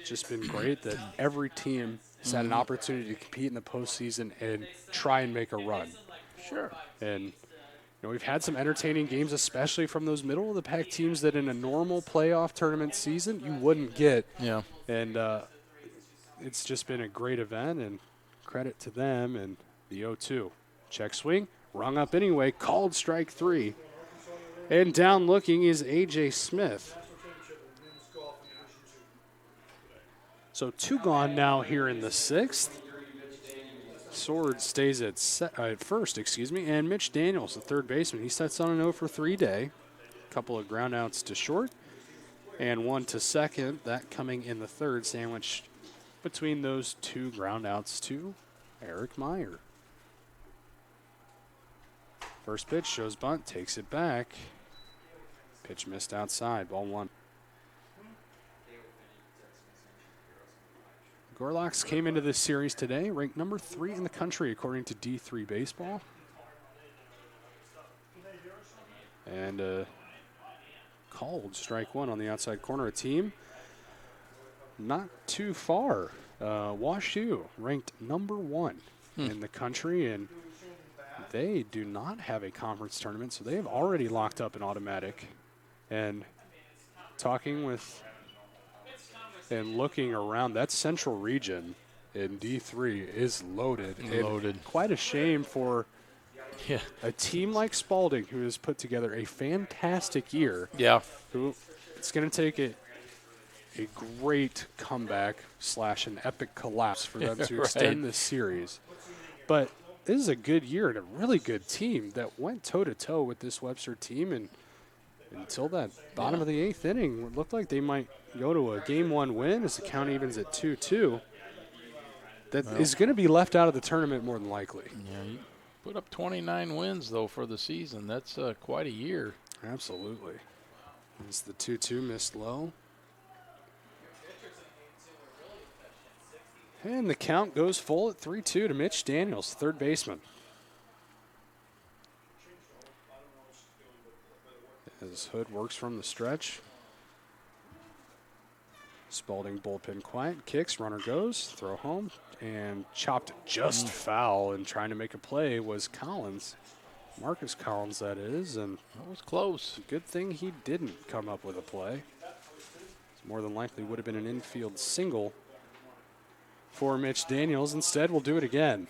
just been great that every team has had an opportunity to compete in the postseason and try and make a run. Sure. And you know, we've had some entertaining games, especially from those middle-of-the-pack teams that in a normal playoff tournament season you wouldn't get. Yeah. And it's just been a great event, and credit to them and the 0-2. Check swing, rung up anyway, called strike 3. And down looking is A.J. Smith. So 2 gone now here in the 6th. Sword stays at first, and Mitch Daniels, the third baseman, he sets on an 0 for 3 day. A couple of ground outs to short and 1 to second, that coming in the 3rd, sandwiched between those 2 ground outs to Eric Meyer. First pitch shows bunt, takes it back. Pitch missed outside, ball 1. Gorloks came into this series today ranked number 3 in the country according to D3 Baseball. And called strike 1 on the outside corner. A team not too far. WashU ranked number 1 in the country, and they do not have a conference tournament, so they have already locked up an automatic. And talking with and looking around, that central region in D3 is loaded. Loaded. Quite a shame for a team like Spalding, who has put together a fantastic year. Yeah. Who it's going to take a great comeback / an epic collapse for them to extend this series. But this is a good year and a really good team that went toe-to-toe with this Webster team, and until that bottom of the 8th inning, it looked like they might go to a Game 1 win as the count evens at 2-2. That is going to be left out of the tournament more than likely. Yeah, you put up 29 wins, though, for the season. That's quite a year. Absolutely. It's the 2-2 missed low. And the count goes full at 3-2 to Mitch Daniels, third baseman. As Hood works from the stretch. Spalding bullpen quiet, kicks, runner goes, throw home, and chopped just foul, and trying to make a play was Collins. Marcus Collins, that is, and that was close. Good thing he didn't come up with a play. More than likely would have been an infield single for Mitch Daniels. Instead, we'll do it again.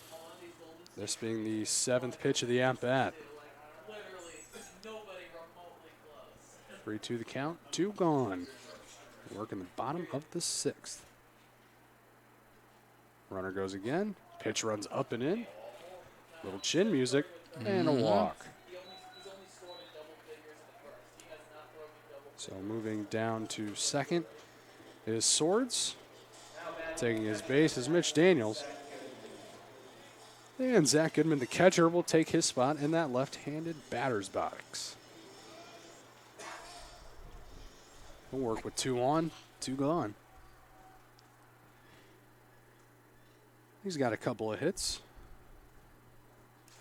This being the 7th pitch of the at-bat. 3-2 the count, 2 gone. Working the bottom of the 6th. Runner goes again. Pitch runs up and in. Little chin music and a walk. So moving down to second is Swords. Taking his base is Mitch Daniels. And Zach Goodman, the catcher, will take his spot in that left-handed batter's box. We'll work with 2 on, 2 gone. He's got a couple of hits.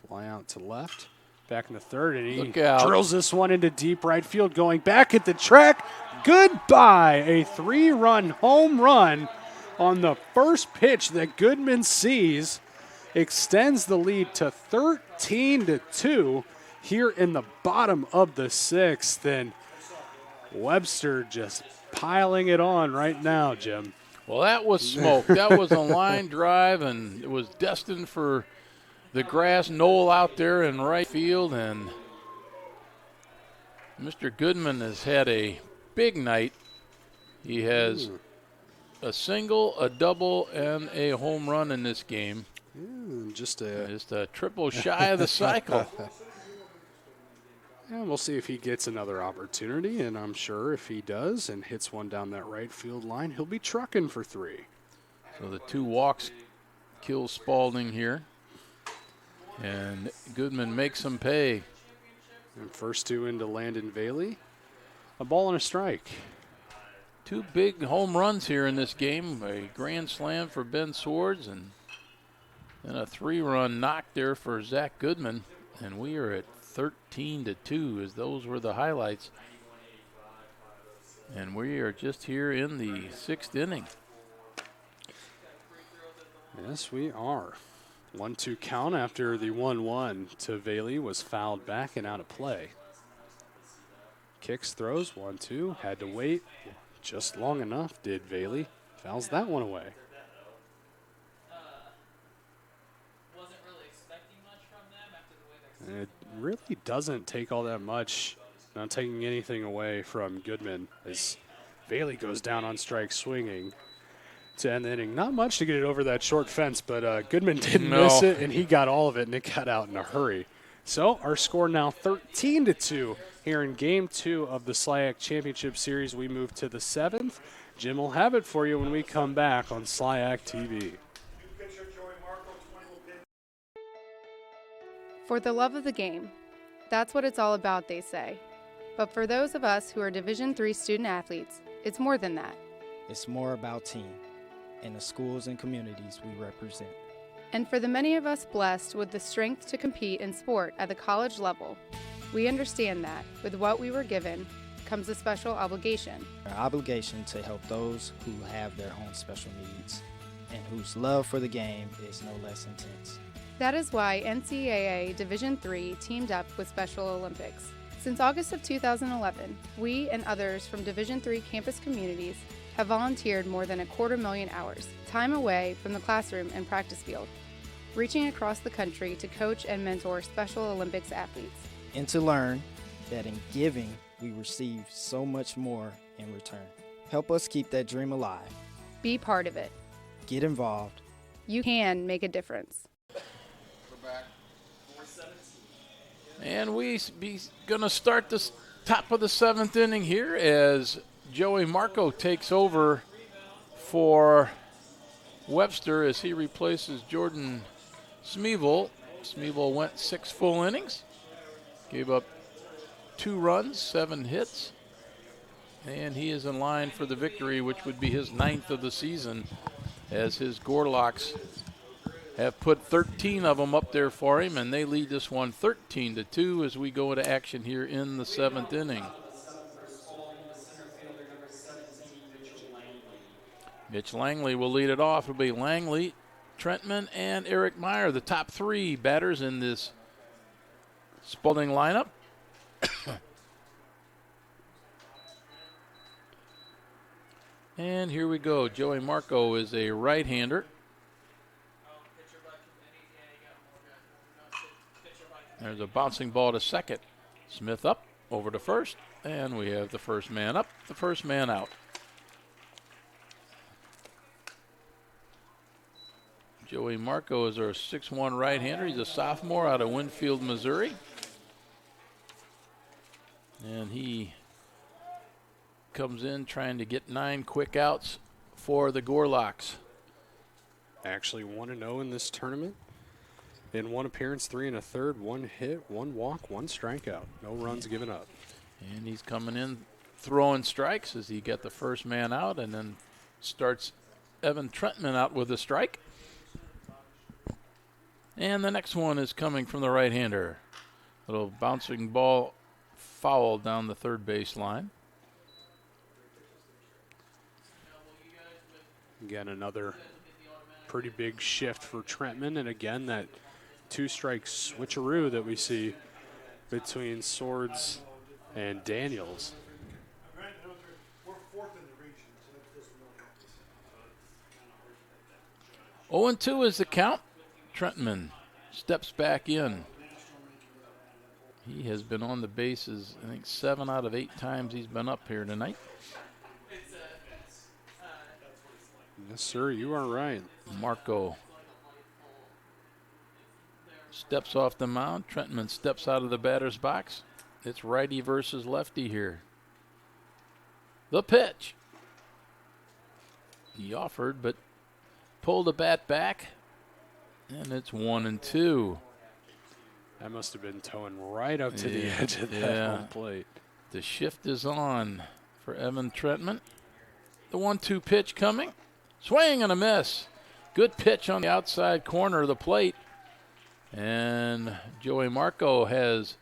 Fly out to left. Back in the 3rd, and he drills this one into deep right field, going back at the track. Goodbye. A 3-run home run on the first pitch that Goodman sees. Extends the lead to 13-2 here in the bottom of the 6th. And Webster just piling it on right now, Jim. Well, that was smoke. That was a line drive, and it was destined for the grass knoll out there in right field. And Mr. Goodman has had a big night He has a single, a double, and a home run in this game. Just a triple shy of the cycle. And we'll see if he gets another opportunity, and I'm sure if he does and hits one down that right field line, he'll be trucking for 3. So the 2 walks kill Spalding here. And Goodman makes him pay. And first 2 into Landon Bailey. A ball and a strike. 2 big home runs here in this game. A grand slam for Ben Swords and a 3-run knock there for Zach Goodman. And we are at 13-2 as those were the highlights. And we are just here in the 6th inning. Yes, we are. 1-2 count after the 1-1 to Bailey was fouled back and out of play. Kicks, throws, 1-2, had to wait just long enough, did Bailey. Fouls that one away. And it really doesn't take all that much, not taking anything away from Goodman as Bailey goes down on strike swinging to end the inning. Not much to get it over that short fence, but Goodman didn't miss it, and he got all of it, and it got out in a hurry. So our score now 13-2 here in Game 2 of the SLIAC Championship Series. We move to the 7th. Jim will have it for you when we come back on SLIAC TV. For the love of the game. That's what it's all about, they say. But for those of us who are Division III student athletes, it's more than that. It's more about team and the schools and communities we represent. And for the many of us blessed with the strength to compete in sport at the college level, we understand that with what we were given comes a special obligation. Our obligation to help those who have their own special needs and whose love for the game is no less intense. That is why NCAA Division III teamed up with Special Olympics. Since August of 2011, we and others from Division III campus communities have volunteered more than 250,000 hours, time away from the classroom and practice field, reaching across the country to coach and mentor Special Olympics athletes. And to learn that in giving, we receive so much more in return. Help us keep that dream alive. Be part of it. Get involved. You can make a difference. And we going to start the top of the 7th inning here as Joey Marco takes over for Webster as he replaces Jordan Smeevil. Smeevil went 6 full innings, gave up 2 runs, 7 hits, and he is in line for the victory, which would be his 9th of the season, as his Gorloks have put 13 of them up there for him, and they lead this one 13-2 as we go into action here in the 7th inning. Mitch Langley will lead it off. It'll be Langley, Trentman, and Eric Meyer, the top 3 batters in this Spalding lineup. And here we go. Joey Marco is a right-hander. There's a bouncing ball to second. Smith up, over to first, and we have the first man up, the first man out. Joey Marco is our 6'1" right-hander. He's a sophomore out of Winfield, Missouri. And he comes in trying to get 9 quick outs for the Gorloks. Actually 1-0 in this tournament. In 1 appearance, 3 1/3, 1 hit, 1 walk, 1 strikeout. No runs given up. And he's coming in throwing strikes as he got the first man out, and then starts Evan Trentman out with a strike. And the next one is coming from the right-hander. Little bouncing ball foul down the third base line. Again, another pretty big shift for Trentman, and again, that 2-strike switcheroo that we see between Swords and Daniels. 0-2 is the count. Trentman steps back in. He has been on the bases, I think 7 out of 8 times he's been up here tonight. Yes, sir, you are right. Marco steps off the mound. Trentman steps out of the batter's box. It's righty versus lefty here. The pitch. He offered, but pulled the bat back, and it's 1-2. That must have been towing right up to the edge of that home plate. The shift is on for Evan Trentman. The 1-2 pitch coming. Swing and a miss. Good pitch on the outside corner of the plate. And Joey Marco has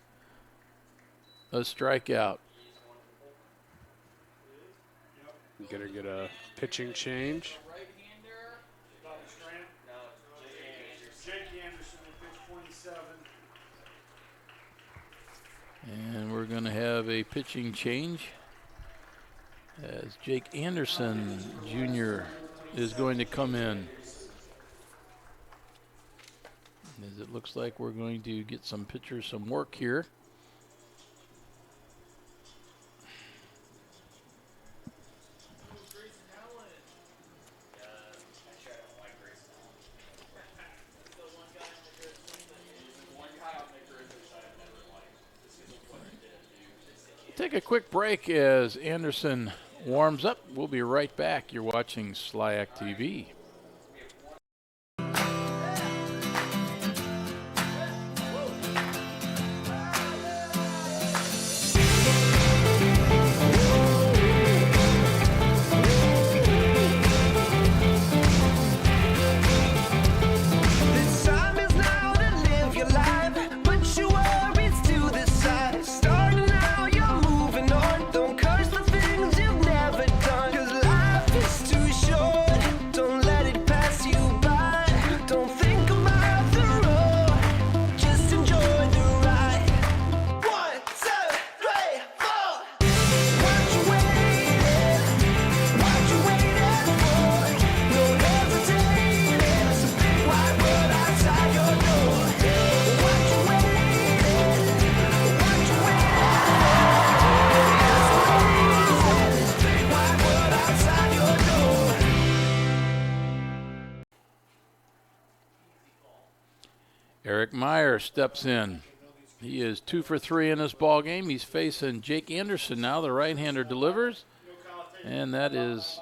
a strikeout. Gonna get a pitching change. And we're going to have a pitching change as Jake Anderson Jr. is going to come in. As it looks like we're going to get some pitchers some work here. Take a quick break as Anderson warms up. We'll be right back. You're watching SLIAC TV. Eric Meyer steps in. He is 2 for 3 in this ball game. He's facing Jake Anderson now. The right-hander delivers, and that is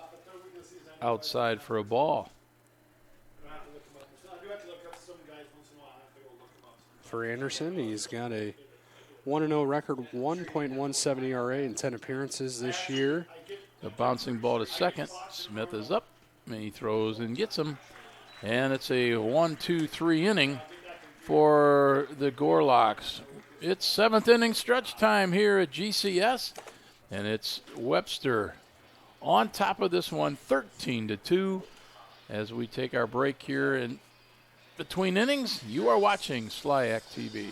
outside for a ball. For Anderson, he's got a 1-0 record, 1.17 ERA in 10 appearances this year. The bouncing ball to second. Smith is up, and he throws and gets him. And it's a 1-2-3 inning for the Gorloks. It's 7th inning stretch time here at GCS, and it's Webster on top of this one, 13-2. As we take our break here in between innings, you are watching SLIAC TV.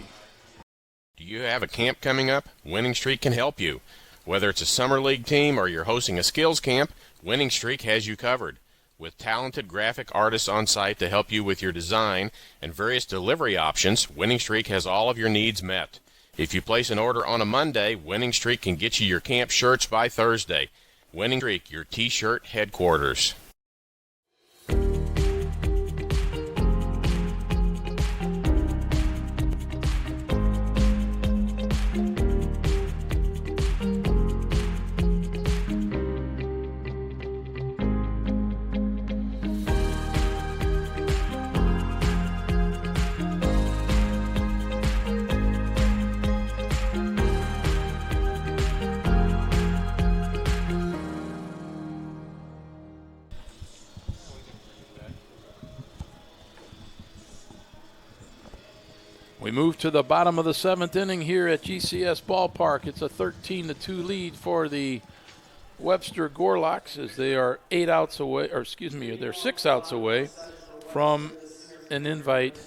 Do you have a camp coming up? Winning Streak can help you. Whether it's a summer league team or you're hosting a skills camp, Winning Streak has you covered. With talented graphic artists on site to help you with your design and various delivery options, Winning Streak has all of your needs met. If you place an order on a Monday, Winning Streak can get you your camp shirts by Thursday. Winning Streak, your T-shirt headquarters. We move to the bottom of the 7th inning here at GCS Ballpark. It's a 13-2 lead for the Webster Gorloks as they are 8 outs away, or excuse me, they're 6 outs away from an invite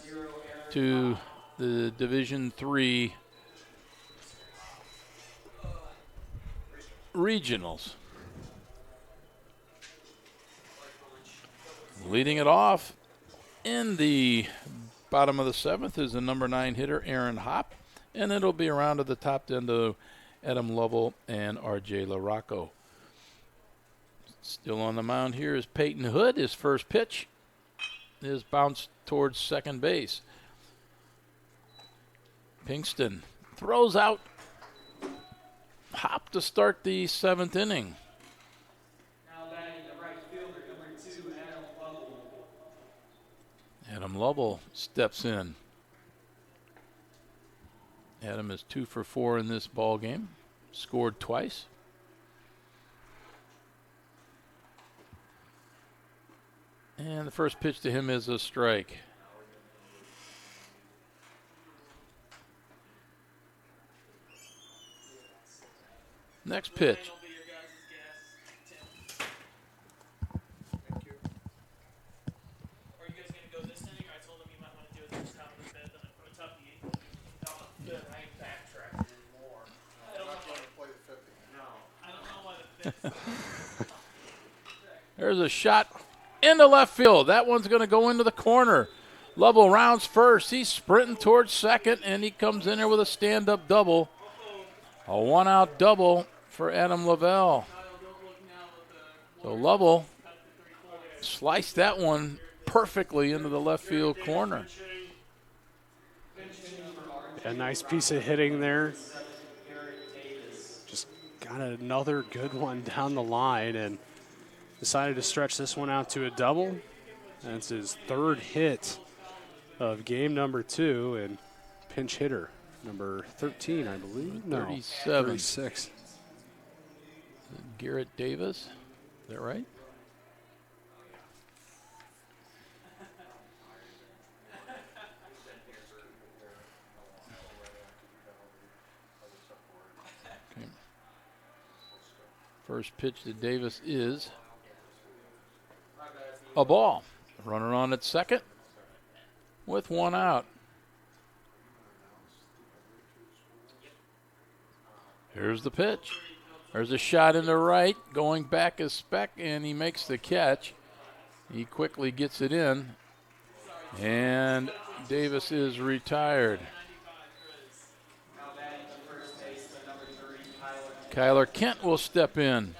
to the Division III regionals. Leading it off in the bottom of the 7th is the number 9 hitter, Aaron Hopp, and it'll be around to the top end of Adam Lovell and R.J. LaRocco. Still on the mound here is Peyton Hood. His first pitch is bounced towards second base. Pinkston throws out. Hop to start the 7th inning. Adam Lovell steps in. Adam is 2 for 4 in this ball game. Scored twice. And the first pitch to him is a strike. Next pitch. There's a shot into left field. That one's going to go into the corner. Lovell rounds first. He's sprinting towards second, and he comes in there with a stand-up double. A 1-out double for Adam Lavelle. So Lovell sliced that one perfectly into the left field corner. A nice piece of hitting there. Just got another good one down the line and decided to stretch this one out to a double. That's his 3rd hit of game number 2 and pinch hitter number 13, I believe. No, 37. 36. Garrett Davis, is that right? Okay. First pitch to Davis is a ball. Runner on at second with 1 out. Here's the pitch. There's a shot in the right, going back a speck, and he makes the catch. He quickly gets it in, and Davis is retired. Kyler Kent will step in.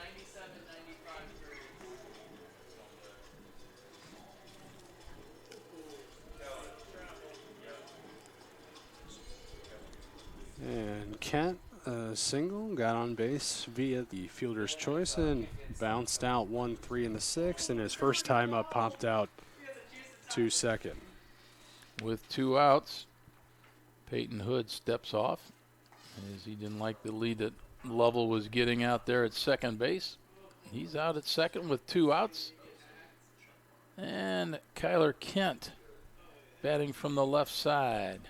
And Kent, a single, got on base via the fielder's choice and bounced out 1-3 in the 6th, and his first time up popped out to second. With 2 outs, Peyton Hood steps off as he didn't like the lead that Lovell was getting out there at second base. He's out at second with 2 outs. And Kyler Kent batting from the left side.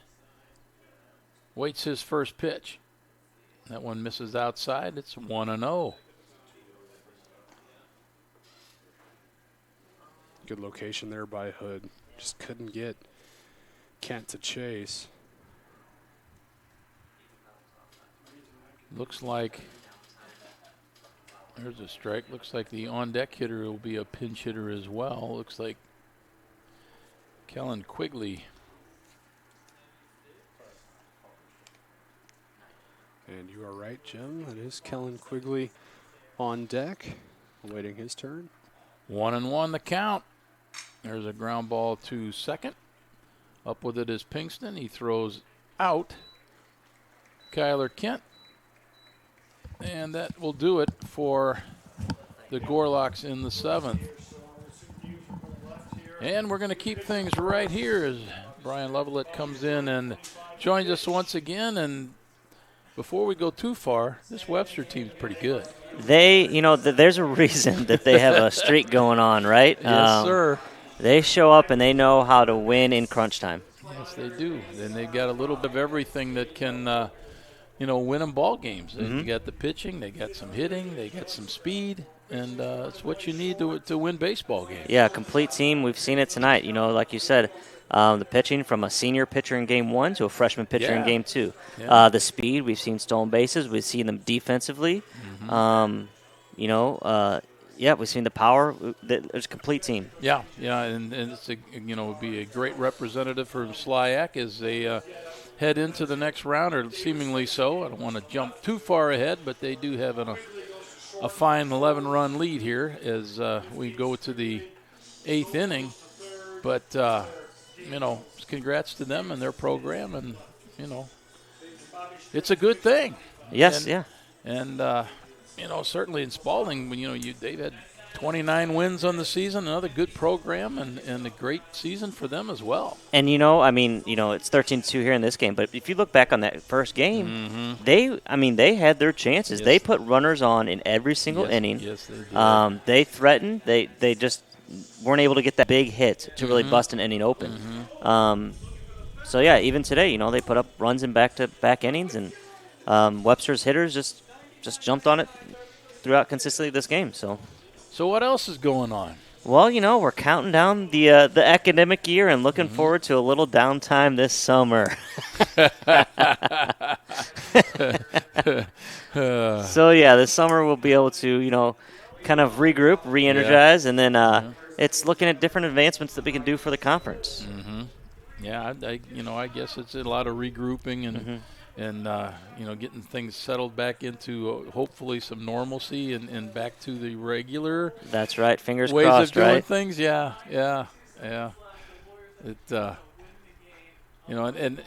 Waits his first pitch. That one misses outside. It's 1-0. Good location there by Hood. Just couldn't get Kent to chase. Looks like there's a strike. Looks like the on-deck hitter will be a pinch hitter as well. Looks like Kellen Quigley. And you are right, Jim. That is Kellen Quigley on deck, awaiting his turn. 1-1 the count. There's a ground ball to second. Up with it is Pinkston. He throws out Kyler Kent. And that will do it for the Gorloks in the 7th. And we're going to keep things right here as Brian Lovelett comes in and joins us once again. And before we go too far, this Webster team's pretty good. They, there's a reason that they have a streak going on, right? Yes, sir. They show up and they know how to win in crunch time. Yes, they do. And they've got a little bit of everything that can, win them ball games. They got the pitching, they got some hitting, they got some speed, and it's what you need to win baseball games. Yeah, complete team. We've seen it tonight. Like you said, the pitching from a senior pitcher in game 1 to a freshman pitcher in game 2. Yeah. The speed, we've seen stolen bases. We've seen them defensively. We've seen the power. There's a complete team. Yeah, and it's would be a great representative for SLIAC as they head into the next round, or seemingly so. I don't want to jump too far ahead, but they do have an a fine 11-run lead here as we go to the 8th inning. But, congrats to them and their program, and, it's a good thing. Yes, and, And, certainly in Spalding, they've had 29 wins on the season, another good program, and a great season for them as well. And, it's 13-2 here in this game, but if you look back on that first game, they had their chances. Yes. They put runners on in every single inning. Yes, they did. They threatened. They just weren't able to get that big hit to really bust an inning open. So, yeah, even today, they put up runs in back-to-back innings, and Webster's hitters just jumped on it throughout consistently this game. So what else is going on? Well, we're counting down the academic year and looking forward to a little downtime this summer. So, yeah, this summer we'll be able to, kind of regroup, re-energize, and then it's looking at different advancements that we can do for the conference. Yeah, I guess it's a lot of regrouping and getting things settled back into hopefully some normalcy and back to the regular. That's right. Fingers ways crossed, of doing right? things. Yeah. It, and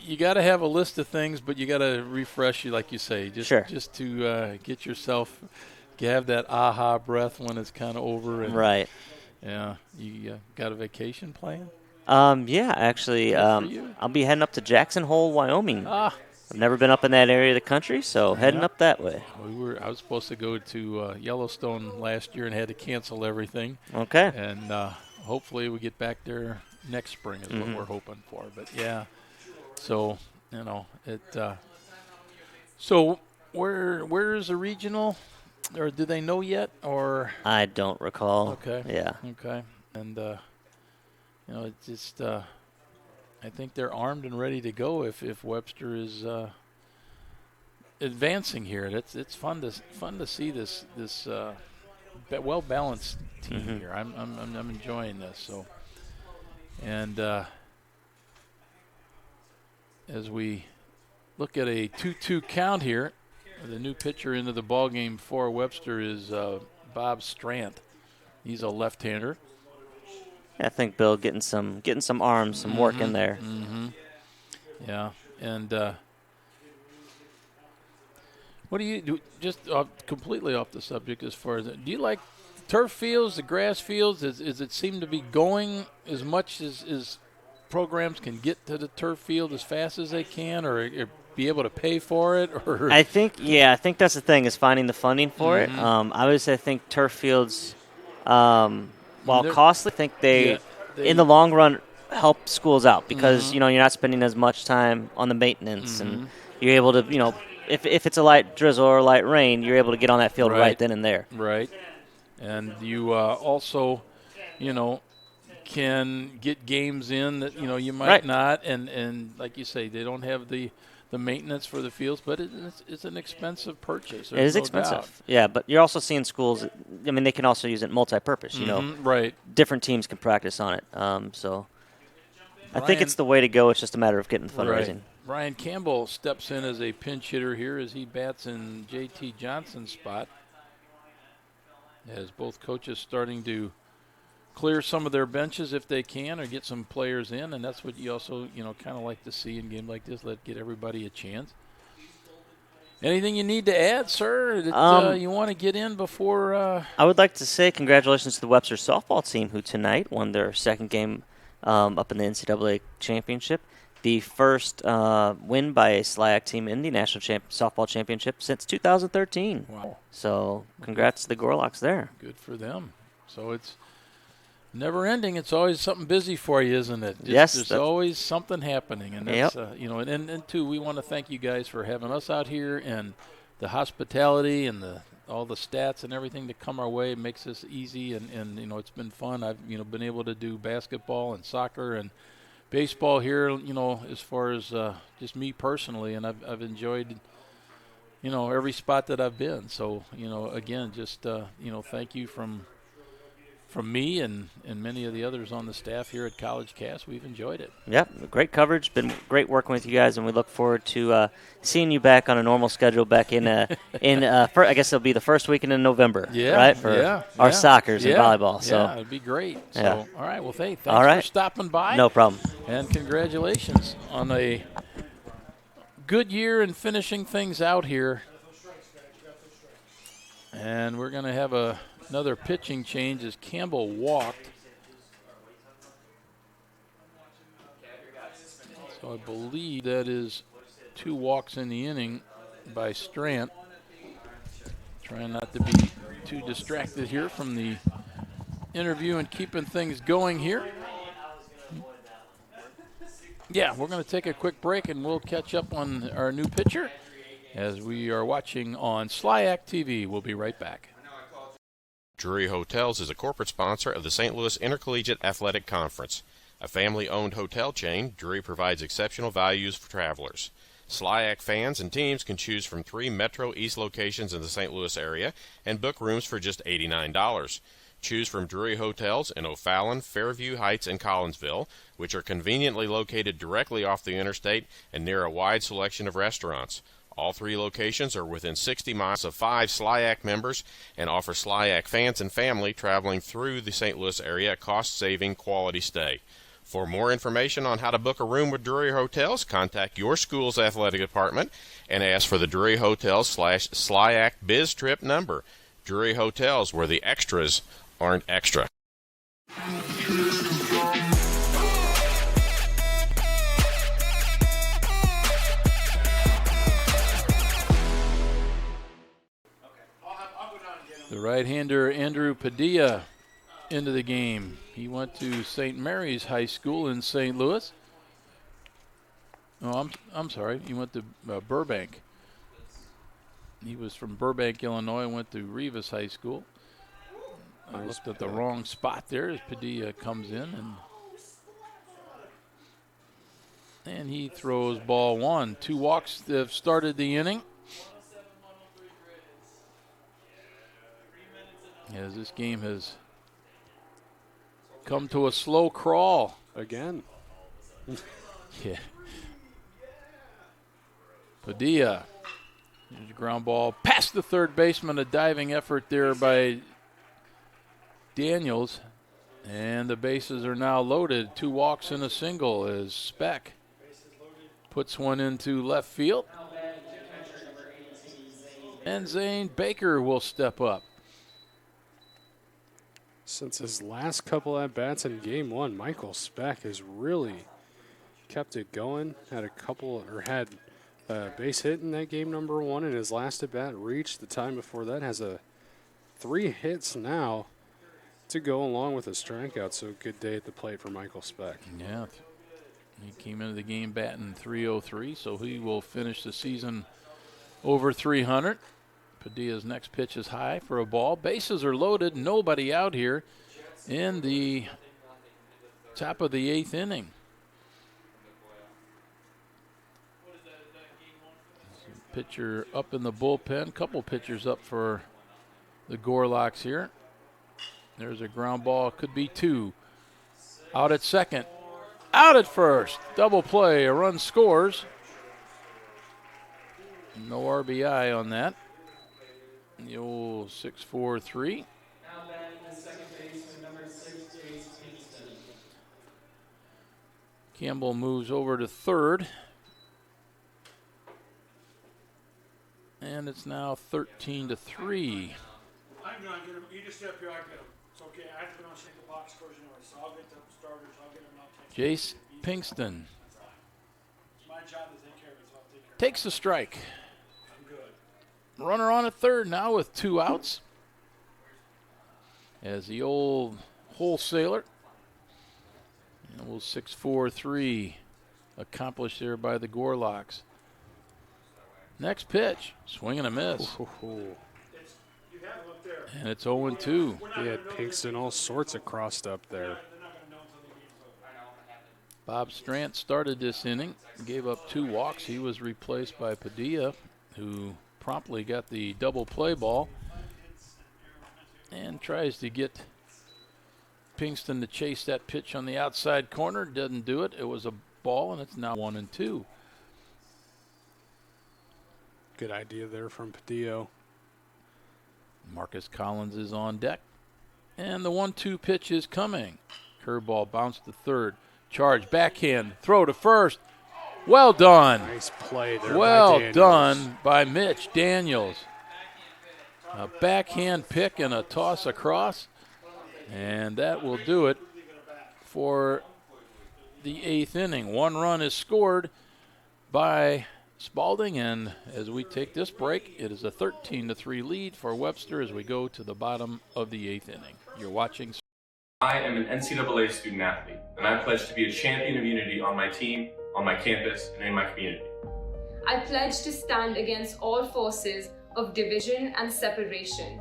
you got to have a list of things, but you got to refresh, like you say, just to get yourself have that aha breath when it's kind of over. And, right. Yeah. You got a vacation plan? Yeah, actually, I'll be heading up to Jackson Hole, Wyoming. I've never been up in that area of the country, so heading up that way. I was supposed to go to Yellowstone last year and had to cancel everything. Okay. And hopefully we get back there next spring is what we're hoping for. But yeah, so So where is the regional, or do they know yet? Or I don't recall. Okay. Yeah. Okay. And it's just I think they're armed and ready to go if Webster is advancing here. It's fun to see this well balanced team here. I'm enjoying this. So, and as we look at a 2-2 count here, the new pitcher into the ball game for Webster is Bob Strant. He's a left-hander. I think Bill getting some arms, some work in there. Yeah, and what do you do? Just completely off the subject, as far as do you like the turf fields, the grass fields? Is it seem to be going as much as programs can get to the turf field as fast as they can, or be able to pay for it? Or I think that's the thing, is finding the funding for it. I think turf fields. While costly, I think they in the long run help schools out because you're not spending as much time on the maintenance, and you're able to if it's a light drizzle or light rain, you're able to get on that field right then and there. Right, and you also can get games in that you might not, and like you say, they don't have the maintenance for the fields, but it's an expensive purchase. It is expensive. Yeah, but you're also seeing schools, they can also use it multi-purpose, Right. Different teams can practice on it. So I think it's the way to go. It's just a matter of getting the fundraising. Right. Brian Campbell steps in as a pinch hitter here as he bats in J.T. Johnson's spot. As both coaches starting to clear some of their benches if they can, or get some players in, and that's what you also kind of like to see in a game like this. Get everybody a chance. Anything you need to add, sir, that you want to get in before? I would like to say congratulations to the Webster softball team, who tonight won their second game up in the NCAA championship, the first win by a SLIAC team in the National Softball Championship since 2013. Wow. So congrats to the Gorloks there. Good for them. So it's never ending. It's always something busy for you, isn't it? Yes. There's always something happening. And that's, and too, we want to thank you guys for having us out here, and the hospitality and all the stats and everything that come our way. It makes this easy, and it's been fun. I've, been able to do basketball and soccer and baseball here, as far as just me personally, and I've enjoyed, every spot that I've been. So, again, just, thank you from from me and many of the others on the staff here at College Cast, we've enjoyed it. Yep, great coverage. Been great working with you guys, and we look forward to seeing you back on a normal schedule back in I guess it'll be the first weekend in November, right? For our soccers and volleyball. So yeah, it'd be great. So, all right, well, thanks for stopping by. No problem. And congratulations on a good year and finishing things out here. And we're going to have another pitching change as Campbell walked. So I believe that is 2 walks in the inning by Strant. Trying not to be too distracted here from the interview and keeping things going here. Yeah, we're going to take a quick break and we'll catch up on our new pitcher as we are watching on SLIAC TV. We'll be right back. Drury Hotels is a corporate sponsor of the St. Louis Intercollegiate Athletic Conference. A family-owned hotel chain, Drury provides exceptional values for travelers. SLIAC fans and teams can choose from 3 Metro East locations in the St. Louis area and book rooms for just $89. Choose from Drury Hotels in O'Fallon, Fairview Heights, and Collinsville, which are conveniently located directly off the interstate and near a wide selection of restaurants. All 3 locations are within 60 miles of 5 SLIAC members and offer SLIAC fans and family traveling through the St. Louis area a cost-saving quality stay. For more information on how to book a room with Drury Hotels, contact your school's athletic department and ask for the Drury Hotels/SLIAC Biz Trip number. Drury Hotels, where the extras aren't extra. The right-hander Andrew Padilla into the game. He went to St. Mary's High School in St. Louis. Oh, I'm sorry. He went to Burbank. He was from Burbank, Illinois, went to Rivas High School. I looked at the wrong spot there as Padilla comes in, and he throws ball 1. 2 walks have started the inning. As this game has come to a slow crawl. Again. Yeah. Padilla. There's a ground ball past the third baseman. A diving effort there by Daniels. And the bases are now loaded. 2 walks and a single as Speck puts one into left field. And Zane Baker will step up. Since his last couple at-bats in Game 1, Michael Speck has really kept it going. Had a base hit in that game number 1 in his last at-bat. Reached the time before that. Has 3 hits now to go along with a strikeout. So good day at the plate for Michael Speck. Yeah, he came into the game batting .303, so he will finish the season over 300. Padilla's next pitch is high for a ball. Bases are loaded. Nobody out here in the top of the 8th inning. Pitcher up in the bullpen. Couple pitchers up for the Gorloks here. There's a ground ball. Could be 2. Out at second. Out at first. Double play. A run scores. No RBI on that. The old 6-4-3. Campbell moves over to third. And it's now 13-3. I'm going to get him. You just stay up here, I get him. It's okay. I have to go and take the box scores anyway, so I'll get the starters. I'll get them. I'll take Jace Pinkston It's my job to take care of it, so I'll take care of it. takes a strike. I'm good. Runner on at third now with 2 outs. As the old wholesaler, the old 6-4-3 accomplished there by the Gorloks. Next pitch, swing and a miss. And it's 0-2. He had Pinkston all sorts of crossed up there. Bob Strant started this inning, gave up 2 walks. He was replaced by Padilla, who promptly got the double play ball and tries to get Pinkston to chase that pitch on the outside corner. Doesn't do it. It was a ball, and it's now 1-2. Good idea there from Padillo. Marcus Collins is on deck. And the 1-2 pitch is coming. Curveball bounced to third. Charge, backhand, throw to first. Well done. Nice play there. Well by Daniels. done by Mitch Daniels. A backhand pick and a toss across. And that will do it for the 8th inning. 1 run is scored by Spalding, and as we take this break, it is a 13-3 lead for Webster as we go to the bottom of the 8th inning. You're watching. I am an NCAA student athlete, and I pledge to be a champion of unity on my team, on my campus, and in my community. I pledge to stand against all forces of division and separation.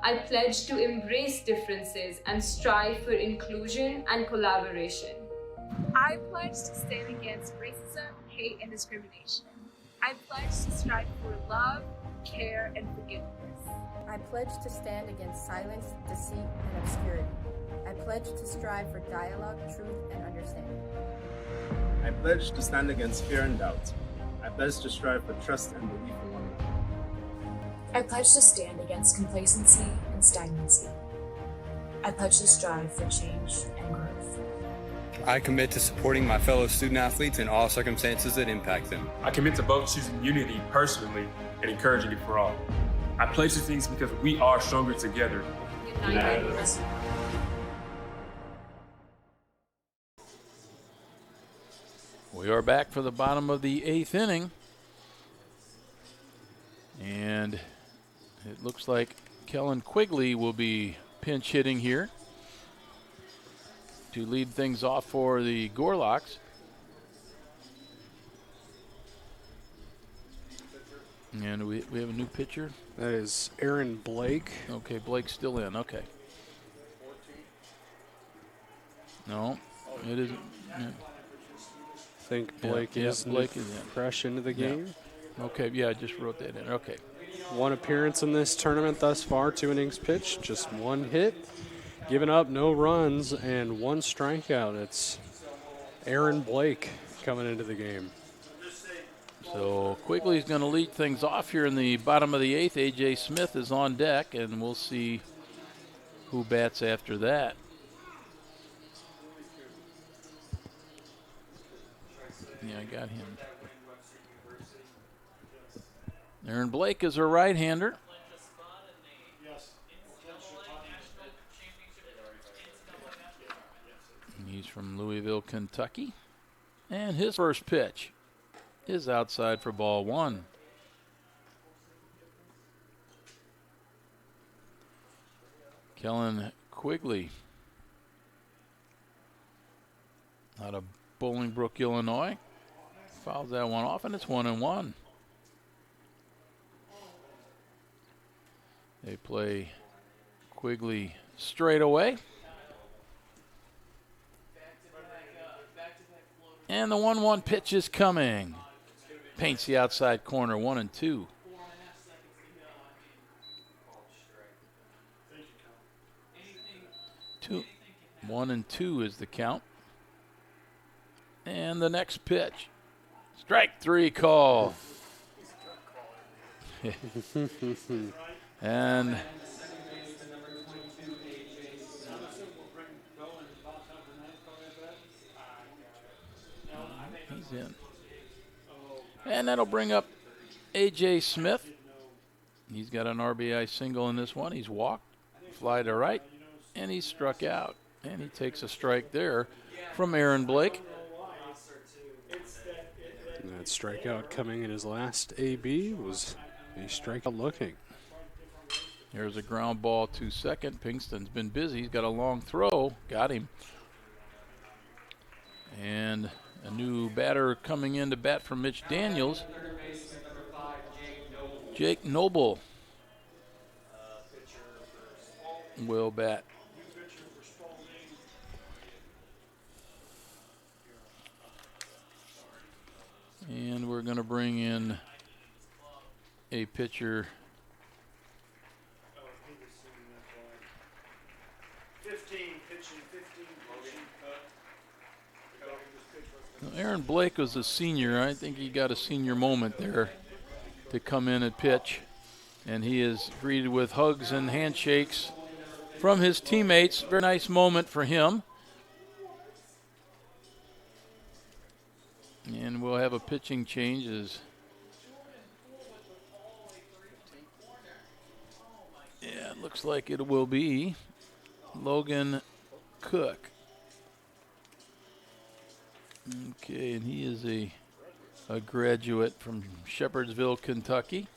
I pledge to embrace differences and strive for inclusion and collaboration. I pledge to stand against racism, hate, and discrimination. I pledge to strive for love, care, and forgiveness. I pledge to stand against silence, deceit, and obscurity. I pledge to strive for dialogue, truth, and understanding. I pledge to stand against fear and doubt. I pledge to strive for trust and belief in one another. I pledge to stand against complacency and stagnancy. I pledge to strive for change and growth. I commit to supporting my fellow student athletes in all circumstances that impact them. I commit to both choosing unity personally and encouraging it for all. I pledge these things because we are stronger together. United. We are back for the bottom of the 8th inning. And it looks like Kellen Quigley will be pinch hitting here to lead things off for the Gorloks. And we have a new pitcher. That is Aaron Blake. Okay, Blake's still in. Okay. No, it isn't. Yeah. I think Blake is fresh into the game. Yeah. Okay, yeah, I just wrote that in. Okay. 1 appearance in this tournament thus far, 2 innings pitched, just 1 hit, giving up no runs and 1 strikeout. It's Aaron Blake coming into the game. So Quigley's going to lead things off here in the bottom of the 8th. A.J. Smith is on deck, and we'll see who bats after that. Yeah, I got him. Aaron Blake is a right-hander. He's from Louisville, Kentucky. And his first pitch is outside for ball 1. Kellen Quigley out of Bolingbrook, Illinois. Fouls that one off, and it's 1-1. They play Quigley straight away. And the 1-1 pitch is coming. Paints the outside corner, 1-2. 1-2 is the count. And the next pitch. Strike 3 call. And he's in. And that'll bring up A.J. Smith. He's got an RBI single in this one. He's walked, fly to right, and he's struck out. And he takes a strike there from Aaron Blake. And that strikeout coming in his last AB was a strikeout looking. There's a ground ball to second. Pinkston's been busy. He's got a long throw. Got him. And a new batter coming in to bat for Mitch Daniels. Jake Noble will bat. And we're going to bring in a pitcher. 15 pitches Aaron Blake was a senior. I think he got a senior moment there to come in and pitch. And he is greeted with hugs and handshakes from his teammates. Very nice moment for him. And we'll have a pitching change as it looks like it will be Logan Cook. Okay, and he is a graduate from Shepherdsville, Kentucky.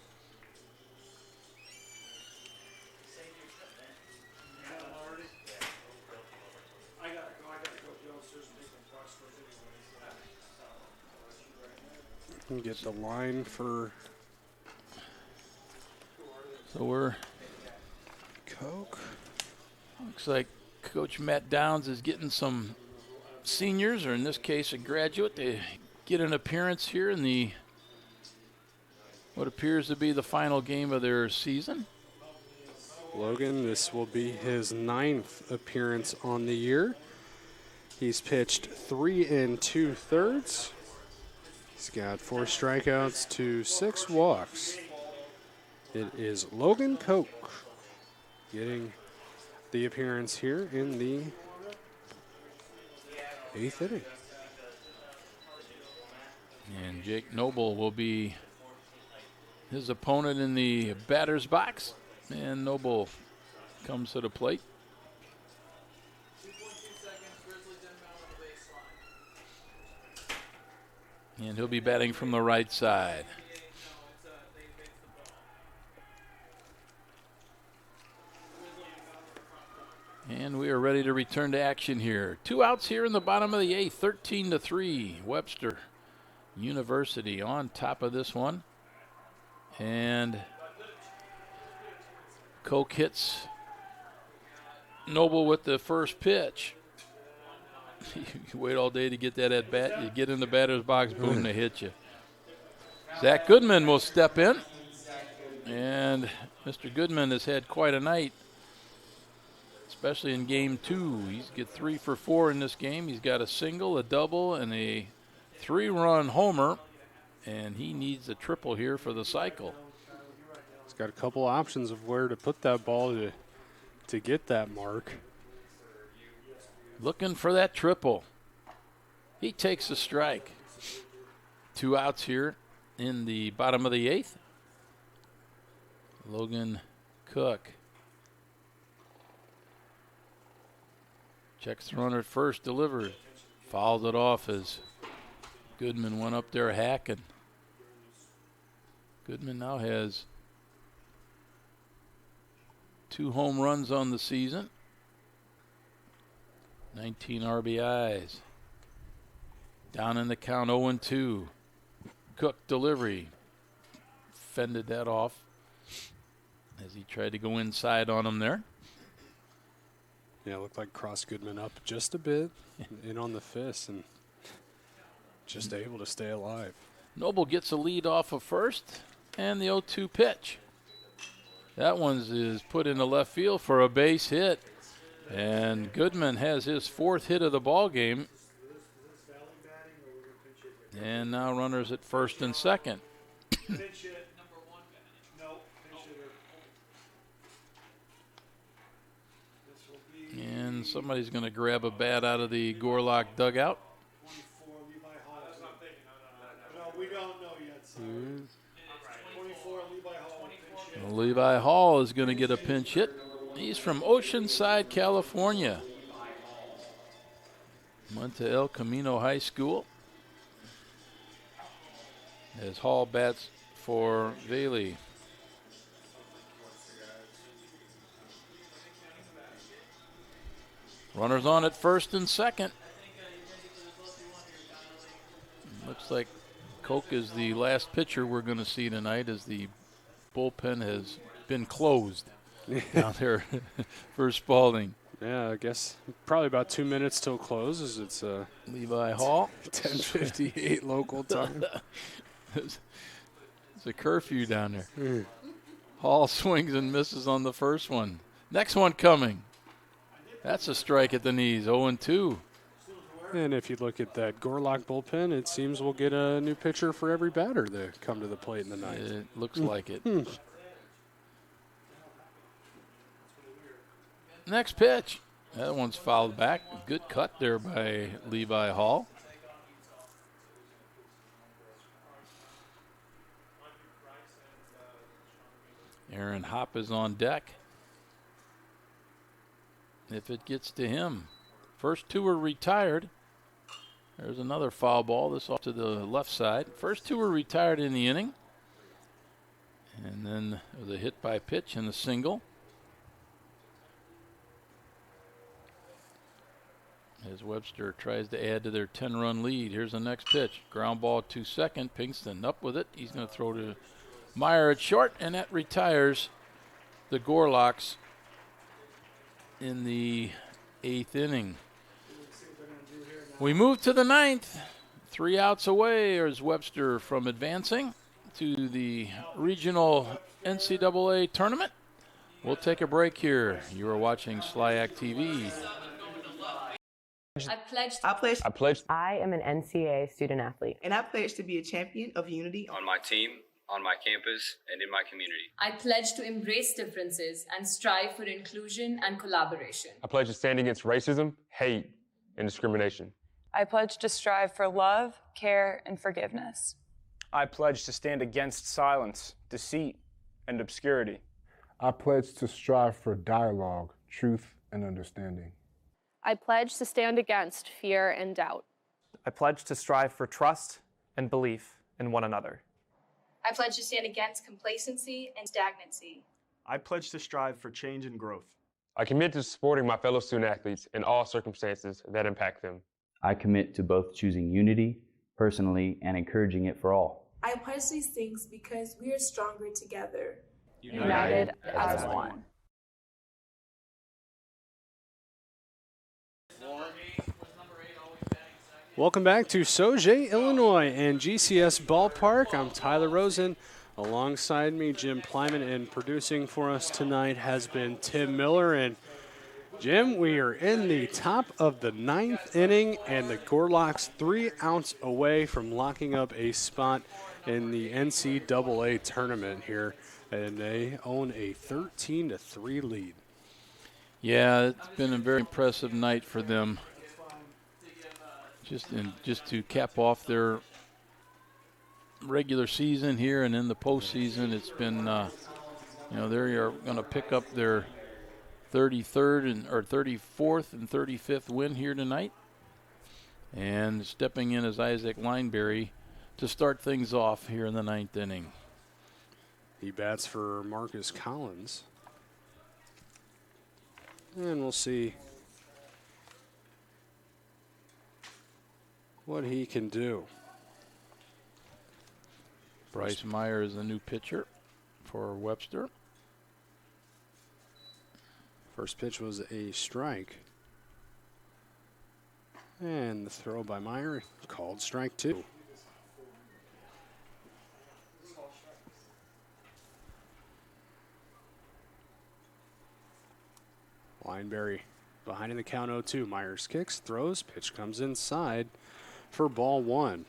Get the line for. So we're. Coke. Looks like Coach Matt Downs is getting some seniors, or in this case a graduate, to get an appearance here in the what appears to be the final game of their season. Logan, this will be his 9th appearance on the year. He's pitched 3 2/3. He's got 4 strikeouts to 6 walks. It is Logan Coke getting the appearance here in the 8th inning. And Jake Noble will be his opponent in the batter's box. And Noble comes to the plate. And he'll be batting from the right side. And we are ready to return to action here. 2 outs here in the bottom of the 8th, 13-3. Webster University on top of this one. And Coke hits Noble with the first pitch. You wait all day to get that at bat. You get in the batter's box, boom, they hit you. Zach Goodman will step in. And Mr. Goodman has had quite a night, especially in game 2. He's got 3 for 4 in this game. He's got a single, a double, and a 3-run homer. And he needs a triple here for the cycle. He's got a couple options of where to put that ball to get that mark. Looking for that triple. He takes a strike. 2 outs here in the bottom of the 8th. Logan Cook checks the runner at first, delivered. Fouls it off as Goodman went up there hacking. Goodman now has 2 home runs on the season. 19 RBIs. Down in the count, 0-2. Cook delivery. Fended that off as he tried to go inside on him there. Yeah, it looked like crossed Goodman up just a bit, in on the fist, and just able to stay alive. Noble gets a lead off of first, and the 0-2 pitch. That one is put in the left field for a base hit. And Goodman has his 4th hit of the ball game. And now runners at first and second. And somebody's going to grab a bat out of the Gorlok dugout. No, we don't know yet. 24, Levi Hall. Levi Hall is going to get a pinch hit. He's from Oceanside, California. Went to El Camino High School. As Hall bats for Bailey. Runners on at first and second. Looks like Coke is the last pitcher we're going to see tonight, as the bullpen has been closed down there for Spalding. Yeah, I guess probably about 2 minutes till close, as it's Levi Hall. 10:58 local time. It's a curfew down there. Hall swings and misses on the first one. Next one coming. That's a strike at the knees, 0-2. And if you look at that Gorlok bullpen, it seems we'll get a new pitcher for every batter to come to the plate in the ninth. It looks like it. Next pitch. That one's fouled back. Good cut there by Levi Hall. Aaron Hopp is on deck. If it gets to him. First two are retired. There's another foul ball. This off to the left side. First two were retired in the inning. And then it was a hit by pitch and a single. As Webster tries to add to their 10-run lead. Here's the next pitch. Ground ball to second. Pinkston up with it. He's going to throw to Meyer at short, and that retires the Gorloks in the 8th inning. We move to the 9th. 3 outs away is Webster from advancing to the regional NCAA tournament. We'll take a break here. You are watching SLIAC TV. I am an NCAA student athlete. And I pledge to be a champion of unity on my team, on my campus, and in my community. I pledge to embrace differences and strive for inclusion and collaboration. I pledge to stand against racism, hate, and discrimination. I pledge to strive for love, care, and forgiveness. I pledge to stand against silence, deceit, and obscurity. I pledge to strive for dialogue, truth, and understanding. I pledge to stand against fear and doubt. I pledge to strive for trust and belief in one another. I pledge to stand against complacency and stagnancy. I pledge to strive for change and growth. I commit to supporting my fellow student athletes in all circumstances that impact them. I commit to both choosing unity personally and encouraging it for all. I pledge these things because we are stronger together. United as one. Welcome back to Sauget, Illinois and GCS Ballpark. I'm Tyler Rosen. Alongside me, Jim Plyman, and producing for us tonight has been Tim Miller. And Jim, we are in the top of the 9th inning, and the Gorloks 3 outs away from locking up a spot in the NCAA tournament here, and they own a 13-3 lead. Yeah, it's been a very impressive night for them. Just to cap off their regular season here and in the postseason, it's been, they are going to pick up their 33rd or 34th and 35th win here tonight. And stepping in as Isaac Lineberry to start things off here in the 9th inning. He bats for Marcus Collins. And we'll see what he can do. Bryce Meyer is the new pitcher for Webster. First pitch was a strike. And the throw by Meyer called strike 2. Lineberry behind in the count 0-2. Myers kicks, throws, pitch comes inside for ball 1.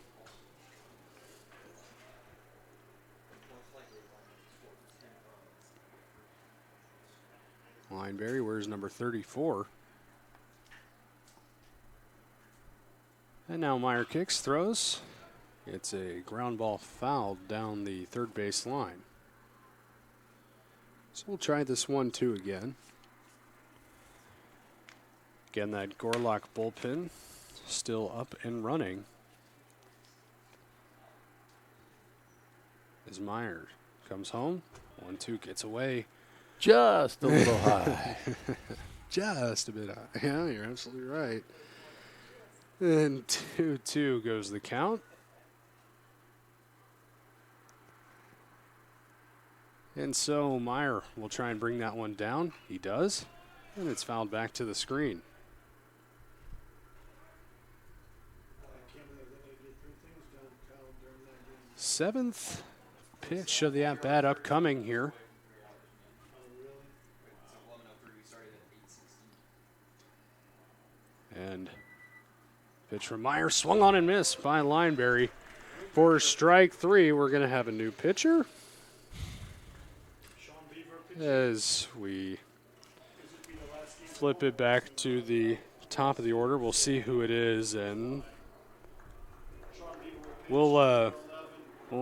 Lineberry wears number 34. And now Meyer kicks, throws. It's a ground ball fouled down the third base line. So we'll try this 1-2 again. Again, that Gorlok bullpen still up and running. As Meyer comes home, 1-2 gets away. Just a little high. Just a bit high. Yeah, you're absolutely right. And 2-2 goes the count. And so Meyer will try and bring that one down. He does. And it's fouled back to the screen. Seventh pitch of the at-bat upcoming here. And pitch from Meyer, swung on and missed by Lineberry. For strike 3, we're going to have a new pitcher. As we flip it back to the top of the order, we'll see who it is, and we'll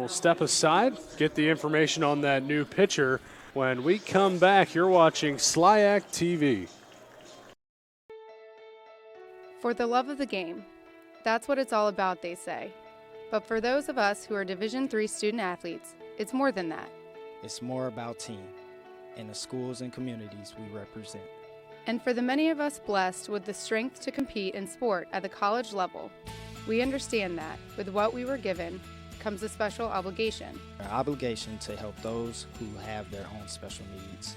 step aside, get the information on that new pitcher. When we come back, you're watching SLIAC TV. For the love of the game. That's what it's all about, they say. But for those of us who are Division III student athletes, it's more than that. It's more about team and the schools and communities we represent. And for the many of us blessed with the strength to compete in sport at the college level, we understand that with what we were given comes a special obligation. Our obligation to help those who have their own special needs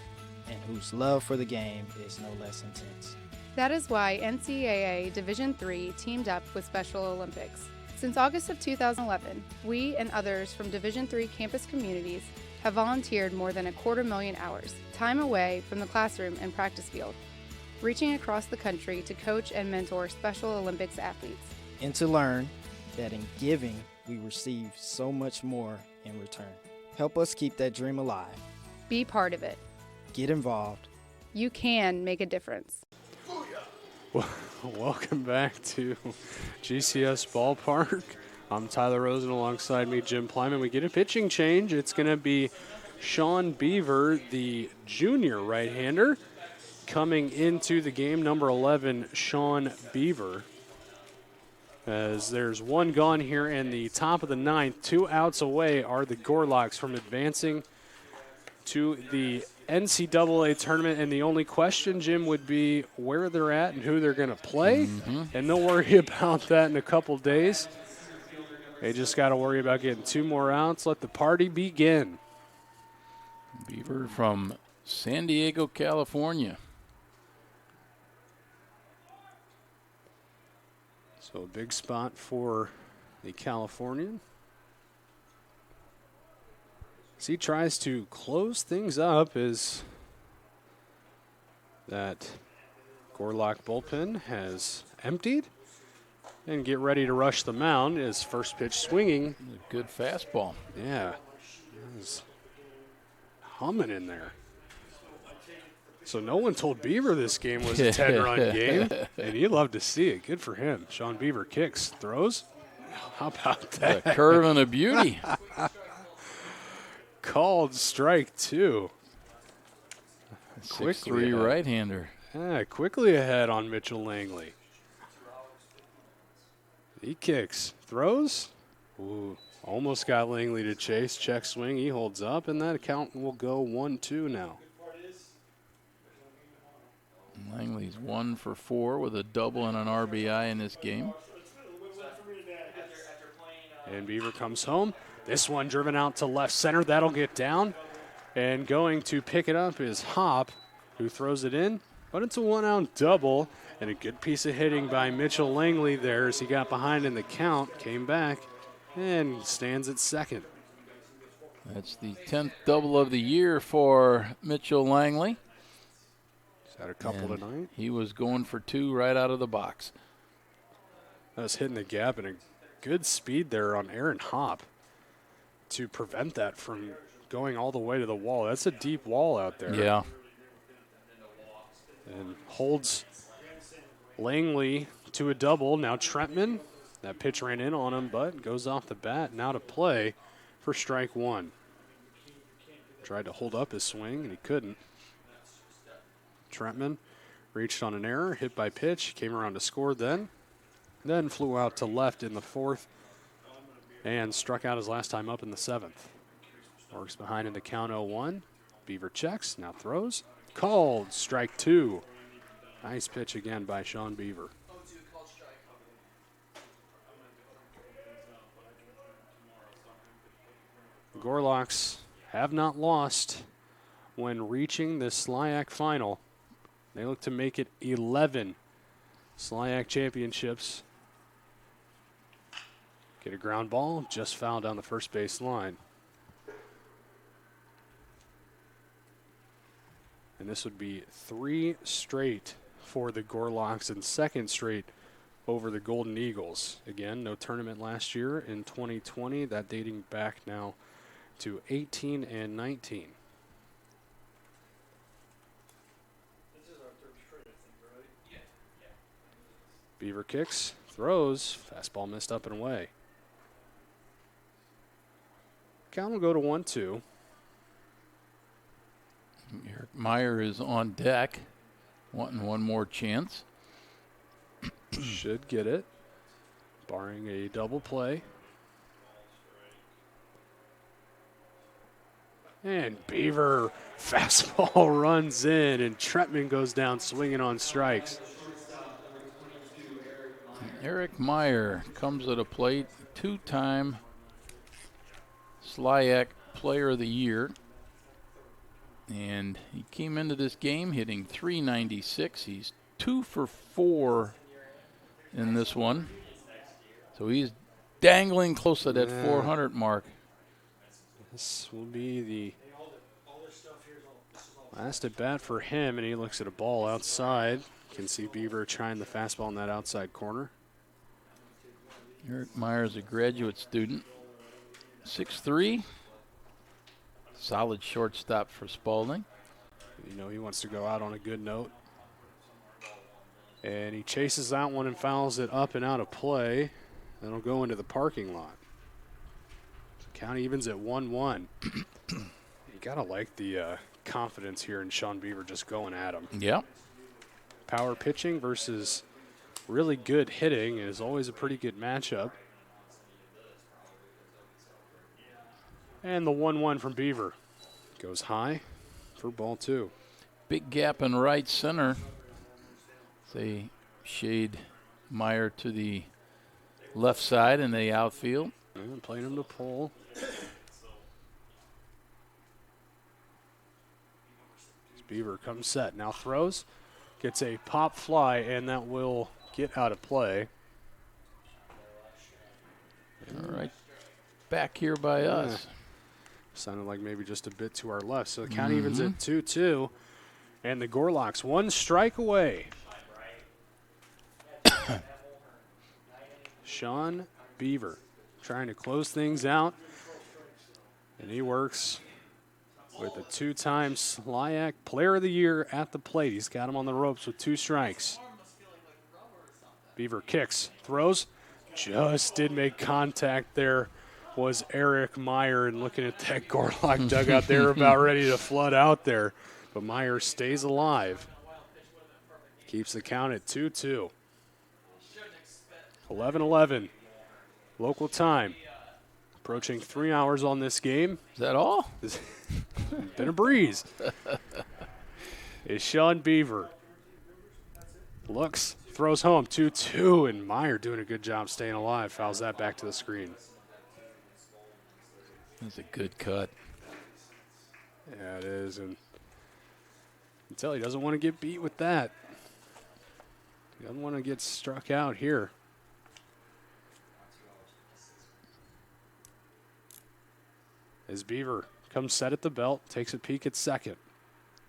and whose love for the game is no less intense. That is why NCAA Division III teamed up with Special Olympics. Since August of 2011, we and others from Division III campus communities have volunteered more than 250,000 hours, time away from the classroom and practice field, reaching across the country to coach and mentor Special Olympics athletes. And to learn that in giving, we receive so much more in return. Help us keep that dream alive. Be part of it. Get involved. You can make a difference. Welcome back to GCS Ballpark. I'm Tyler Rosen, alongside me, Jim Plyman. We get a pitching change. It's going to be Sean Beaver, the junior right-hander, coming into the game. Number 11, Sean Beaver. As there's one gone here in the top of the ninth, 2 outs away are the Gorloks from advancing to the NCAA tournament, and the only question, Jim, would be where they're at and who they're going to play, and they'll worry about that in a couple days. They just got to worry about getting 2 more outs. Let the party begin. Beaver from San Diego, California. So a big spot for the Californian. As he tries to close things up, as that Gorlok bullpen has emptied, and get ready to rush the mound. His first pitch swinging. A good fastball. Yeah. It was humming in there. So no one told Beaver this game was a 10-run game, and you love to see it. Good for him. Sean Beaver kicks, throws. How about that? A curve and a beauty. Called strike 2. 6'3" right-hander. Yeah, quickly ahead on Mitchell Langley. He kicks, throws. Ooh, almost got Langley to chase. Check swing, he holds up, and that count will go 1-2 now. Langley's 1 for 4 with a double and an RBI in this game. And Beaver comes home. This one driven out to left center. That'll get down. And going to pick it up is Hop, who throws it in. But it's a 1-out double. And a good piece of hitting by Mitchell Langley there as he got behind in the count, came back, and stands at second. That's the 10th double of the year for Mitchell Langley. He's had a couple tonight. He was going for 2 right out of the box. That was hitting the gap, and a good speed there on Aaron Hop to prevent that from going all the way to the wall. That's a deep wall out there. Yeah. And holds Langley to a double. Now Trentman, that pitch ran in on him, but goes off the bat. Now to play for strike 1. Tried to hold up his swing, and he couldn't. Trentman reached on an error, hit by pitch, came around to score then flew out to left in the 4th and struck out his last time up in the 7th. Works behind in the count 0-1. Beaver checks, now throws. Called, strike 2. Nice pitch again by Sean Beaver. Gorloks have not lost when reaching the SLIAC final. They look to make it 11 SLIAC championships. Get a ground ball, just fouled down the first base line. And this would be 3 straight for the Gorloks and 2nd straight over the Golden Eagles. Again, no tournament last year in 2020, that dating back now to 18 and 19. Beaver kicks, throws, fastball missed up and away. Count will go to 1-2. Eric Meyer is on deck, wanting one more chance. Should get it, barring a double play. And Beaver fastball runs in, and Trentman goes down swinging on strikes. Eric Meyer comes at a plate, two-time SLIAC Player of the Year. And he came into this game hitting .396. He's 2 for 4 in this one. So he's dangling close to that 400 mark. This will be the last at bat for him, and he looks at a ball outside. You can see Beaver trying the fastball in that outside corner. Eric Meyer is a graduate student, 6'3", solid shortstop for Spalding. You know he wants to go out on a good note. And he chases that one and fouls it up and out of play. That'll go into the parking lot. Count evens at 1-1. You gotta like the confidence here in Sean Beaver just going at him. Yeah. Power pitching versus really good hitting is always a pretty good matchup. And the 1-1 from Beaver goes high for ball 2. Big gap in right center. They shade Meyer to the left side in the outfield. And playing him to pull. Beaver comes set, now throws, gets a pop fly, and that will get out of play. All right, back here by us. Sounded like maybe just a bit to our left. So the count evens at 2-2, and the Gorloks 1 strike away. Sean Beaver trying to close things out, and he works with a 2-time SLIAC Player of the Year at the plate. He's got him on the ropes with 2 strikes. Beaver kicks, throws, just did make contact there was Eric Meyer, and looking at that Gorlok dugout, they're about ready to flood out there. But Meyer stays alive. Keeps the count at 2-2. 11-11. Local time. Approaching 3 hours on this game. Is that all? Been a breeze. Is Sean Beaver. Looks, throws home, 2-2, and Meyer doing a good job staying alive. Fouls that back to the screen. That's a good cut. Yeah, it is, and you can tell he doesn't want to get beat with that. He doesn't want to get struck out here. As Beaver comes set at the belt, takes a peek at second.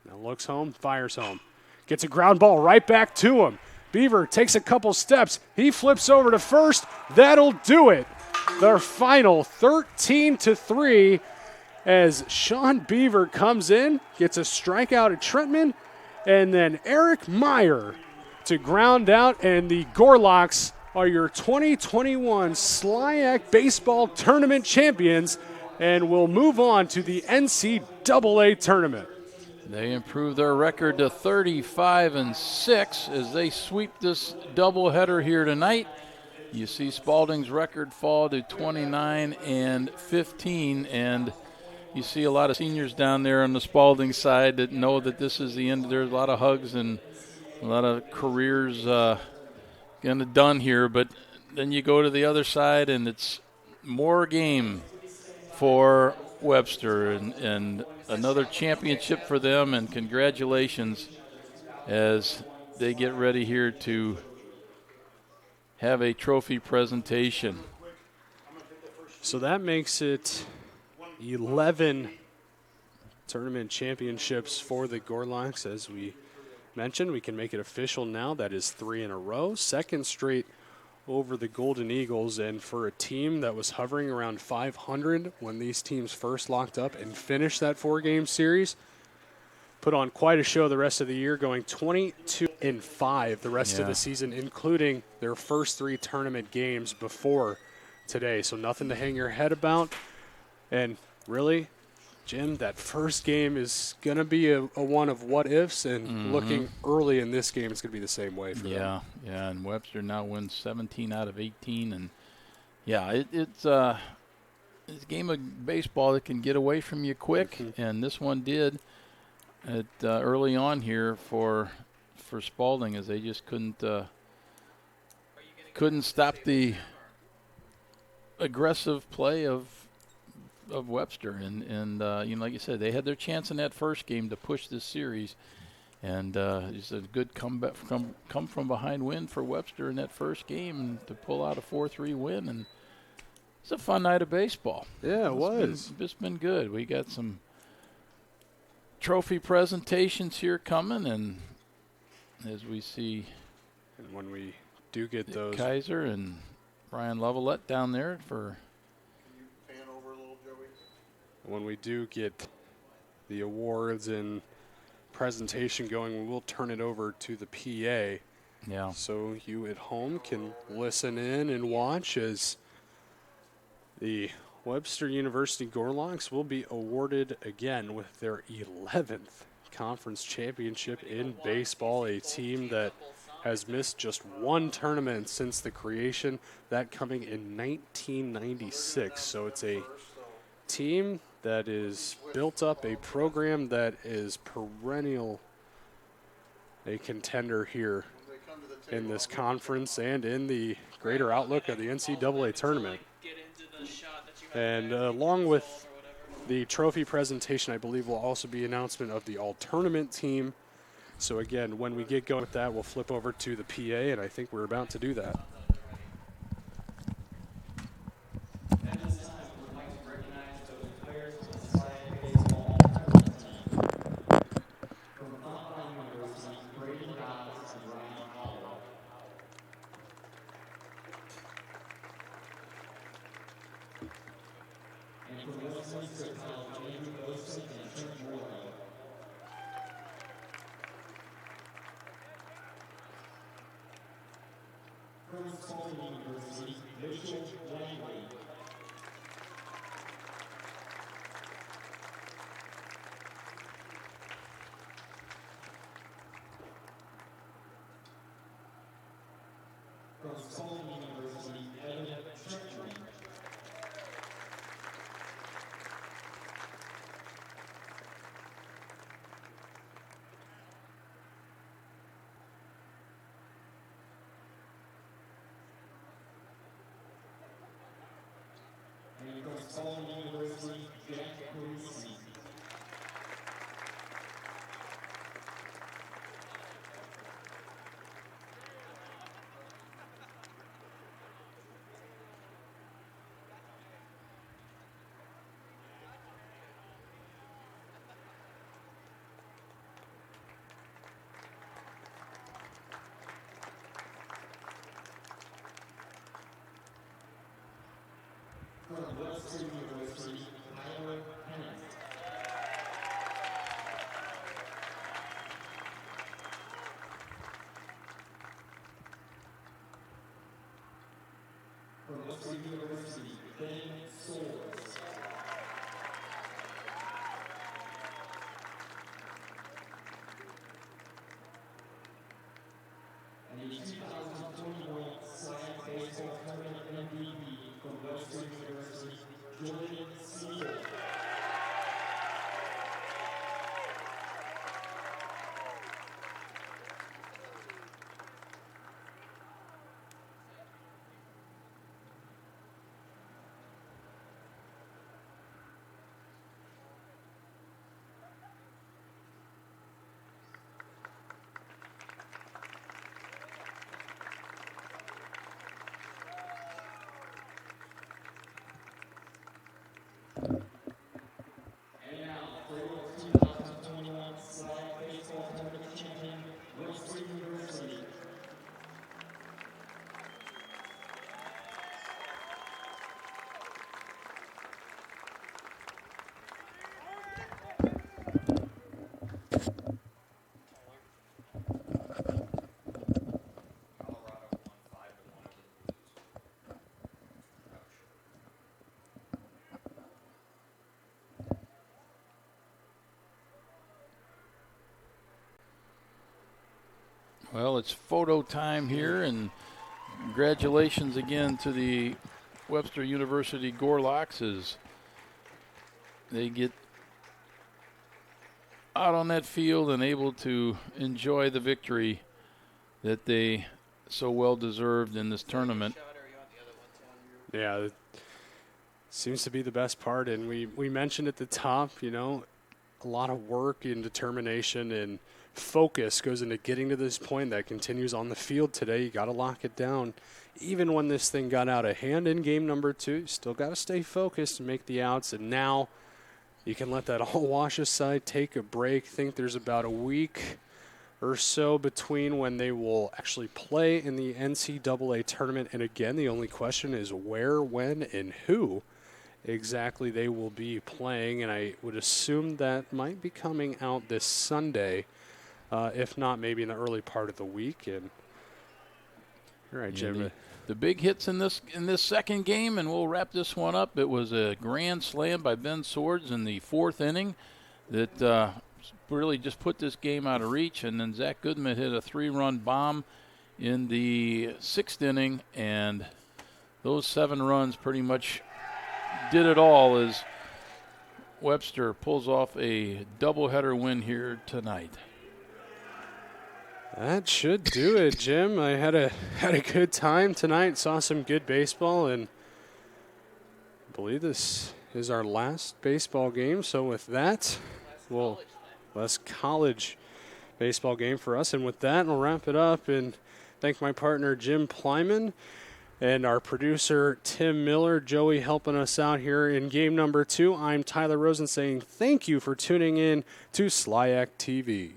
Now looks home, fires home. Gets a ground ball right back to him. Beaver takes a couple steps. He flips over to first. That'll do it. Their final 13-3 as Sean Beaver comes in, gets a strikeout at Trentman, and then Eric Meyer to ground out, and the Gorloks are your 2021 SLIAC Baseball Tournament champions and will move on to the NCAA tournament. They improve their record to 35-6 as they sweep this doubleheader here tonight. You see Spalding's record fall to 29-15, and you see a lot of seniors down there on the Spalding side that know that this is the end. There's a lot of hugs and a lot of careers gonna done here, but then you go to the other side and it's more game for Webster and another championship for them, and congratulations as they get ready here to have a trophy presentation. So that makes it 11 tournament championships for the Gorloks. As we mentioned, we can make it official now. That is 3 in a row. Second straight over the Golden Eagles, and for a team that was hovering around 500 when these teams first locked up and finished that 4-game series, put on quite a show the rest of the year, going 22-5 the rest of the season, including their first 3 tournament games before today. So nothing to hang your head about. And really, Jim, that first game is going to be a one of what ifs, and looking early in this game, it's going to be the same way for them. Yeah, and Webster now wins 17 out of 18. And, it's a game of baseball that can get away from you quick, and this one did early on here for Spalding, as they just couldn't stop the aggressive play of Webster, and like you said, they had their chance in that first game to push this series, and it's a good comeback, come from behind win for Webster in that first game, and to pull out a 4-3 win, and it's a fun night of baseball. Yeah, it was. It's been good. We got some trophy presentations here coming, and as we see, and when we do get those, Kaiser and Brian Lovelett down there for. When we do get the awards and presentation going, we will turn it over to the PA. Yeah. So you at home can listen in and watch as the Webster University Gorloks will be awarded again with their 11th conference championship in baseball, a team that has missed just one tournament since the creation, that coming in 1996. So it's a team that is built up, a program that is perennial, a contender here in this conference and in the greater outlook of the NCAA tournament. And along with the trophy presentation, I believe will also be announcement of the all-tournament team. So again, when we get going with that, we'll flip over to the PA, and I think we're about to do that. Spalding University, Mitchell Langley. From Spalding University, Evan Treachery. And from Spalding University, Jack Parisi. From Webster University, Tyler Pennant. From Webster University, Ben Soares. And the 2021 SLIAC Baseball Tournament MVP from Webster University, Jordan Sealer. Well, it's photo time here, and congratulations again to the Webster University Gorloks as they get out on that field and able to enjoy the victory that they so well deserved in this tournament. Yeah, it seems to be the best part, and we mentioned at the top, you know, a lot of work and determination and focus goes into getting to this point. That continues on the field today. You got to lock it down. Even when this thing got out of hand in game number 2, you still got to stay focused and make the outs. And now you can let that all wash aside, take a break. Think there's about a week or so between when they will actually play in the NCAA tournament. And again, the only question is where, when, and who exactly they will be playing. And I would assume that might be coming out this Sunday. If not, maybe in the early part of the week. And you're right, Jim. The big hits in this second game, and we'll wrap this one up. It was a grand slam by Ben Swords in the 4th inning that really just put this game out of reach. And then Zach Goodman hit a 3-run bomb in the 6th inning, and those 7 runs pretty much did it all as Webster pulls off a doubleheader win here tonight. That should do it, Jim. I had a good time tonight, saw some good baseball, and I believe this is our last baseball game. So with that, last college baseball game for us. And with that, we'll wrap it up and thank my partner, Jim Plyman, and our producer, Tim Miller. Joey helping us out here in game number 2. I'm Tyler Rosen saying thank you for tuning in to SLIAC TV.